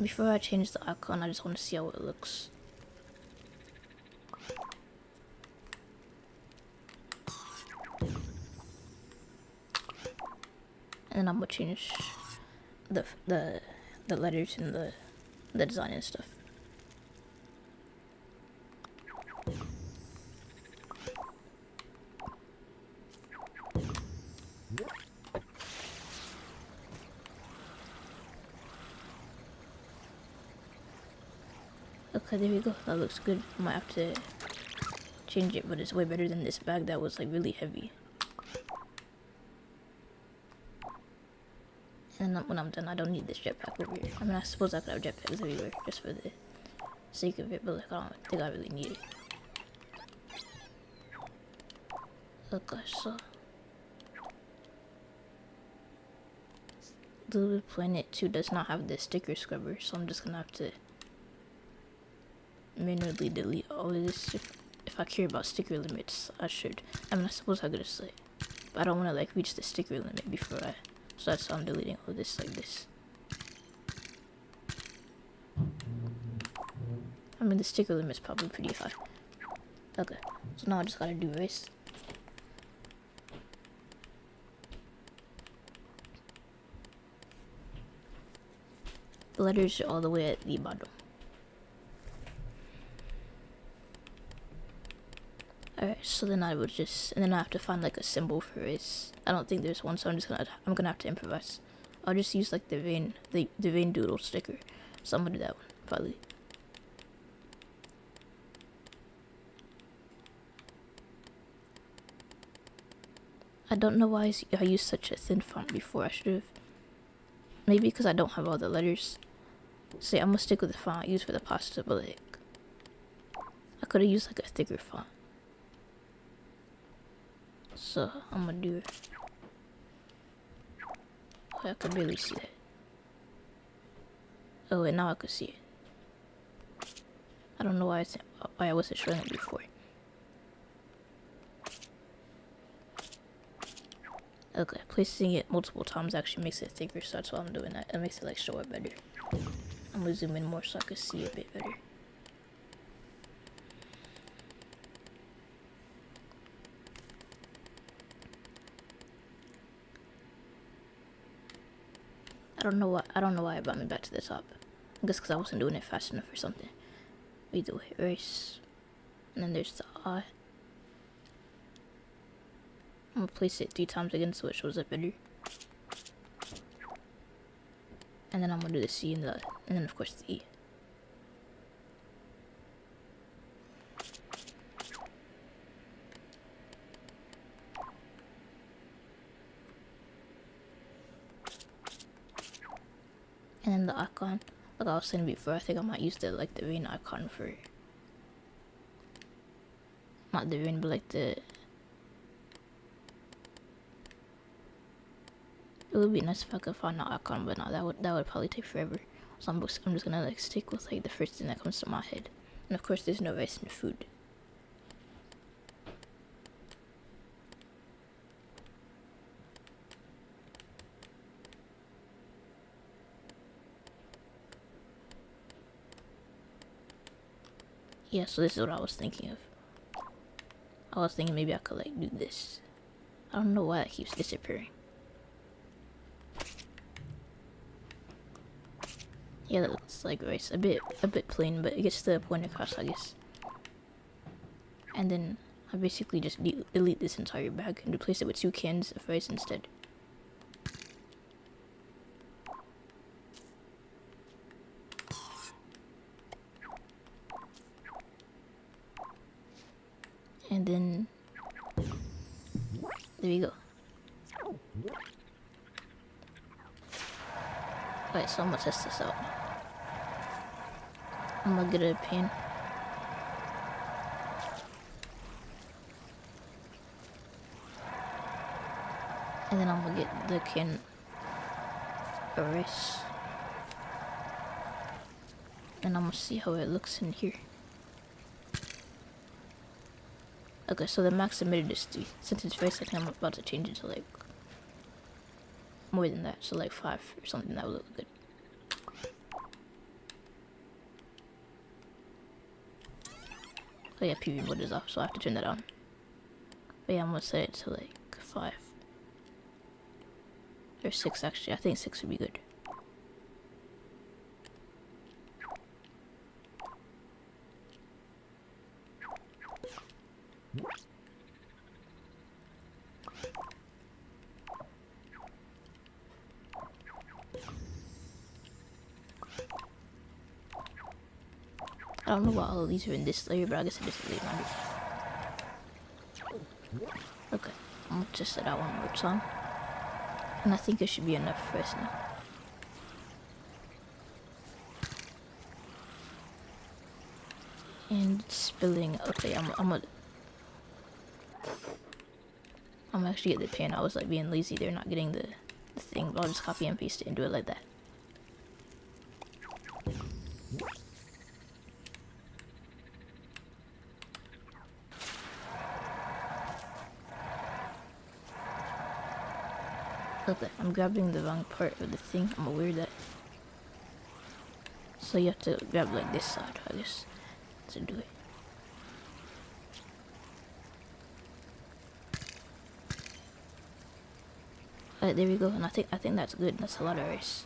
Before I change the icon, I just want to see how it looks. And then I'm gonna change the letters and the design and stuff. Okay, there we go. That looks good. I might have to change it, but it's way better than this bag that was like really heavy. And when I'm done, I don't need this jetpack over here. I mean, I suppose I could have jetpacks everywhere just for the sake of it, but like, I don't think I really need it. Okay, so Little Planet 2 does not have the sticker scrubber, so I'm just gonna have to manually delete all of this. If I care about sticker limits, I should. I mean, I suppose I could just like, but I don't want to like reach the sticker limit before so that's why I'm deleting all this like this. I mean, the sticker limit's probably pretty high. Okay, so now I just gotta do race. The letters are all the way at the bottom. Alright, so then I would just, and then I have to find like a symbol for race. I don't think there's one, so I'm gonna have to improvise. I'll just use like the vein doodle sticker. So I'm gonna do that one, probably. I don't know why I used such a thin font before. I should have. Maybe because I don't have all the letters. So yeah, I'm gonna stick with the font I used for the pasta, but like, I could have used like a thicker font. So I'm gonna do. Oh, I could barely see that. Oh, and now I could see it. I don't know why I wasn't showing it before. Okay, placing it multiple times actually makes it thicker, so that's why I'm doing that. It makes it like show up better. I'm gonna zoom in more so I can see a bit better. I don't know why it brought me back to the top. I guess because I wasn't doing it fast enough or something. We do erase, and then there's the I. I'm gonna place it 3 times again so it shows up better. And then I'm gonna do the C and then of course the E. And then the icon, like I was saying before, I think I might use the rain icon for, not the rain, but like the. It would be nice if I could find an icon, but no, that would probably take forever. So I'm just gonna like stick with like the first thing that comes to my head. And of course, there's no rice in the food. Yeah, so this is what I was thinking of. I was thinking maybe I could like do this. I don't know why that keeps disappearing. Yeah, that looks like rice. A bit plain, but it gets the point across, I guess. And then I basically just delete this entire bag and replace it with 2 cans of rice instead. And then there we go. Alright, so I'm gonna test this out. I'm gonna get a pen. And then I'm gonna get the can of rice. And I'm gonna see how it looks in here. Okay, so the max emitted is 3. Since it's rice, I think I'm about to change it to like more than that, so like 5 or something. That would look good. Oh yeah, PV mode is off, so I have to turn that on. But yeah, I'm gonna set it to like 5 or 6 actually. I think 6 would be good. I don't know why all of these are in this layer, but I guess it just really matters. Okay, I'm gonna test it out one more time. And I think it should be enough for us now. And spilling. Okay, I'm gonna actually get the pen. I was like being lazy there, not getting the thing, but I'll just copy and paste it and do it like that. Okay, I'm grabbing the wrong part of the thing. I'm aware of that. So you have to grab like this side, I guess, to do it. Alright, there we go. And I think that's good. That's a lot of rice.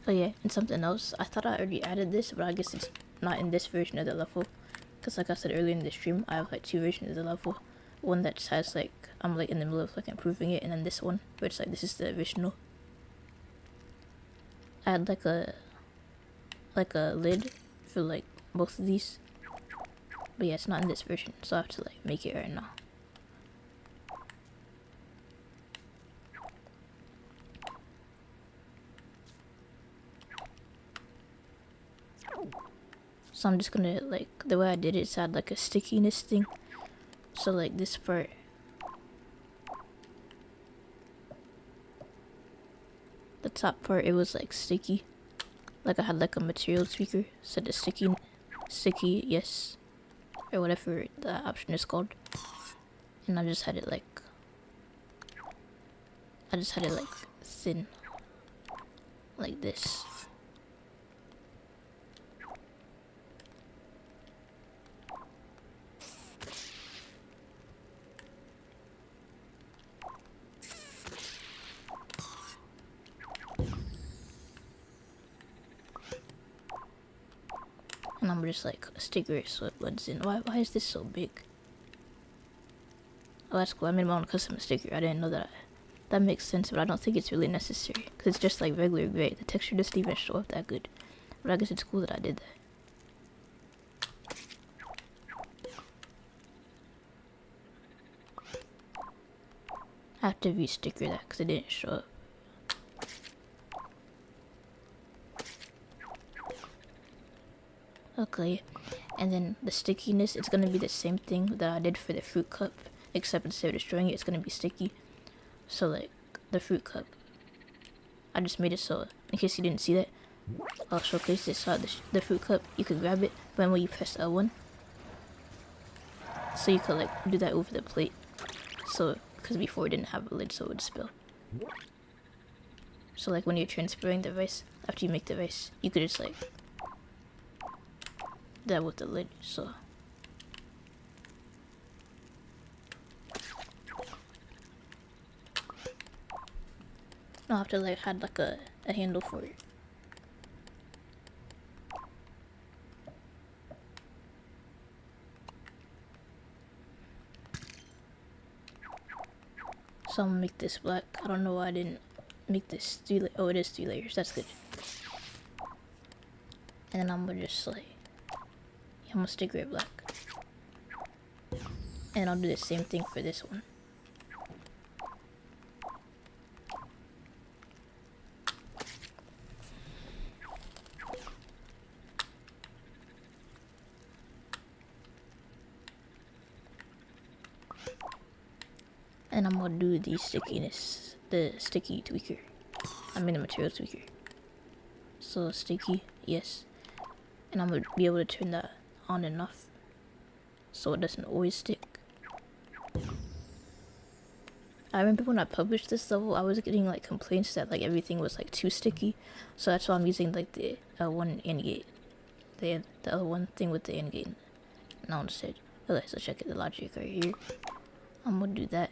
Oh yeah, and something else. I thought I already added this, but I guess it's not in this version of the level. Because like I said earlier in the stream, I have like 2 versions of the level. One that has like, I'm like in the middle of like improving it, and then this one, where it's like, this is the original. I had like a lid for like both of these. But yeah, it's not in this version, so I have to like make it right now. So I'm just gonna, like, the way I did it had like a stickiness thing. So like this part, the top part, it was like sticky. Like I had like a material tweaker, said the sticky, yes, or whatever the option is called. And I just had it like thin, like this. And I'm just like sticker it so it blends in. Why is this so big? Oh, that's cool. I made my own custom sticker. I didn't know that. That makes sense, but I don't think it's really necessary. Because it's just like regular gray. The texture doesn't even show up that good. But I guess it's cool that I did that. I have to re-sticker that because it didn't show up. Okay, and then the stickiness, it's gonna be the same thing that I did for the fruit cup, except instead of destroying it, it's gonna be sticky. So like the fruit cup, I just made it so, in case you didn't see that, I'll showcase this. So the fruit cup, you could grab it, but when you press L1, so you could like do that over the plate. So, because before it didn't have a lid, so it would spill. So like when you're transferring the rice, after you make the rice, you could just like that with the lid. So I'll have to like had like a handle for it. So I'm gonna make this black. I don't know why I didn't make this 3 layers. Oh, it is 3 layers. That's good. And then I'm gonna just like, I'm gonna sticker it black. And I'll do the same thing for this one. And I'm gonna do the stickiness, the sticky tweaker. I mean the material tweaker. So sticky, yes. And I'm gonna be able to turn that on and off so it doesn't always stick. I remember when I published this level, I was getting like complaints that like everything was like too sticky. So that's why I'm using like the L1 AND gate. The L1 thing with the AND gate now instead. Okay, so check it, the logic right here. I'm gonna do that.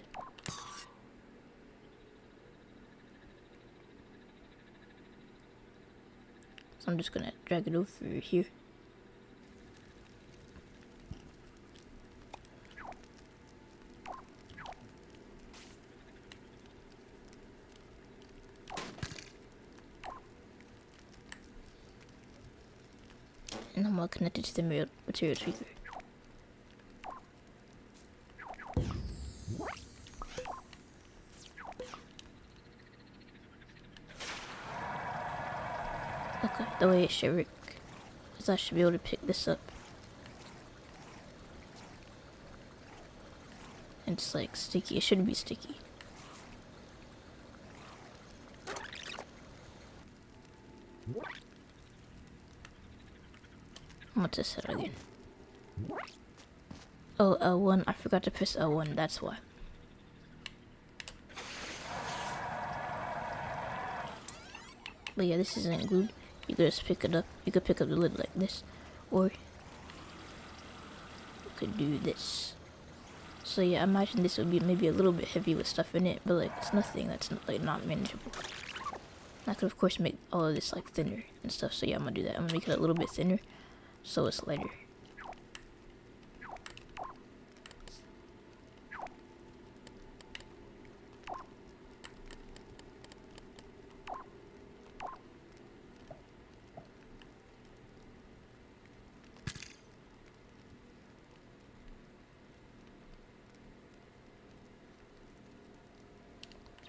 So I'm just gonna drag it over here. And I'm gonna connect it to the material tweaker. Okay, the way it should work is I should be able to pick this up. And it's like sticky. It shouldn't be sticky. I'm gonna test it again. Oh, L1. I forgot to press L1. That's why. But yeah, this isn't glued. You could just pick it up. You could pick up the lid like this, or you could do this. So yeah, I imagine this would be maybe a little bit heavy with stuff in it, but like it's nothing that's like not manageable. I could of course make all of this like thinner and stuff. So yeah, I'm gonna do that. I'm gonna make it a little bit thinner, so it's lighter.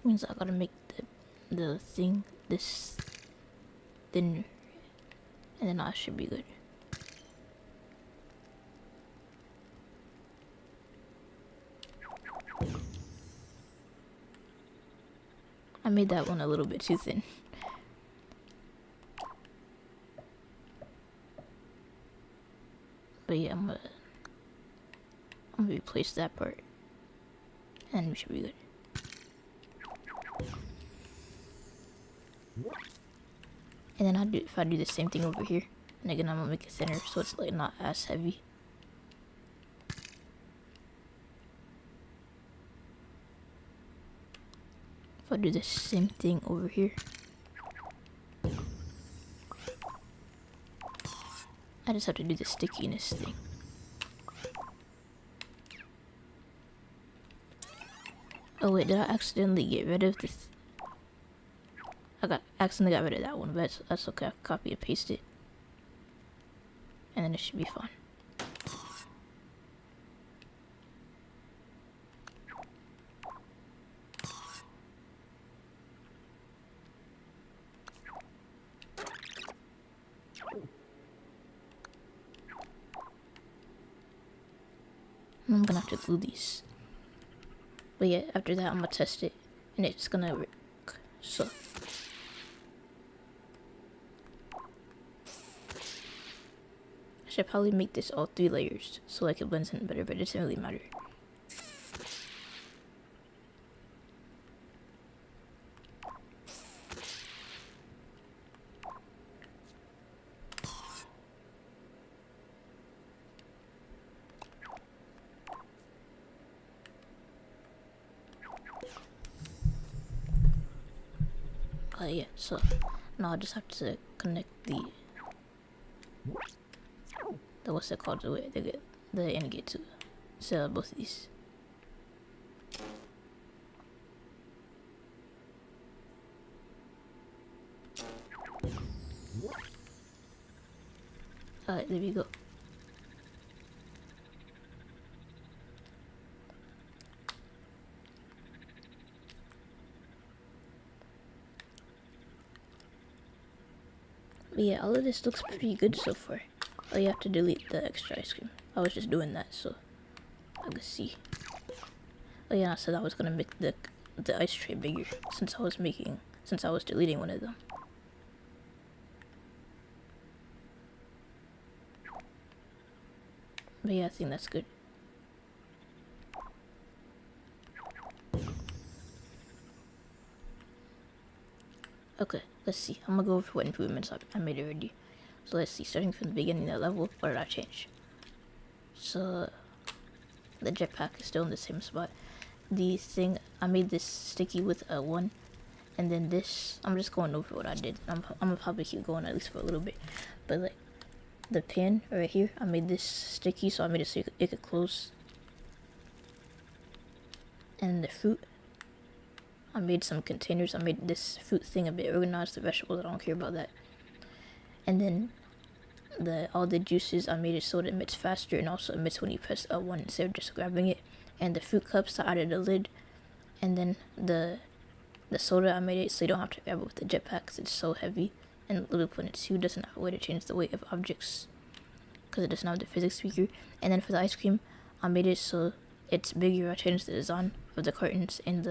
Means I gotta make the thing this thinner, and then I should be good. I made that one a little bit too thin. But yeah, I'm gonna replace that part, and we should be good. And then if I do the same thing over here, and again I'm gonna make it thinner so it's like not as heavy. If I do the same thing over here, I just have to do the stickiness thing. Oh wait, did I accidentally get rid of this? I accidentally got rid of that one, but that's okay. I copy and paste it, and then it should be fine. I'm gonna have to glue these. But yeah, after that I'm gonna test it, and it's gonna work. So I should probably make this all 3 layers so like it blends in better, but it doesn't really matter. Yeah, so now I just have to connect the what's it called, the end gate to sell both of these. Alright, there we go. But yeah, all of this looks pretty good so far. Oh, you have to delete the extra ice cream. I was just doing that so I could see. Oh yeah, I said I was gonna make the ice tray bigger since I was deleting one of them. But yeah, I think that's good. Okay, let's see. I'm gonna go over what improvements I made already. So let's see, starting from the beginning of the level, what did I change? So the jetpack is still in the same spot. The thing, I made this sticky with a 1, and then this, I'm just going over what I did. I'm gonna probably keep going at least for a little bit. But like the pin right here, I made this sticky, so I made it so it could close. And the fruit, I made some containers. I made this fruit thing a bit organized. The vegetables, I don't care about that. And then all the juices, I made it so it emits faster and also emits when you press L1 instead of just grabbing it. And the fruit cups, I added a lid. And then the soda, I made it so you don't have to grab it with the jetpack because it's so heavy. And LBP2 doesn't have a way to change the weight of objects because it doesn't have the physics speaker. And then for the ice cream, I made it so it's bigger. I changed the design of the cartons and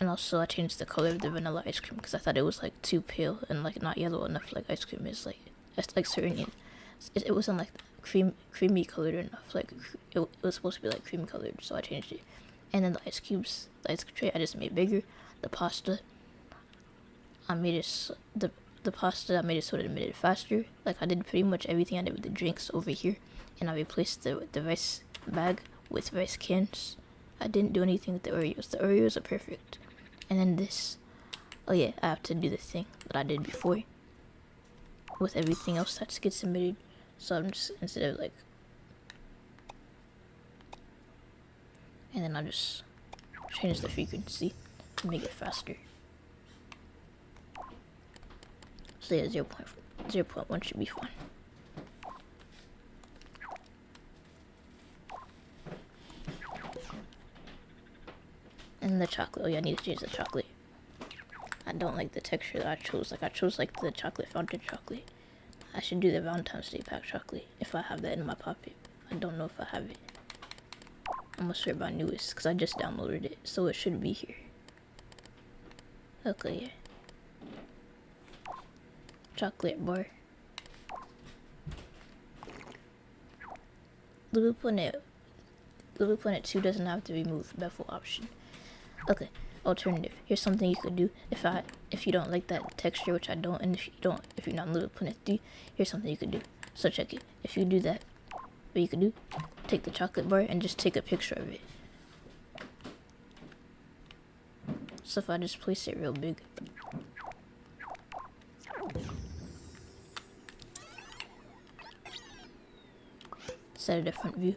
also I changed the color of the vanilla ice cream because I thought it was like too pale and like not yellow enough like ice cream is. Like certain, it wasn't like creamy colored enough. Like it was supposed to be like cream colored, so I changed it. And then the ice cubes, the ice tray, I just made bigger. The pasta, I made it the pasta. I made it so that it made it faster. Like I did pretty much everything I did with the drinks over here, and I replaced the rice bag with rice cans. I didn't do anything with the Oreos. The Oreos are perfect. And then this. Oh yeah, I have to do the thing that I did before with everything else that gets submitted. So I'm just, instead of like, and then I'll just change the frequency to make it faster. So yeah, 0.1 should be fine. And the chocolate, oh yeah, I need to change the chocolate. I don't like the texture that I chose. Like I chose like the chocolate fountain chocolate. I should do the Valentine's Day pack chocolate if I have that in my pocket. I don't know if I have it. I'm gonna swear by newest because I just downloaded it, so it should be here. Okay, yeah. Chocolate bar. LBP2 doesn't have the remove bevel option. Okay, alternative. Here's something you could do if you don't like that texture, which I don't, and if you're not LBP2, here's something you could do. So check it. If you do that, what you could do, take the chocolate bar and just take a picture of it. So if I just place it real big. Set a different view.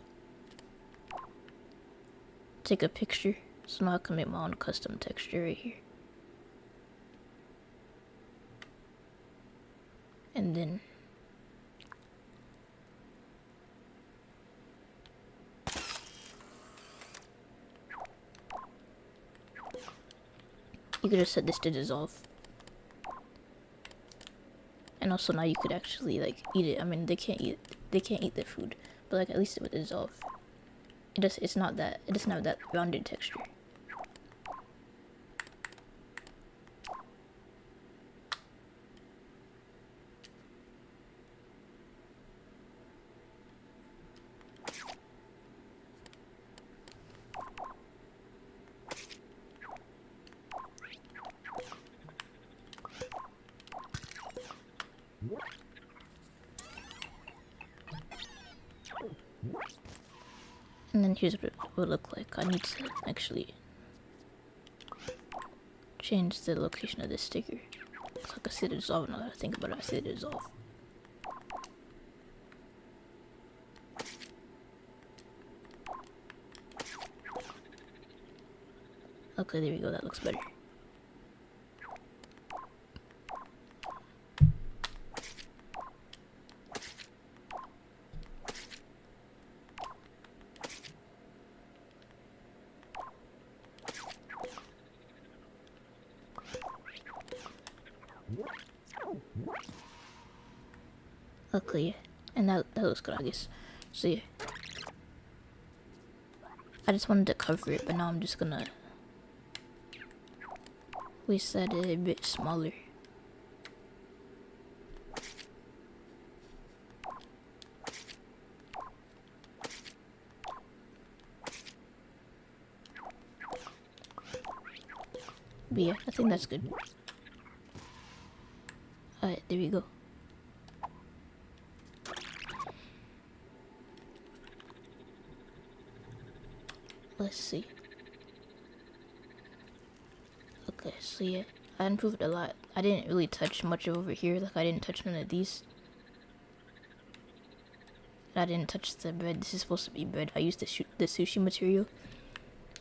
Take a picture. So now I can make my own custom texture right here. And then you could just set this to dissolve. And also now you could actually like eat it. I mean they can't eat the food, but like at least it would dissolve. It doesn't have that rounded texture. And then here's what it will look like. I need to actually change the location of this sticker. So I can see the dissolve now that I think about it. I see the dissolve. Okay, there we go. That looks better. Okay, yeah. And that looks good, I guess. So yeah. I just wanted to cover it, but now I'm just gonna reset it a bit smaller. But yeah, I think that's good. Alright, there we go. Let's see. Okay, so yeah, I improved a lot. I didn't really touch much over here. Like I didn't touch none of these. I didn't touch the bread. This is supposed to be bread. I used the sushi material.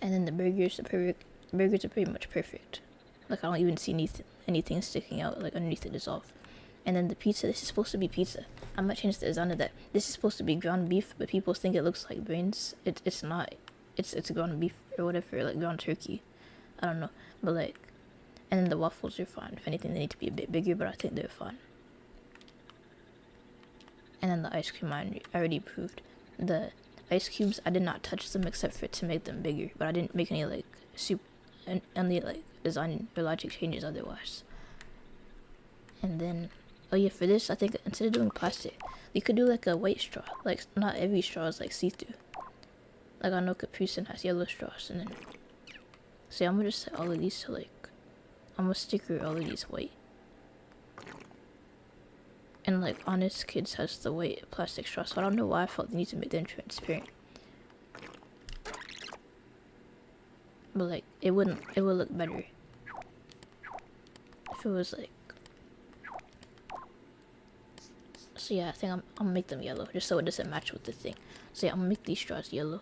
And then the burgers are pretty much perfect. Like I don't even see anything sticking out like underneath the dissolve. And then the pizza, this is supposed to be pizza. I might change the design of that. This is supposed to be ground beef, but people think it looks like brains. It's not. It's ground beef or whatever, like ground turkey. I don't know, but like, and then the waffles are fine. If anything, they need to be a bit bigger, but I think they're fine. And then the ice cream, I already proved. The ice cubes, I did not touch them except for to make them bigger, but I didn't make any like any like design or logic changes otherwise. And then, oh yeah, for this, I think instead of doing plastic, you could do like a white straw. Like not every straw is like see-through. Like I know Capri Sun has yellow straws, and then so yeah, I'm gonna just set all of these to like, I'm gonna sticker all of these white. And like Honest Kids has the white plastic straw, so I don't know why I felt the need to make them transparent. But like it would look better if it was like. So yeah, I think I'm gonna make them yellow just so it doesn't match with the thing. So yeah, I'm gonna make these straws yellow.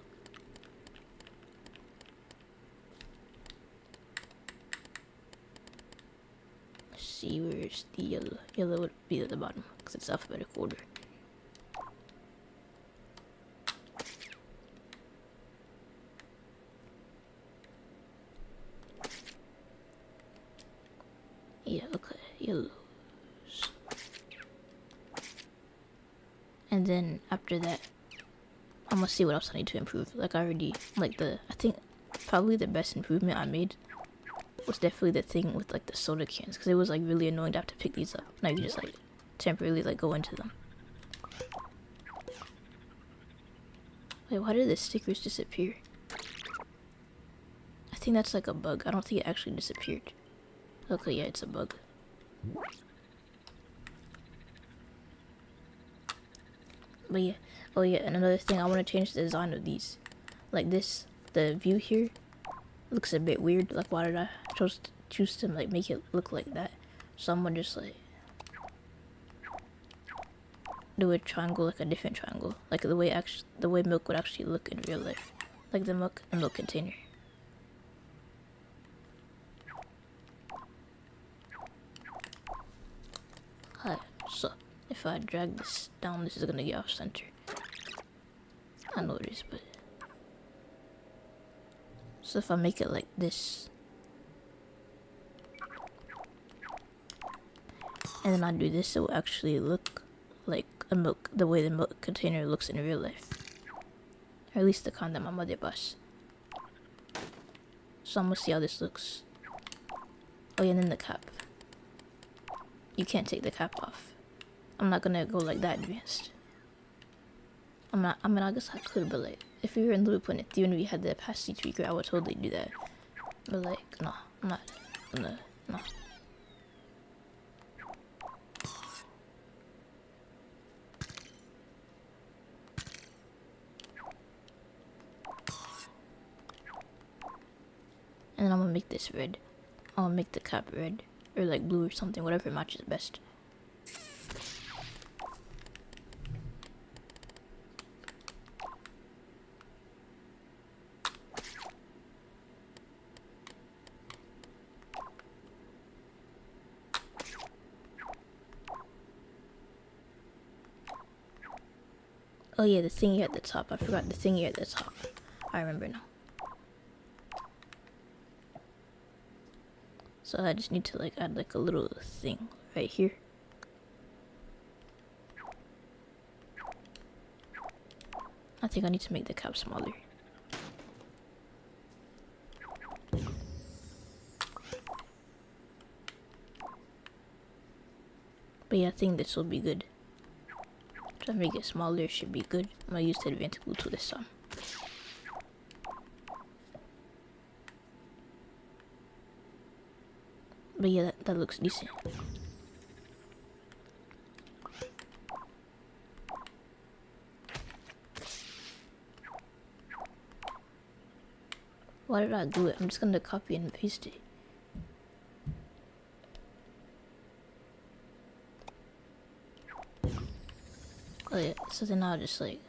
Let's see, where's the yellow? Yellow would be at the bottom because it's alphabetical order. Yeah, okay, yellow. And then after that, I'm gonna see what else I need to improve. Like I think probably the best improvement I made was definitely the thing with like the soda cans, because it was like really annoying to have to pick these up. Now you just like temporarily like go into them. Wait, why did the stickers disappear? I think that's like a bug. I don't think it actually disappeared. Okay, yeah, it's a bug. But yeah, oh yeah, and another thing, I want to change the design of these. Like this, the view here looks a bit weird. Like why did I choose to like make it look like that? So I'm gonna just like do a triangle, like a different triangle, like the way milk would actually look in real life, like the milk container. Hi. So if I drag this down, this is gonna get off center. I know it is, but so if I make it like this, and then I do this, it will actually look like the way the milk container looks in real life, or at least the kind that my mother buys. So I'm gonna see how this looks. Oh yeah, and then the cap. You can't take the cap off. I'm not gonna go like that advanced. I mean, I guess I could, but like, if we were in Loop in theory and we had the opacity tweaker, I would totally do that. But like, no, I'm not gonna, no. And then I'm gonna make this red. I'm gonna make the cap red, or like blue or something, whatever matches best. Oh yeah, the thingy at the top. I forgot the thingy at the top. I remember now. So I just need to like add like a little thing right here. I think I need to make the cap smaller. But yeah, I think this will be good. Try to make it smaller, should be good. I'm gonna use the advanced glue tool this time. But yeah, that looks decent. Why did I do it? I'm just gonna copy and paste it. Oh yeah, so then I'll just like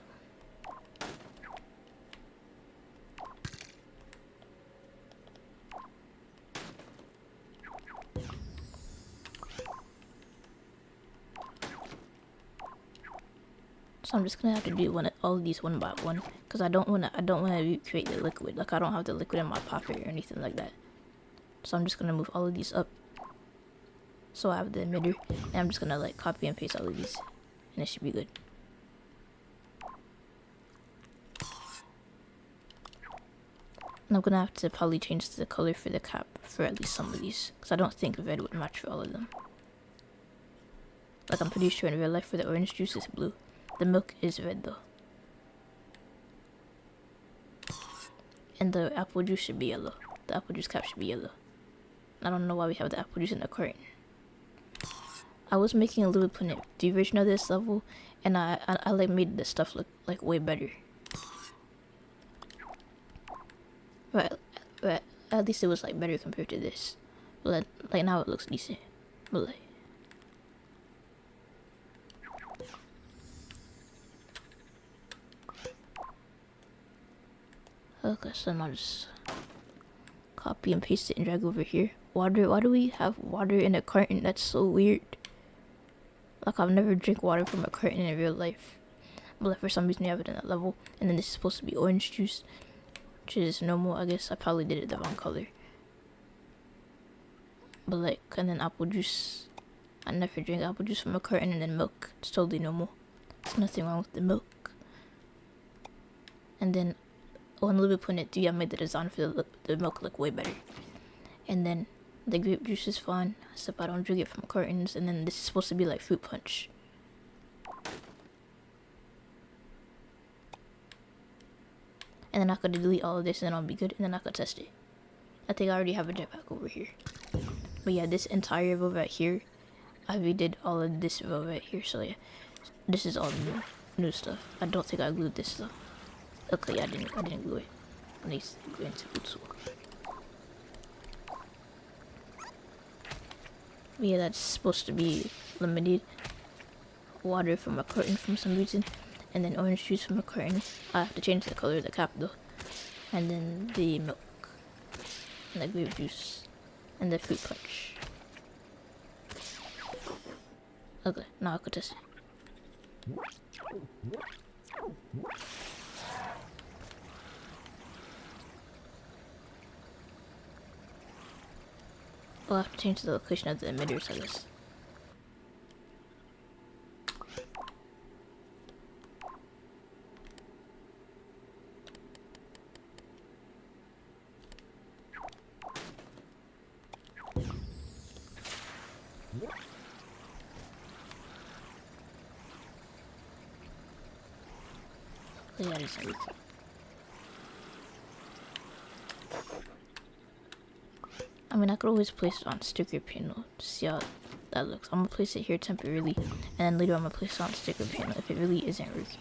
so I'm just gonna have to do all of these one by one, because I don't wanna recreate the liquid. Like I don't have the liquid in my pocket or anything like that. So I'm just gonna move all of these up. So I have the emitter, and I'm just gonna like copy and paste all of these, and it should be good. And I'm gonna have to probably change the color for the cap for at least some of these, because I don't think red would match for all of them. Like I'm pretty sure in real life for the orange juice is blue. The milk is red though. And the apple juice should be yellow. The apple juice cap should be yellow. I don't know why we have the apple juice in the carton. I was making a little bit of the version of this level, and I like made this stuff look like way better. Right, at least it was like better compared to this. But like now it looks decent. But like, okay, so now just copy and paste it and drag over here. Water. Why do we have water in a carton? That's so weird. Like, I've never drank water from a carton in real life. But like, for some reason, we have it in that level. And then this is supposed to be orange juice, which is normal. I guess I probably did it the wrong color. But like, and then apple juice. I never drink apple juice from a carton. And then milk. It's totally normal. There's nothing wrong with the milk. And then, on LBP2, I made the design for the milk look way better. And then the grape juice is fine, except I don't drink it from cartons. And then this is supposed to be like fruit punch. And then I could delete all of this and then I'll be good. And then I could test it. I think I already have a jetpack over here. But yeah, this entire row right here, I redid all of this row right here. So yeah, this is all new stuff. I don't think I glued this though. Okay, yeah, I didn't glue it. At least glue into Bluetooth. But yeah, that's supposed to be lemonade. Water from a carton for some reason. And then orange juice from a carton. I have to change the color of the cap though. And then the milk. And the grape juice. And the fruit punch. Okay, now I could test it. I'll have to change the location of the emitters, I guess. Yeah, that's everything. I mean, I could always place it on sticker panel to see how that looks. I'm gonna place it here temporarily, and then later I'm gonna place it on sticker panel if it really isn't working.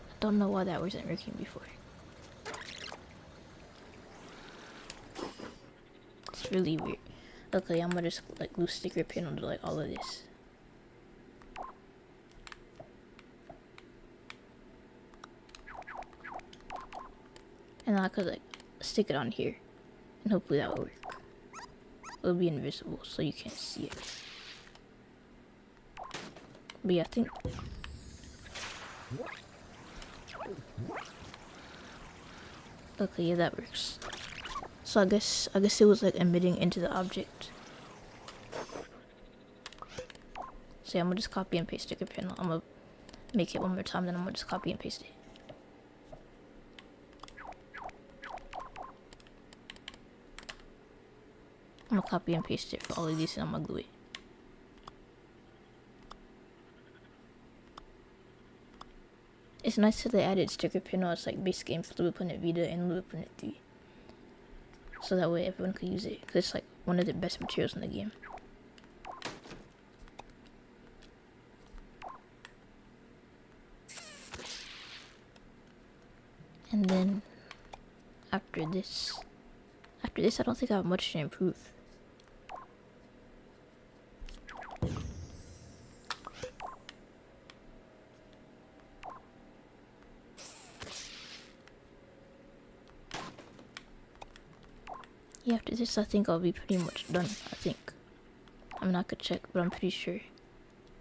I don't know why that wasn't working before. It's really weird. Okay, I'm gonna just like glue sticker panel to like all of this. And I could like stick it on here. And hopefully that will work. It'll be invisible so you can't see it. But yeah, I think okay, yeah, that works. So I guess it was like emitting into the object. So yeah, I'm gonna just copy and paste sticker panel. I'm gonna make it one more time, then I'm gonna just copy and paste it. I'm gonna copy and paste it for all of these and I'm gonna glue it. It's nice that they added sticker panel. It's like base game for LBP2 Vita and LBP2. So that way everyone can use it. Because it's like one of the best materials in the game. And then after this I don't think I have much to improve. Yeah, after this I think I'll be pretty much done, I think. I mean, I could check, but I'm pretty sure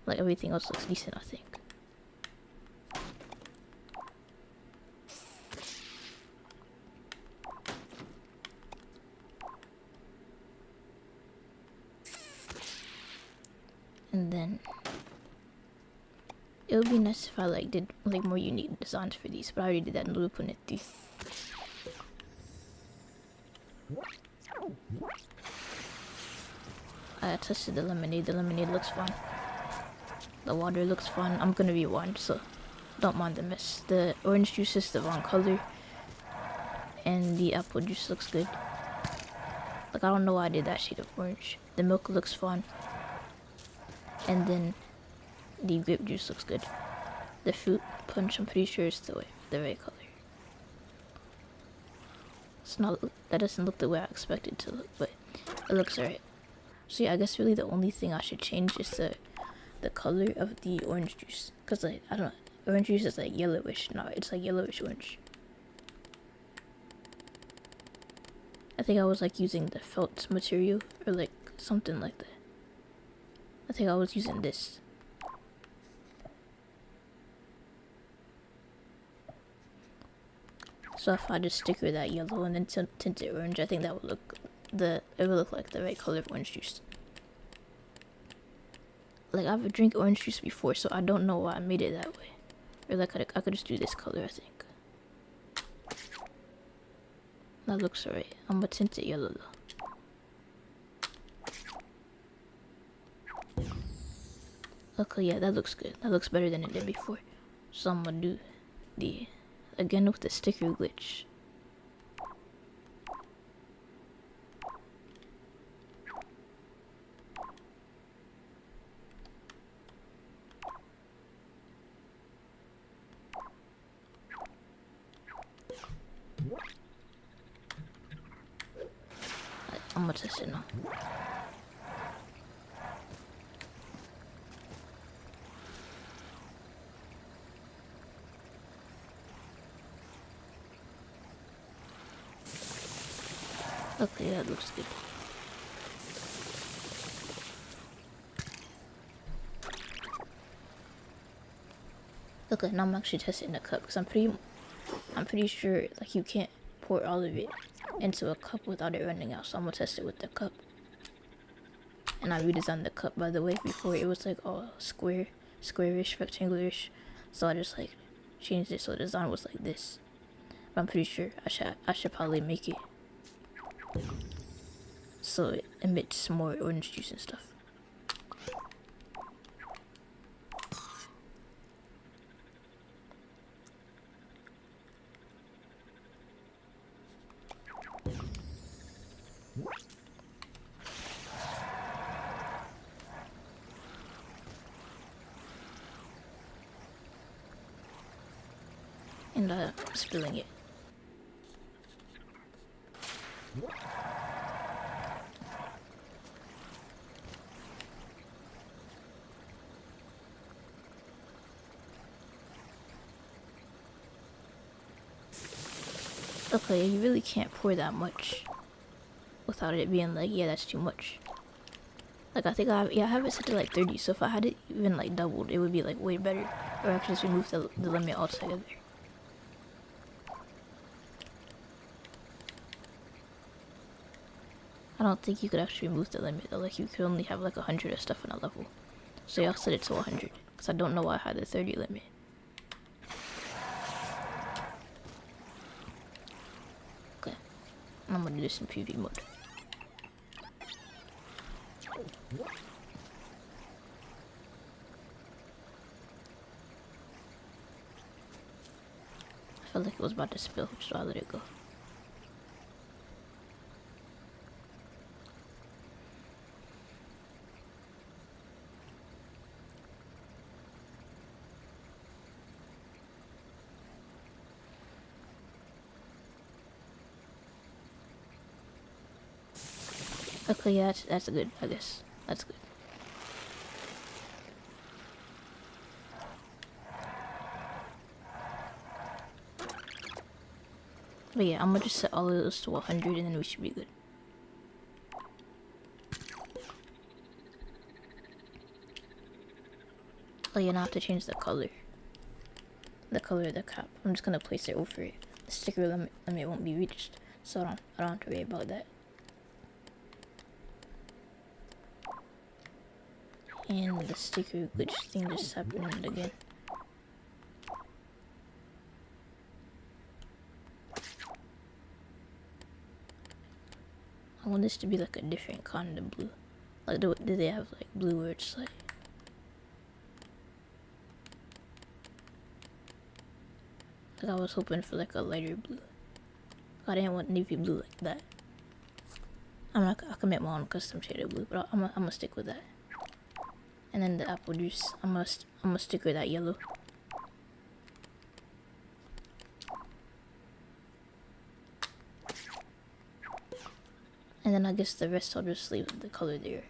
like everything else looks decent, I think. And then it would be nice if I like did like more unique designs for these, but I already did that in LBP2. I tested the lemonade. The lemonade looks fun. The water looks fun. I'm gonna rewind, so don't mind the mess. The orange juice is the wrong color, and the apple juice looks good. Like, I don't know why I did that shade of orange. The milk looks fun. And then the grape juice looks good. The fruit punch, I'm pretty sure is the right color. It's not, that doesn't look the way I expected it to look, but it looks alright. So yeah, I guess really the only thing I should change is the color of the orange juice. Cause like, I don't know, orange juice is like yellowish. No, it's like yellowish orange. I think I was like using the felt material or like something like that. I think I was using this. So if I just sticker that yellow and then tint it orange, I think that would look it would look like the right color of orange juice. Like, I've drank orange juice before, so I don't know why I made it that way. Or like I could just do this color, I think. That looks alright. I'm gonna tint it yellow though. Okay, yeah, that looks good. That looks better than it did before. So I'm gonna do again with the sticker glitch. I'm gonna test it now. Okay, that looks good. Okay, now I'm actually testing the cup because I'm pretty sure like you can't pour all of it into a cup without it running out. So I'm gonna test it with the cup. And I redesigned the cup, by the way. Before it was like all squarish, rectangularish. So I just like changed it so the design was like this. But I'm pretty sure I should probably make it so it emits more orange juice and stuff. And I'm spilling it. Okay, you really can't pour that much without it being like, yeah, that's too much. Like, I think I have it set to like 30, so if I had it even like doubled, it would be like way better. Or I could just remove the limit altogether. I don't think you could actually remove the limit though, like you could only have like 100 of stuff in a level. So yeah, I'll set it to 100, because I don't know why I had the 30 limit. Okay, I'm gonna do this in PV mode. I felt like it was about to spill, so I let it go. Okay, yeah, that's good, I guess. That's good. But yeah, I'm gonna just set all of those to 100 and then we should be good. Oh yeah, now I have to change the color. The color of the cap. I'm just gonna place it over it. The sticker limit won't be reached, so I don't have to worry about that. And the sticker glitch thing just happened again. I want this to be like a different kind of blue. Like, do they have like blue where it's like... Like, I was hoping for like a lighter blue. I didn't want navy blue like that. I can make my own custom shade of blue, but I'm gonna stick with that. And then the apple juice, I'm gonna stick with that yellow. And then I guess the rest I'll just leave the color there.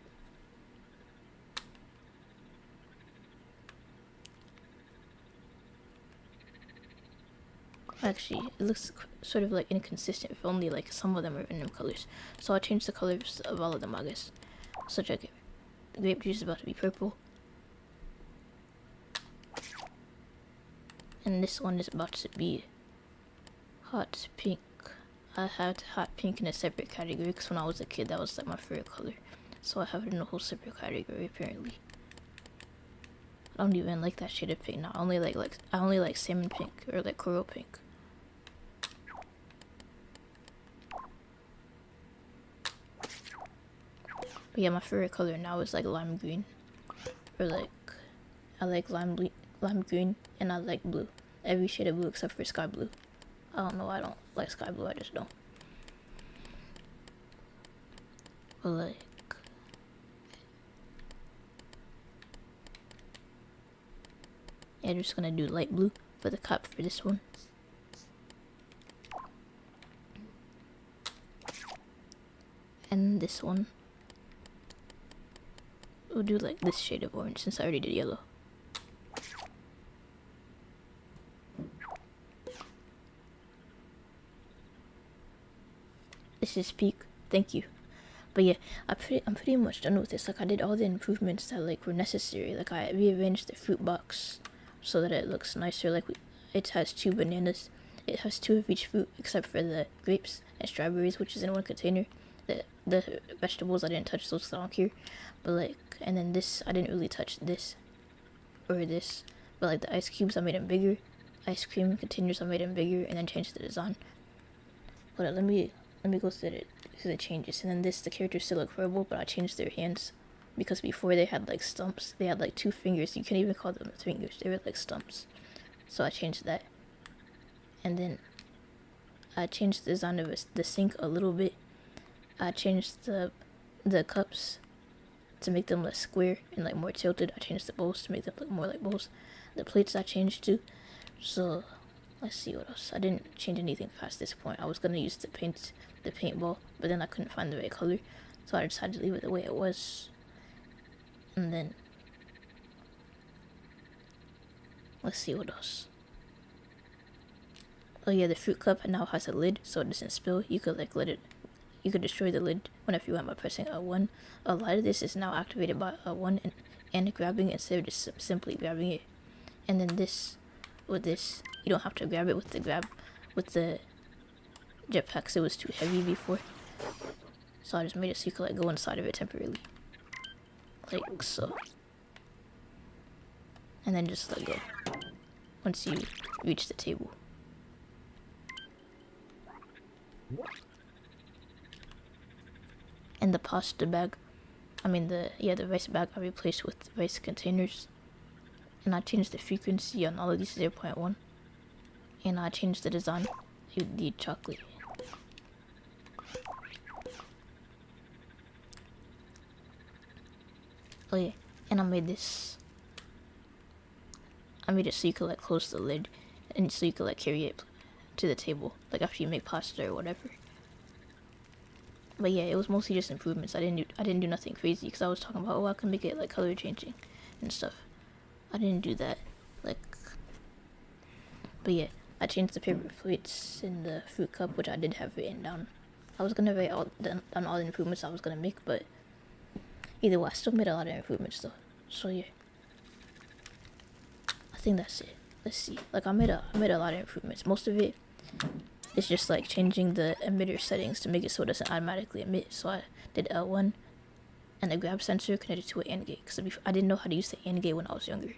Actually, it looks sort of like inconsistent if only like some of them are random colors. So I'll change the colors of all of them, I guess. So check it. The grape juice is about to be purple. And this one is about to be hot pink. I had hot pink in a separate category because when I was a kid that was like my favorite color. So I have it in a whole separate category apparently. I don't even like that shade of pink now. I only like salmon pink or like coral pink. But yeah, my favorite color now is like lime green, or like I like lime green, and I like blue. Every shade of blue except for sky blue. I don't know. I don't like sky blue. I just don't. But like, yeah, I'm just gonna do light blue for the cup for this one. And this one, we'll do like this shade of orange since I already did yellow. This is peak. Thank you. But yeah, I'm pretty much done with this. Like I did all the improvements that like were necessary. Like I rearranged the fruit box so that it looks nicer. Like it has 2 bananas. It has 2 of each fruit except for the grapes and strawberries, which is in one container. The vegetables I didn't touch those because I don't care. But like, and then this I didn't really touch this or this. But like the ice cubes I made them bigger. Ice cream containers I made them bigger and then changed the design. But let me go through the changes. And then the characters still look horrible, but I changed their hands because before they had like stumps. They had like 2 fingers. You can't even call them fingers. They were like stumps. So I changed that. And then I changed the design of the sink a little bit. I changed the cups to make them less square and like more tilted. I changed the bowls to make them look more like bowls. The plates I changed too. So let's see what else. I didn't change anything past this point. I was gonna use the paintball, but then I couldn't find the right color, so I decided to leave it the way it was. And then let's see what else. Oh yeah, the fruit cup now has a lid, so it doesn't spill. You could like you could destroy the lid whenever you want by pressing A1. A lot of this is now activated by A1 and grabbing instead of just simply grabbing it. And then with this, you don't have to grab it with the jetpacks. It was too heavy before, so I just made it so you could like go inside of it temporarily, like so, and then just let go once you reach the table. And the pasta bag, the rice bag I replaced with rice containers. And I changed the frequency on all of these 0.1. And I changed the design to the chocolate. Oh yeah, and I made it so you could like close the lid, and so you could like carry it to the table, like after you make pasta or whatever. But yeah, it was mostly just improvements. I didn't do nothing crazy because I was talking about, oh, I can make it like color changing and stuff. I didn't do that, like. But yeah, I changed the paper plates in the fruit cup, which I did have written down. I was gonna write down all the improvements I was gonna make, but either way, I still made a lot of improvements though. So yeah, I think that's it. Let's see. Like I made a lot of improvements. Most of it is just like changing the emitter settings to make it so it doesn't automatically emit. So I did L1 and the grab sensor connected to an AND gate because I didn't know how to use the AND gate when I was younger.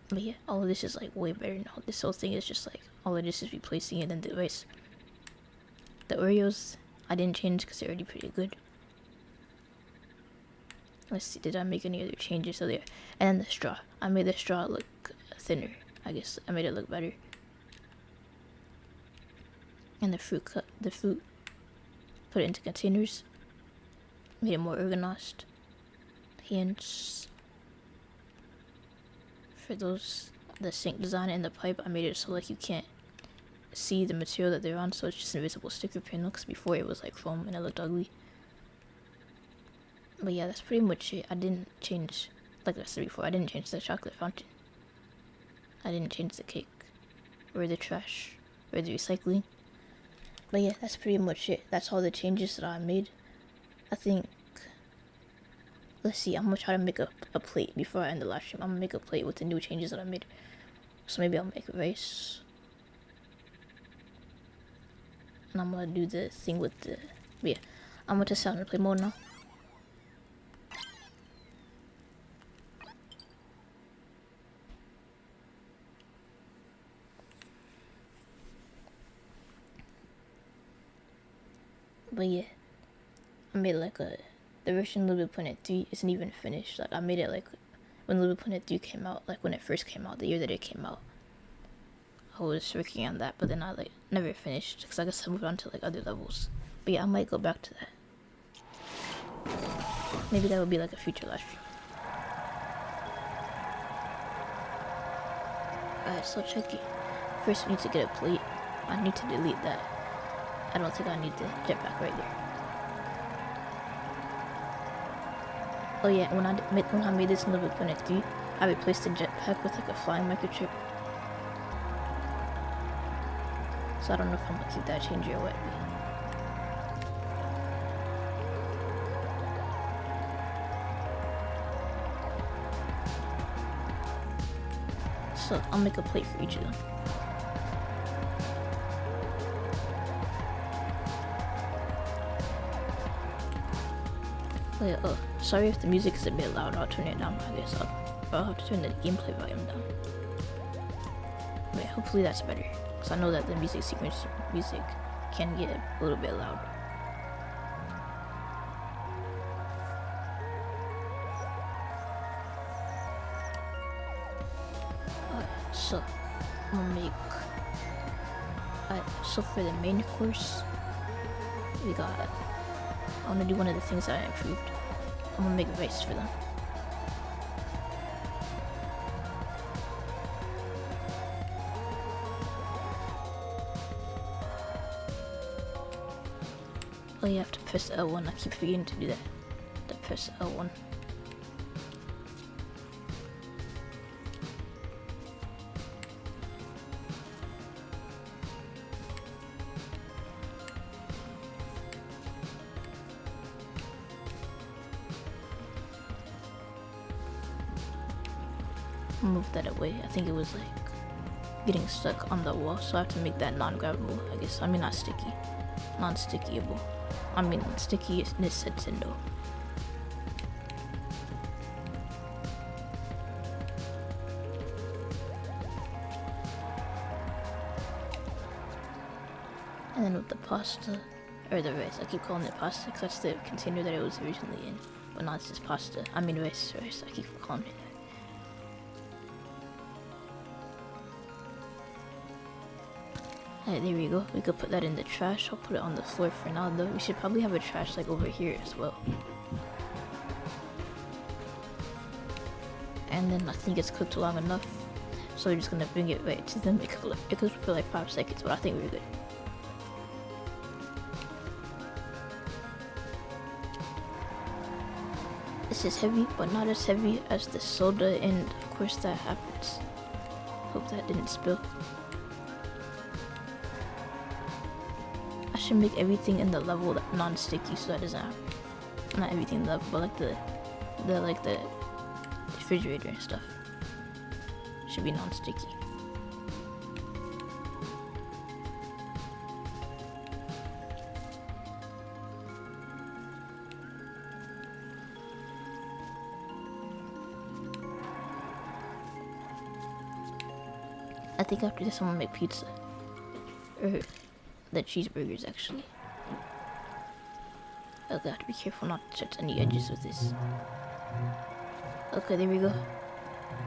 But yeah, all of this is like way better now. This whole thing is just like all of this is replacing it in the rice. The Oreos I didn't change because they're already pretty good. Let's see, did I make any other changes? So there, and then the straw. I made the straw look thinner. I guess I made it look better. And the fruit put it into containers, made it more organized. Hence, for the sink design and the pipe, I made it so like you can't see the material that they're on, so it's just an invisible sticker panel, because before it was like foam and it looked ugly. But yeah, that's pretty much it. I didn't change, like I said before, I didn't change the chocolate fountain. I didn't change the cake, or the trash, or the recycling. But yeah, that's pretty much it. That's all the changes that I made. I think, let's see, I'm gonna try to make a plate before I end the live stream. I'm gonna make a plate with the new changes that I made. So maybe I'll make rice. And I'm gonna do the thing with the, yeah, I'm gonna test out and play mode now. But yeah, I made like the version LBP2 3 isn't even finished. Like I made it like when LBP2 3 came out, like when it first came out, the year that it came out. I was working on that, but then I like never finished because I guess I moved on to like other levels. But yeah, I might go back to that. Maybe that would be like a future live stream. Alright, so check it. First we need to get a plate. I need to delete that. I don't think I need the jetpack right there. Oh yeah, when I made this in LBP2 3, I replaced the jetpack with like a flying microchip. So I don't know if I'm gonna keep that changer or what. So I'll make a plate for each of them. Oh yeah, sorry if the music is a bit loud, I'll turn it down, I guess. I'll have to turn the gameplay volume down. But yeah, hopefully that's better. Because I know that the music sequence music can get a little bit loud. So I'm gonna make, so for the main course, we got, I'm gonna do one of the things that I improved. I'm gonna make rice for them. Oh, you have to press L1. I keep forgetting to do that. To press L1. Move that away. I think it was like getting stuck on the wall, so I have to make that non-grabbable, I guess. I mean, not sticky. Non-stickyable. I mean, sticky is Nintendo. And then with the pasta, or the rice, I keep calling it pasta because that's the container that it was originally in. But now it's just pasta. I mean rice, I keep calling it that. Alright, there we go. We could put that in the trash. I'll put it on the floor for now though. We should probably have a trash like over here as well. And then I think it's cooked long enough. So we're just gonna bring it right to them. It cooked for like 5 seconds, but I think we're good. This is heavy, but not as heavy as the soda, and of course that happens. Hope that didn't spill. I should make everything in the level non-sticky so that doesn't happen. Not everything in the level, but like the refrigerator and stuff should be non-sticky. I think after this I'm gonna make pizza. Or the cheeseburgers actually. Okay, I have to be careful not to touch any edges with this. Okay, there we go.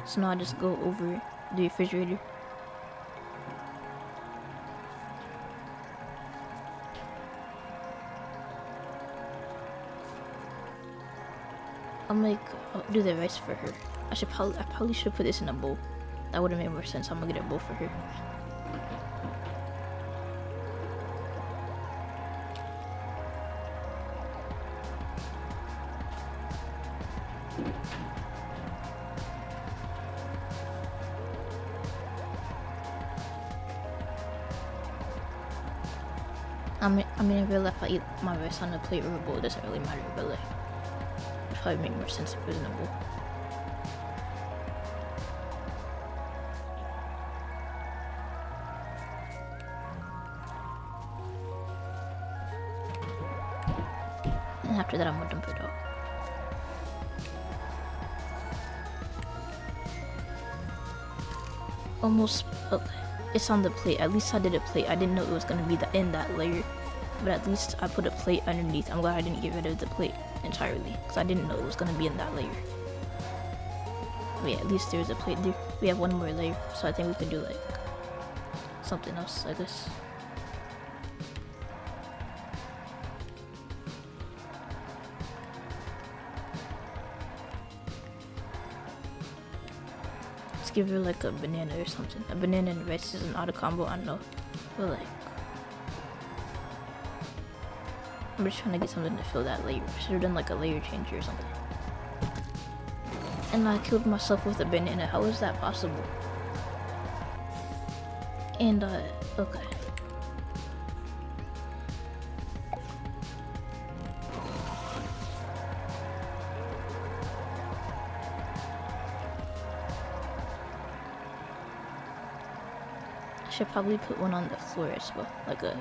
So now I just go over the refrigerator. I'll do the rice for her. I probably should put this in a bowl. That would have made more sense. I'm gonna get a bowl for her. I mean, in real life, I eat my rice on a plate or a bowl. It doesn't really matter, but like, it'd probably make more sense if it was in a bowl. And after that, I'm gonna dump it out. Almost, okay. It's on the plate. At least I did a plate. I didn't know it was gonna be in that layer, but at least I put a plate underneath. I'm glad I didn't get rid of the plate entirely, because I didn't know it was gonna be in that layer. But yeah, at least there's a plate there. We have one more layer, so I think we could do like something else, I guess. Give her like a banana or something. A banana and rice is an odd combo, I know. But like, I'm just trying to get something to fill that layer. I should have done like a layer changer or something. And I killed myself with a banana. How is that possible? And okay. I should probably put one on the floor as well, like a...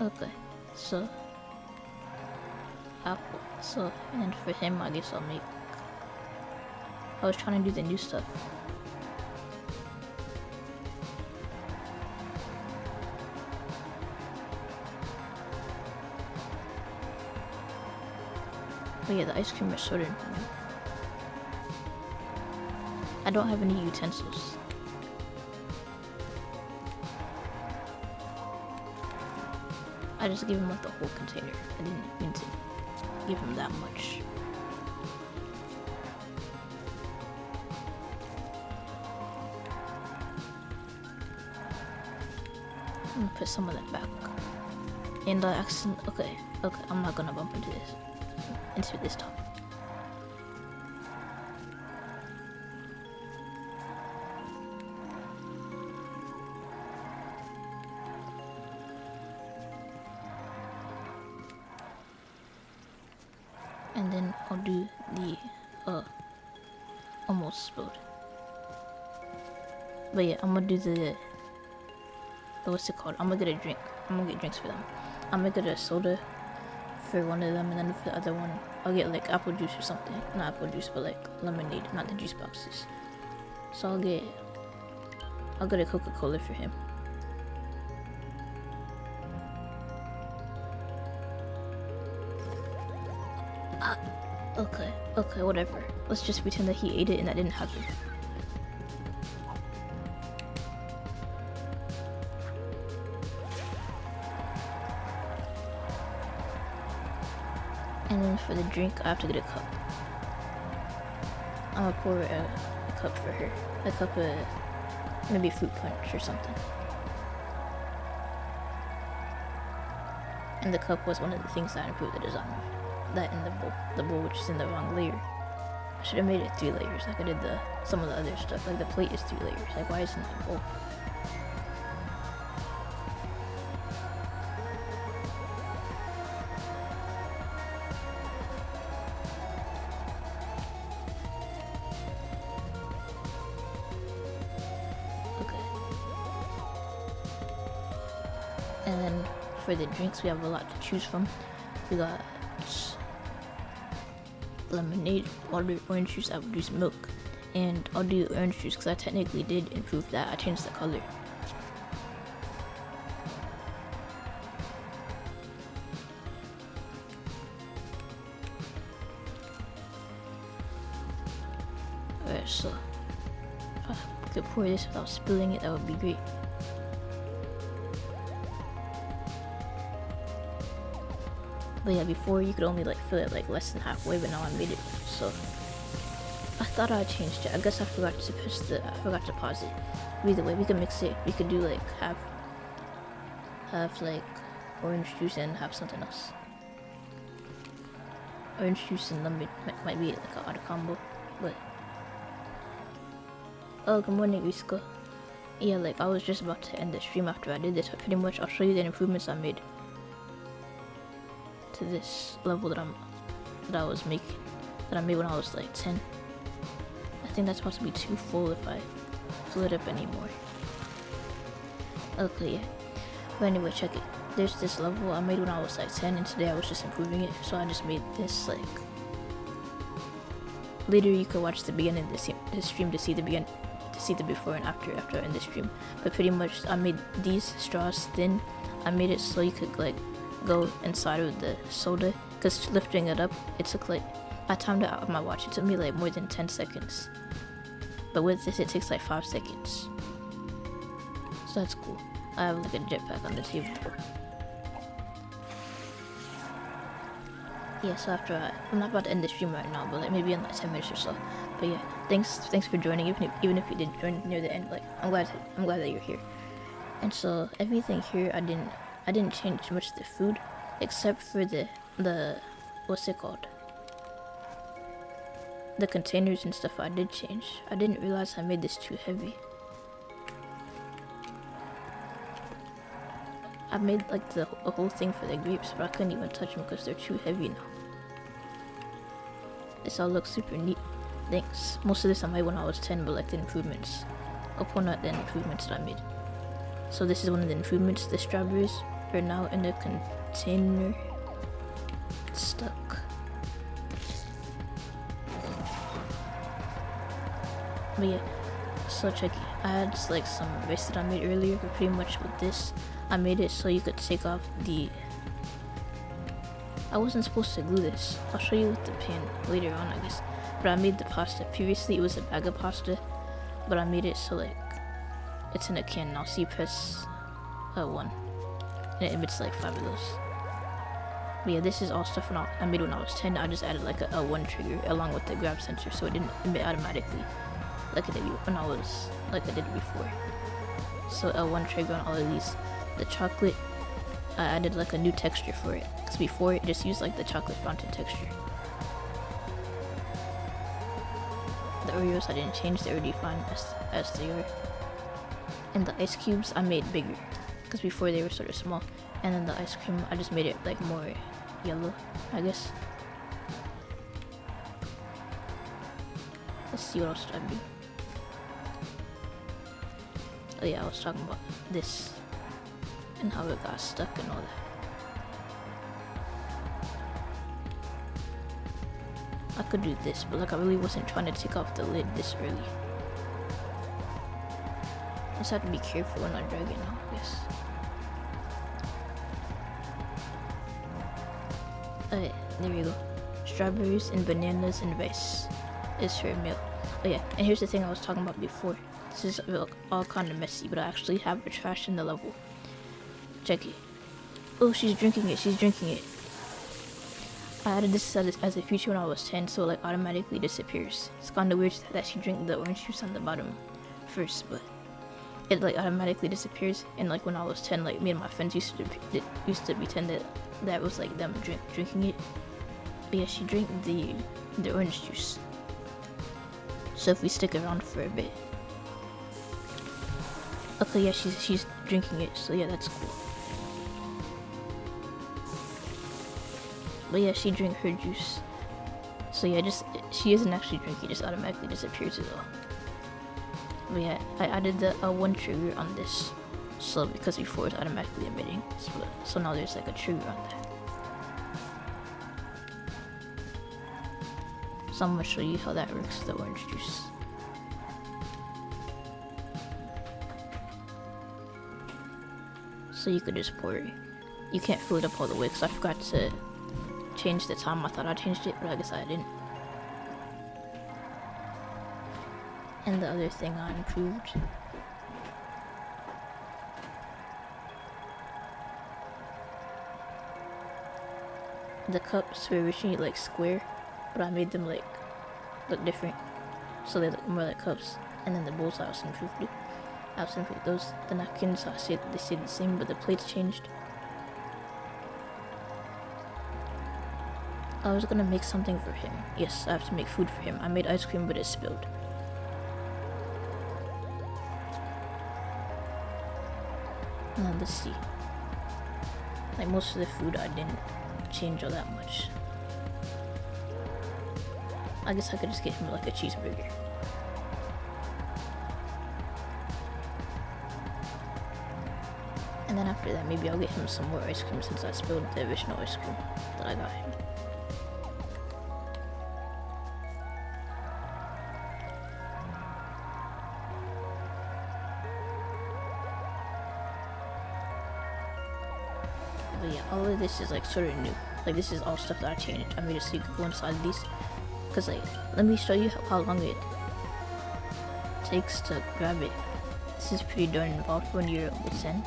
Okay, so... apple. So, and for him, I guess I'll make... I was trying to do the new stuff. But yeah, the ice cream is sorted. I don't have any utensils. I just gave him like the whole container. I didn't mean to give him that much. I'm gonna put some of that back. And I accidentally, okay, I'm not gonna bump into this top. And then I'll do the almost spilled. But yeah, I'm gonna do the what's it called? I'm gonna get a drink. I'm gonna get drinks for them. I'm gonna get a soda for one of them, and then for the other one, I'll get like apple juice or something. Not apple juice, but like lemonade, not the juice boxes. So I'll get a Coca-Cola for him. Okay, whatever. Let's just pretend that he ate it and that didn't happen. And then for the drink, I have to get a cup. I'm gonna pour a cup for her. A cup of maybe fruit punch or something. And the cup was one of the things that improved the design of. That in the bowl which is in the wrong layer. I should have made it 3 layers like I did some of the other stuff. Like the plate is 3 layers. Like why isn't it a bowl? Okay. And then for the drinks, we have a lot to choose from. We got lemonade, water, orange juice, apple juice, milk. And I'll do orange juice because I technically did improve that. I changed the color. Alright, so if I could pour this without spilling it, that would be great. But yeah, before you could only like fill it like less than halfway, but now I made it. So I thought I changed it. I guess I forgot to pause it. Either way, we could mix it. We could do like have like orange juice and have something else. Orange juice and lemon might be like an odd combo, but oh, good morning, Risco. Yeah, like I was just about to end the stream after I did this, but pretty much I'll show you the improvements I made to this level that I made when I was like 10. I think that's supposed to be too full if I fill it up anymore. Okay, yeah. But anyway, check it. There's this level I made when I was like 10, and today I was just improving it, so I just made this like. Later you could watch the beginning of the stream to see the before and after I end the stream. But pretty much I made these straws thin. I made it so you could like go inside of the soda, because lifting it up, it took like, I timed it out of my watch, it took me like more than 10 seconds. But with this it takes like 5 seconds. So that's cool. I have like a jetpack on the table. Yeah, so after I'm not about to end the stream right now, but like maybe in like 10 minutes or so. But yeah, thanks for joining, even if you didn't join near the end. Like I'm glad that you're here. And so everything here, I didn't change much of the food, except for the what's it called? The containers and stuff I did change. I didn't realize I made this too heavy. I made like a whole thing for the grapes, but I couldn't even touch them because they're too heavy now. This all looks super neat. Thanks. Most of this I made when I was 10, but like the improvements. I'll point out the improvements that I made. So this is one of the improvements. The strawberries are now in the container. It's stuck. But yeah, so check it. I had like some rice that I made earlier, but pretty much with this, I made it so you could take off the. I wasn't supposed to glue this. I'll show you with the pan later on, I guess. But I made the pasta. Previously it was a bag of pasta, but I made it so like it's in a can now. So you press 1, and it emits like 5 of those. But yeah, this is all stuff I made when I was 10. I just added like a 1 trigger along with the grab sensor, so it didn't emit automatically like I did before. So L1 trigger on all of these. The chocolate, I added like a new texture for it, because before it just used like the chocolate fountain texture. The Oreos I didn't change, they're already fine as they are. And the ice cubes I made bigger, because before they were sort of small. And then the ice cream, I just made it like more yellow, I guess. Let's see what else did I do. Oh yeah, I was talking about this and how it got stuck and all that. I could do this, but like I really wasn't trying to take off the lid this early. Just have to be careful when I drag it now, I guess. Alright, there we go. Strawberries and bananas and rice is her meal. Oh yeah, and here's the thing I was talking about before. This is all kind of messy, but I actually have the trash in the level. Check it. Oh, she's drinking it. I added this as a feature when I was 10, so it like automatically disappears. It's kind of weird that she drank the orange juice on the bottom first, but it like automatically disappears. And like when I was 10, like me and my friends used to pretend that was like them drinking it. But yeah, she drank the orange juice. So if we stick around for a bit. Okay, yeah, she's drinking it, so yeah, that's cool. But yeah, she drank her juice. So yeah, she isn't actually drinking, it just automatically disappears as well. But yeah, I added the 1 trigger on this. So because before it's automatically emitting, so now there's like a trigger on that. So I'm gonna show you how that works with the orange juice. So you could just pour it. You can't fill it up all the way because I forgot to change the time. I thought I changed it, but I guess I didn't. And the other thing I improved. the cups were originally like square, but I made them like look different, so they look more like cups. And then the bowls I also improved those. The napkins they stayed the same, but the plates changed. I was gonna make something for him. Yes, I have to make food for him. I made ice cream, but it spilled. Now let's see. Like most of the food I didn't change all that much. I guess I could just get him like a cheeseburger. And then after that, maybe I'll get him some more ice cream since I spilled the original ice cream that I got him. But yeah, all of this is like sort of new. Like this is all stuff that I changed. I made it so you could go inside these. Cause like, let me show you how long it takes to grab it. This is pretty darn involved when you're level 10.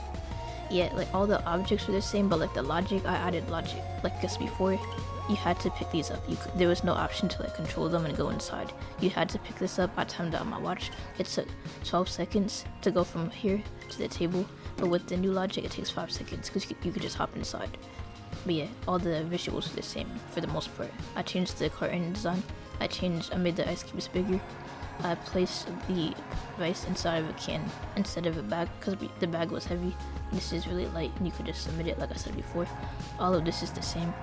Yeah, like all the objects were the same, but like the logic, I added logic. Like just before, you had to pick these up. There was no option to like control them and go inside. You had to pick this up. I timed it on my watch. It took 12 seconds to go from here to the table, but with the new logic, it takes 5 seconds because you could just hop inside. But yeah, all the visuals are the same for the most part. I changed the carton design. I made the ice cubes bigger. I placed the rice inside of a can instead of a bag because the bag was heavy. This is really light and you could just submit it like I said before. All of this is the same.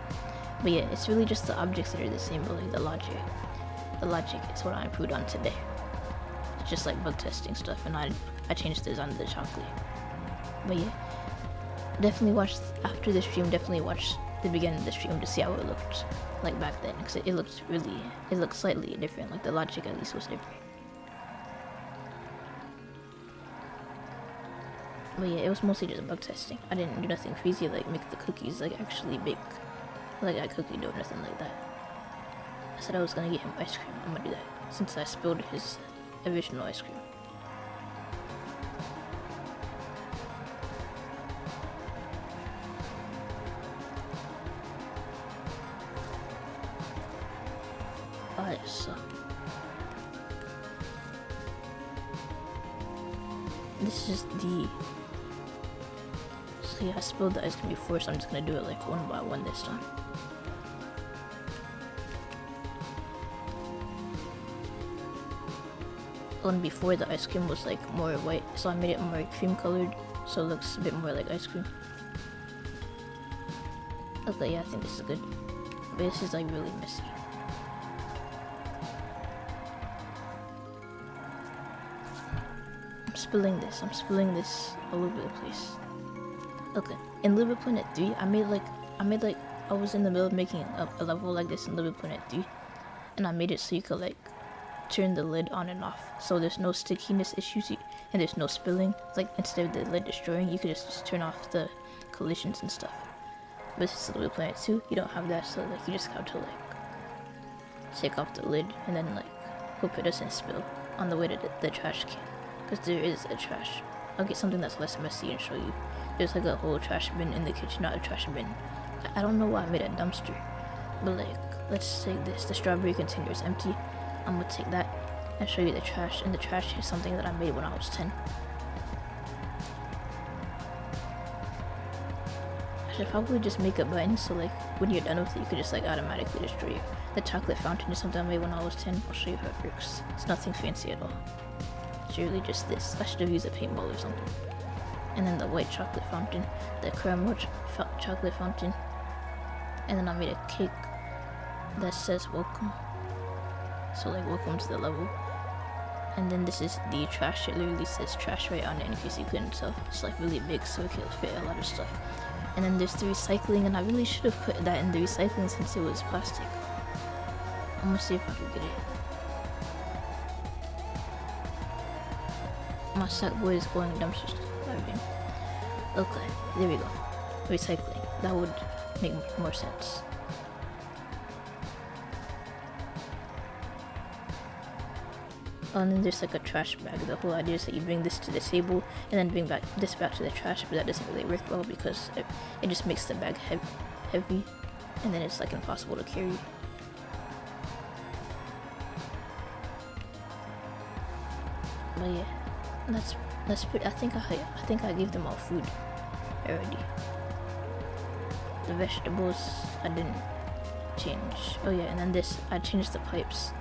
But yeah, it's really just the objects that are the same, but like the logic is what I improved on today. It's just like bug testing stuff, and I changed the design of the chocolate. But yeah, definitely watch after the stream. Definitely watch the beginning of the stream to see how it looked like back then, because it looked slightly different. Like the logic at least was different. But yeah, it was mostly just bug testing. I didn't do nothing crazy like make the cookies like actually bake, like a cookie dough, nothing like that. I said I was gonna get him ice cream. I'm gonna do that since I spilled his original ice cream. Alright, so this is the. So yeah, I spilled the ice cream before, so I'm just gonna do it like one by one this time. And before, the ice cream was like more white, so I made it more cream colored, so it looks a bit more like ice cream. Okay, yeah, I think this is good. But this is like really messy. I'm spilling this all over the place. Okay, in Little Planet 3, I was in the middle of making a level like this in Little Planet 3, and I made it so you could like turn the lid on and off, so there's no stickiness issues and there's no spilling. Like instead of the lid destroying, you could just turn off the collisions and stuff. But this is Little Planet 2, you don't have that, so like you just have to like take off the lid and then like hope it doesn't spill on the way to the trash can, because there is a trash. I'll get something that's less messy and show you. There's like a whole trash bin in the kitchen, not a trash bin. I don't know why I made a dumpster, but like, let's say this, the strawberry container is empty. I'm gonna take that and show you the trash, and the trash is something that I made when I was 10. I should probably just make a button so like when you're done with it, you could just like automatically destroy it. The chocolate fountain is something I made when I was 10. I'll show you how it works. It's nothing fancy at all. It's really just this. I should have used a paintball or something. And then the white chocolate fountain, the caramel chocolate fountain, and then I made a cake that says welcome, so like welcome to the level. And then this is the trash. It literally says trash right on it in case you couldn't tell. It's like really big, so it can fit a lot of stuff. And then there's the recycling, and I really should have put that in the recycling since it was plastic. I'm gonna see if I can get it. My sack boy is going dumpster diving. Okay, there we go. Recycling. That would make more sense. And then there's like a trash bag. The whole idea is that you bring this to the table and then bring this back to the trash, but that doesn't really work well because it just makes the bag heavy. and then it's like impossible to carry. But yeah, that's pretty. I think I gave them all food already. The vegetables I didn't change. Oh yeah, and then this I changed the pipes.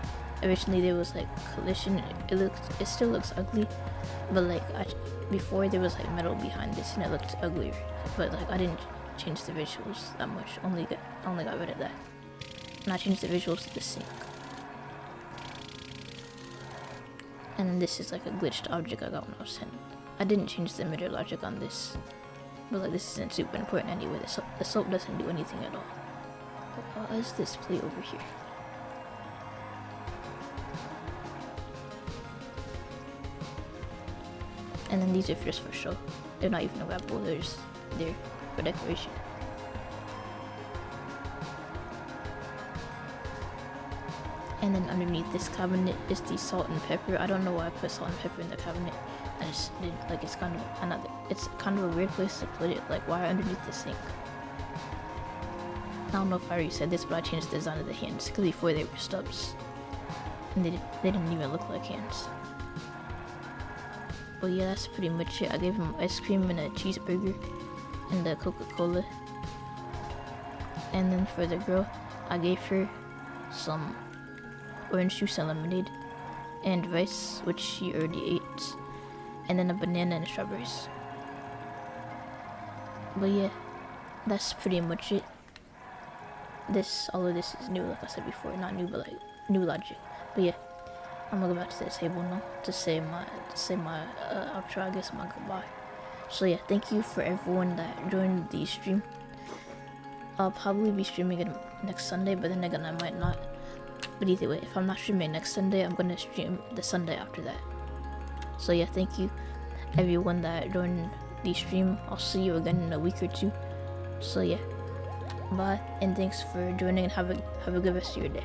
Originally there was like collision. It still looks ugly, but like before there was like metal behind this and it looked uglier. But like I didn't change the visuals that much. Only got rid of that. And I changed the visuals to the sink. And then this is like a glitched object I got when I was 10. I didn't change the emitter logic on this, but like this isn't super important anyway. The soap doesn't do anything at all. Why is this plate over here? And then these are just for show. They're not even wrappable, they're just there for decoration. And then underneath this cabinet is the salt and pepper. I don't know why I put salt and pepper in the cabinet. I just did. Like it's kind of a weird place to put it. Like why underneath the sink? I don't know if I already said this, but I changed the design of the hands because before they were stubs, and they didn't even look like hands. But yeah, that's pretty much it. I gave him ice cream and a cheeseburger and a Coca-Cola. And then for the girl, I gave her some orange juice and lemonade and rice, which she already ate, and then a banana and strawberries. But yeah, that's pretty much it. All of this is new, like I said before. Not new, but like new logic. But yeah, I'm gonna go back to the table now to say my outro, I guess, my goodbye. So yeah, thank you for everyone that joined the stream. I'll probably be streaming it next Sunday, but then again I might not. But either way, if I'm not streaming next Sunday, I'm gonna stream the Sunday after that. So yeah, thank you everyone that joined the stream. I'll see you again in a week or two. So yeah, bye, and thanks for joining, and have a good rest of your day.